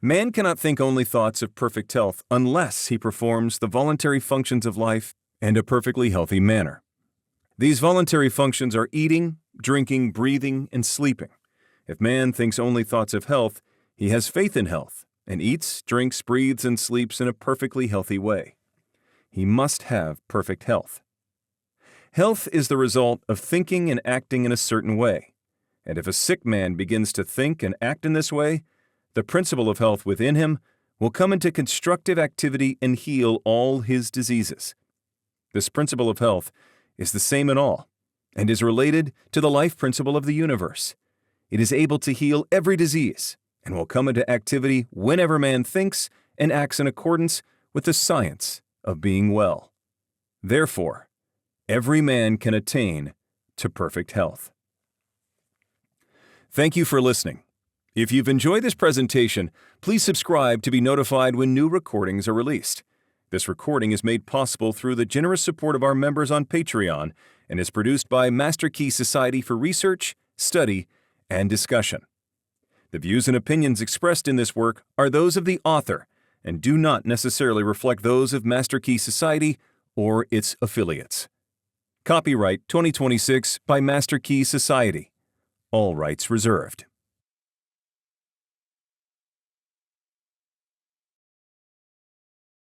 Man cannot think only thoughts of perfect health unless he performs the voluntary functions of life in a perfectly healthy manner. These voluntary functions are eating, drinking, breathing, and sleeping. If man thinks only thoughts of health, he has faith in health, and eats, drinks, breathes, and sleeps in a perfectly healthy way. He must have perfect health. Health is the result of thinking and acting in a certain way, and if a sick man begins to think and act in this way, the principle of health within him will come into constructive activity and heal all his diseases. This principle of health is the same in all, and is related to the life principle of the universe. It is able to heal every disease, and will come into activity whenever man thinks and acts in accordance with the science of being well. Therefore, every man can attain to perfect health. Thank you for listening. If you've enjoyed this presentation, please subscribe to be notified when new recordings are released. This recording is made possible through the generous support of our members on Patreon and is produced by Master Key Society for Research, Study, and Discussion. The views and opinions expressed in this work are those of the author and do not necessarily reflect those of Master Key Society or its affiliates. Copyright 2026 by Master Key Society. All rights reserved.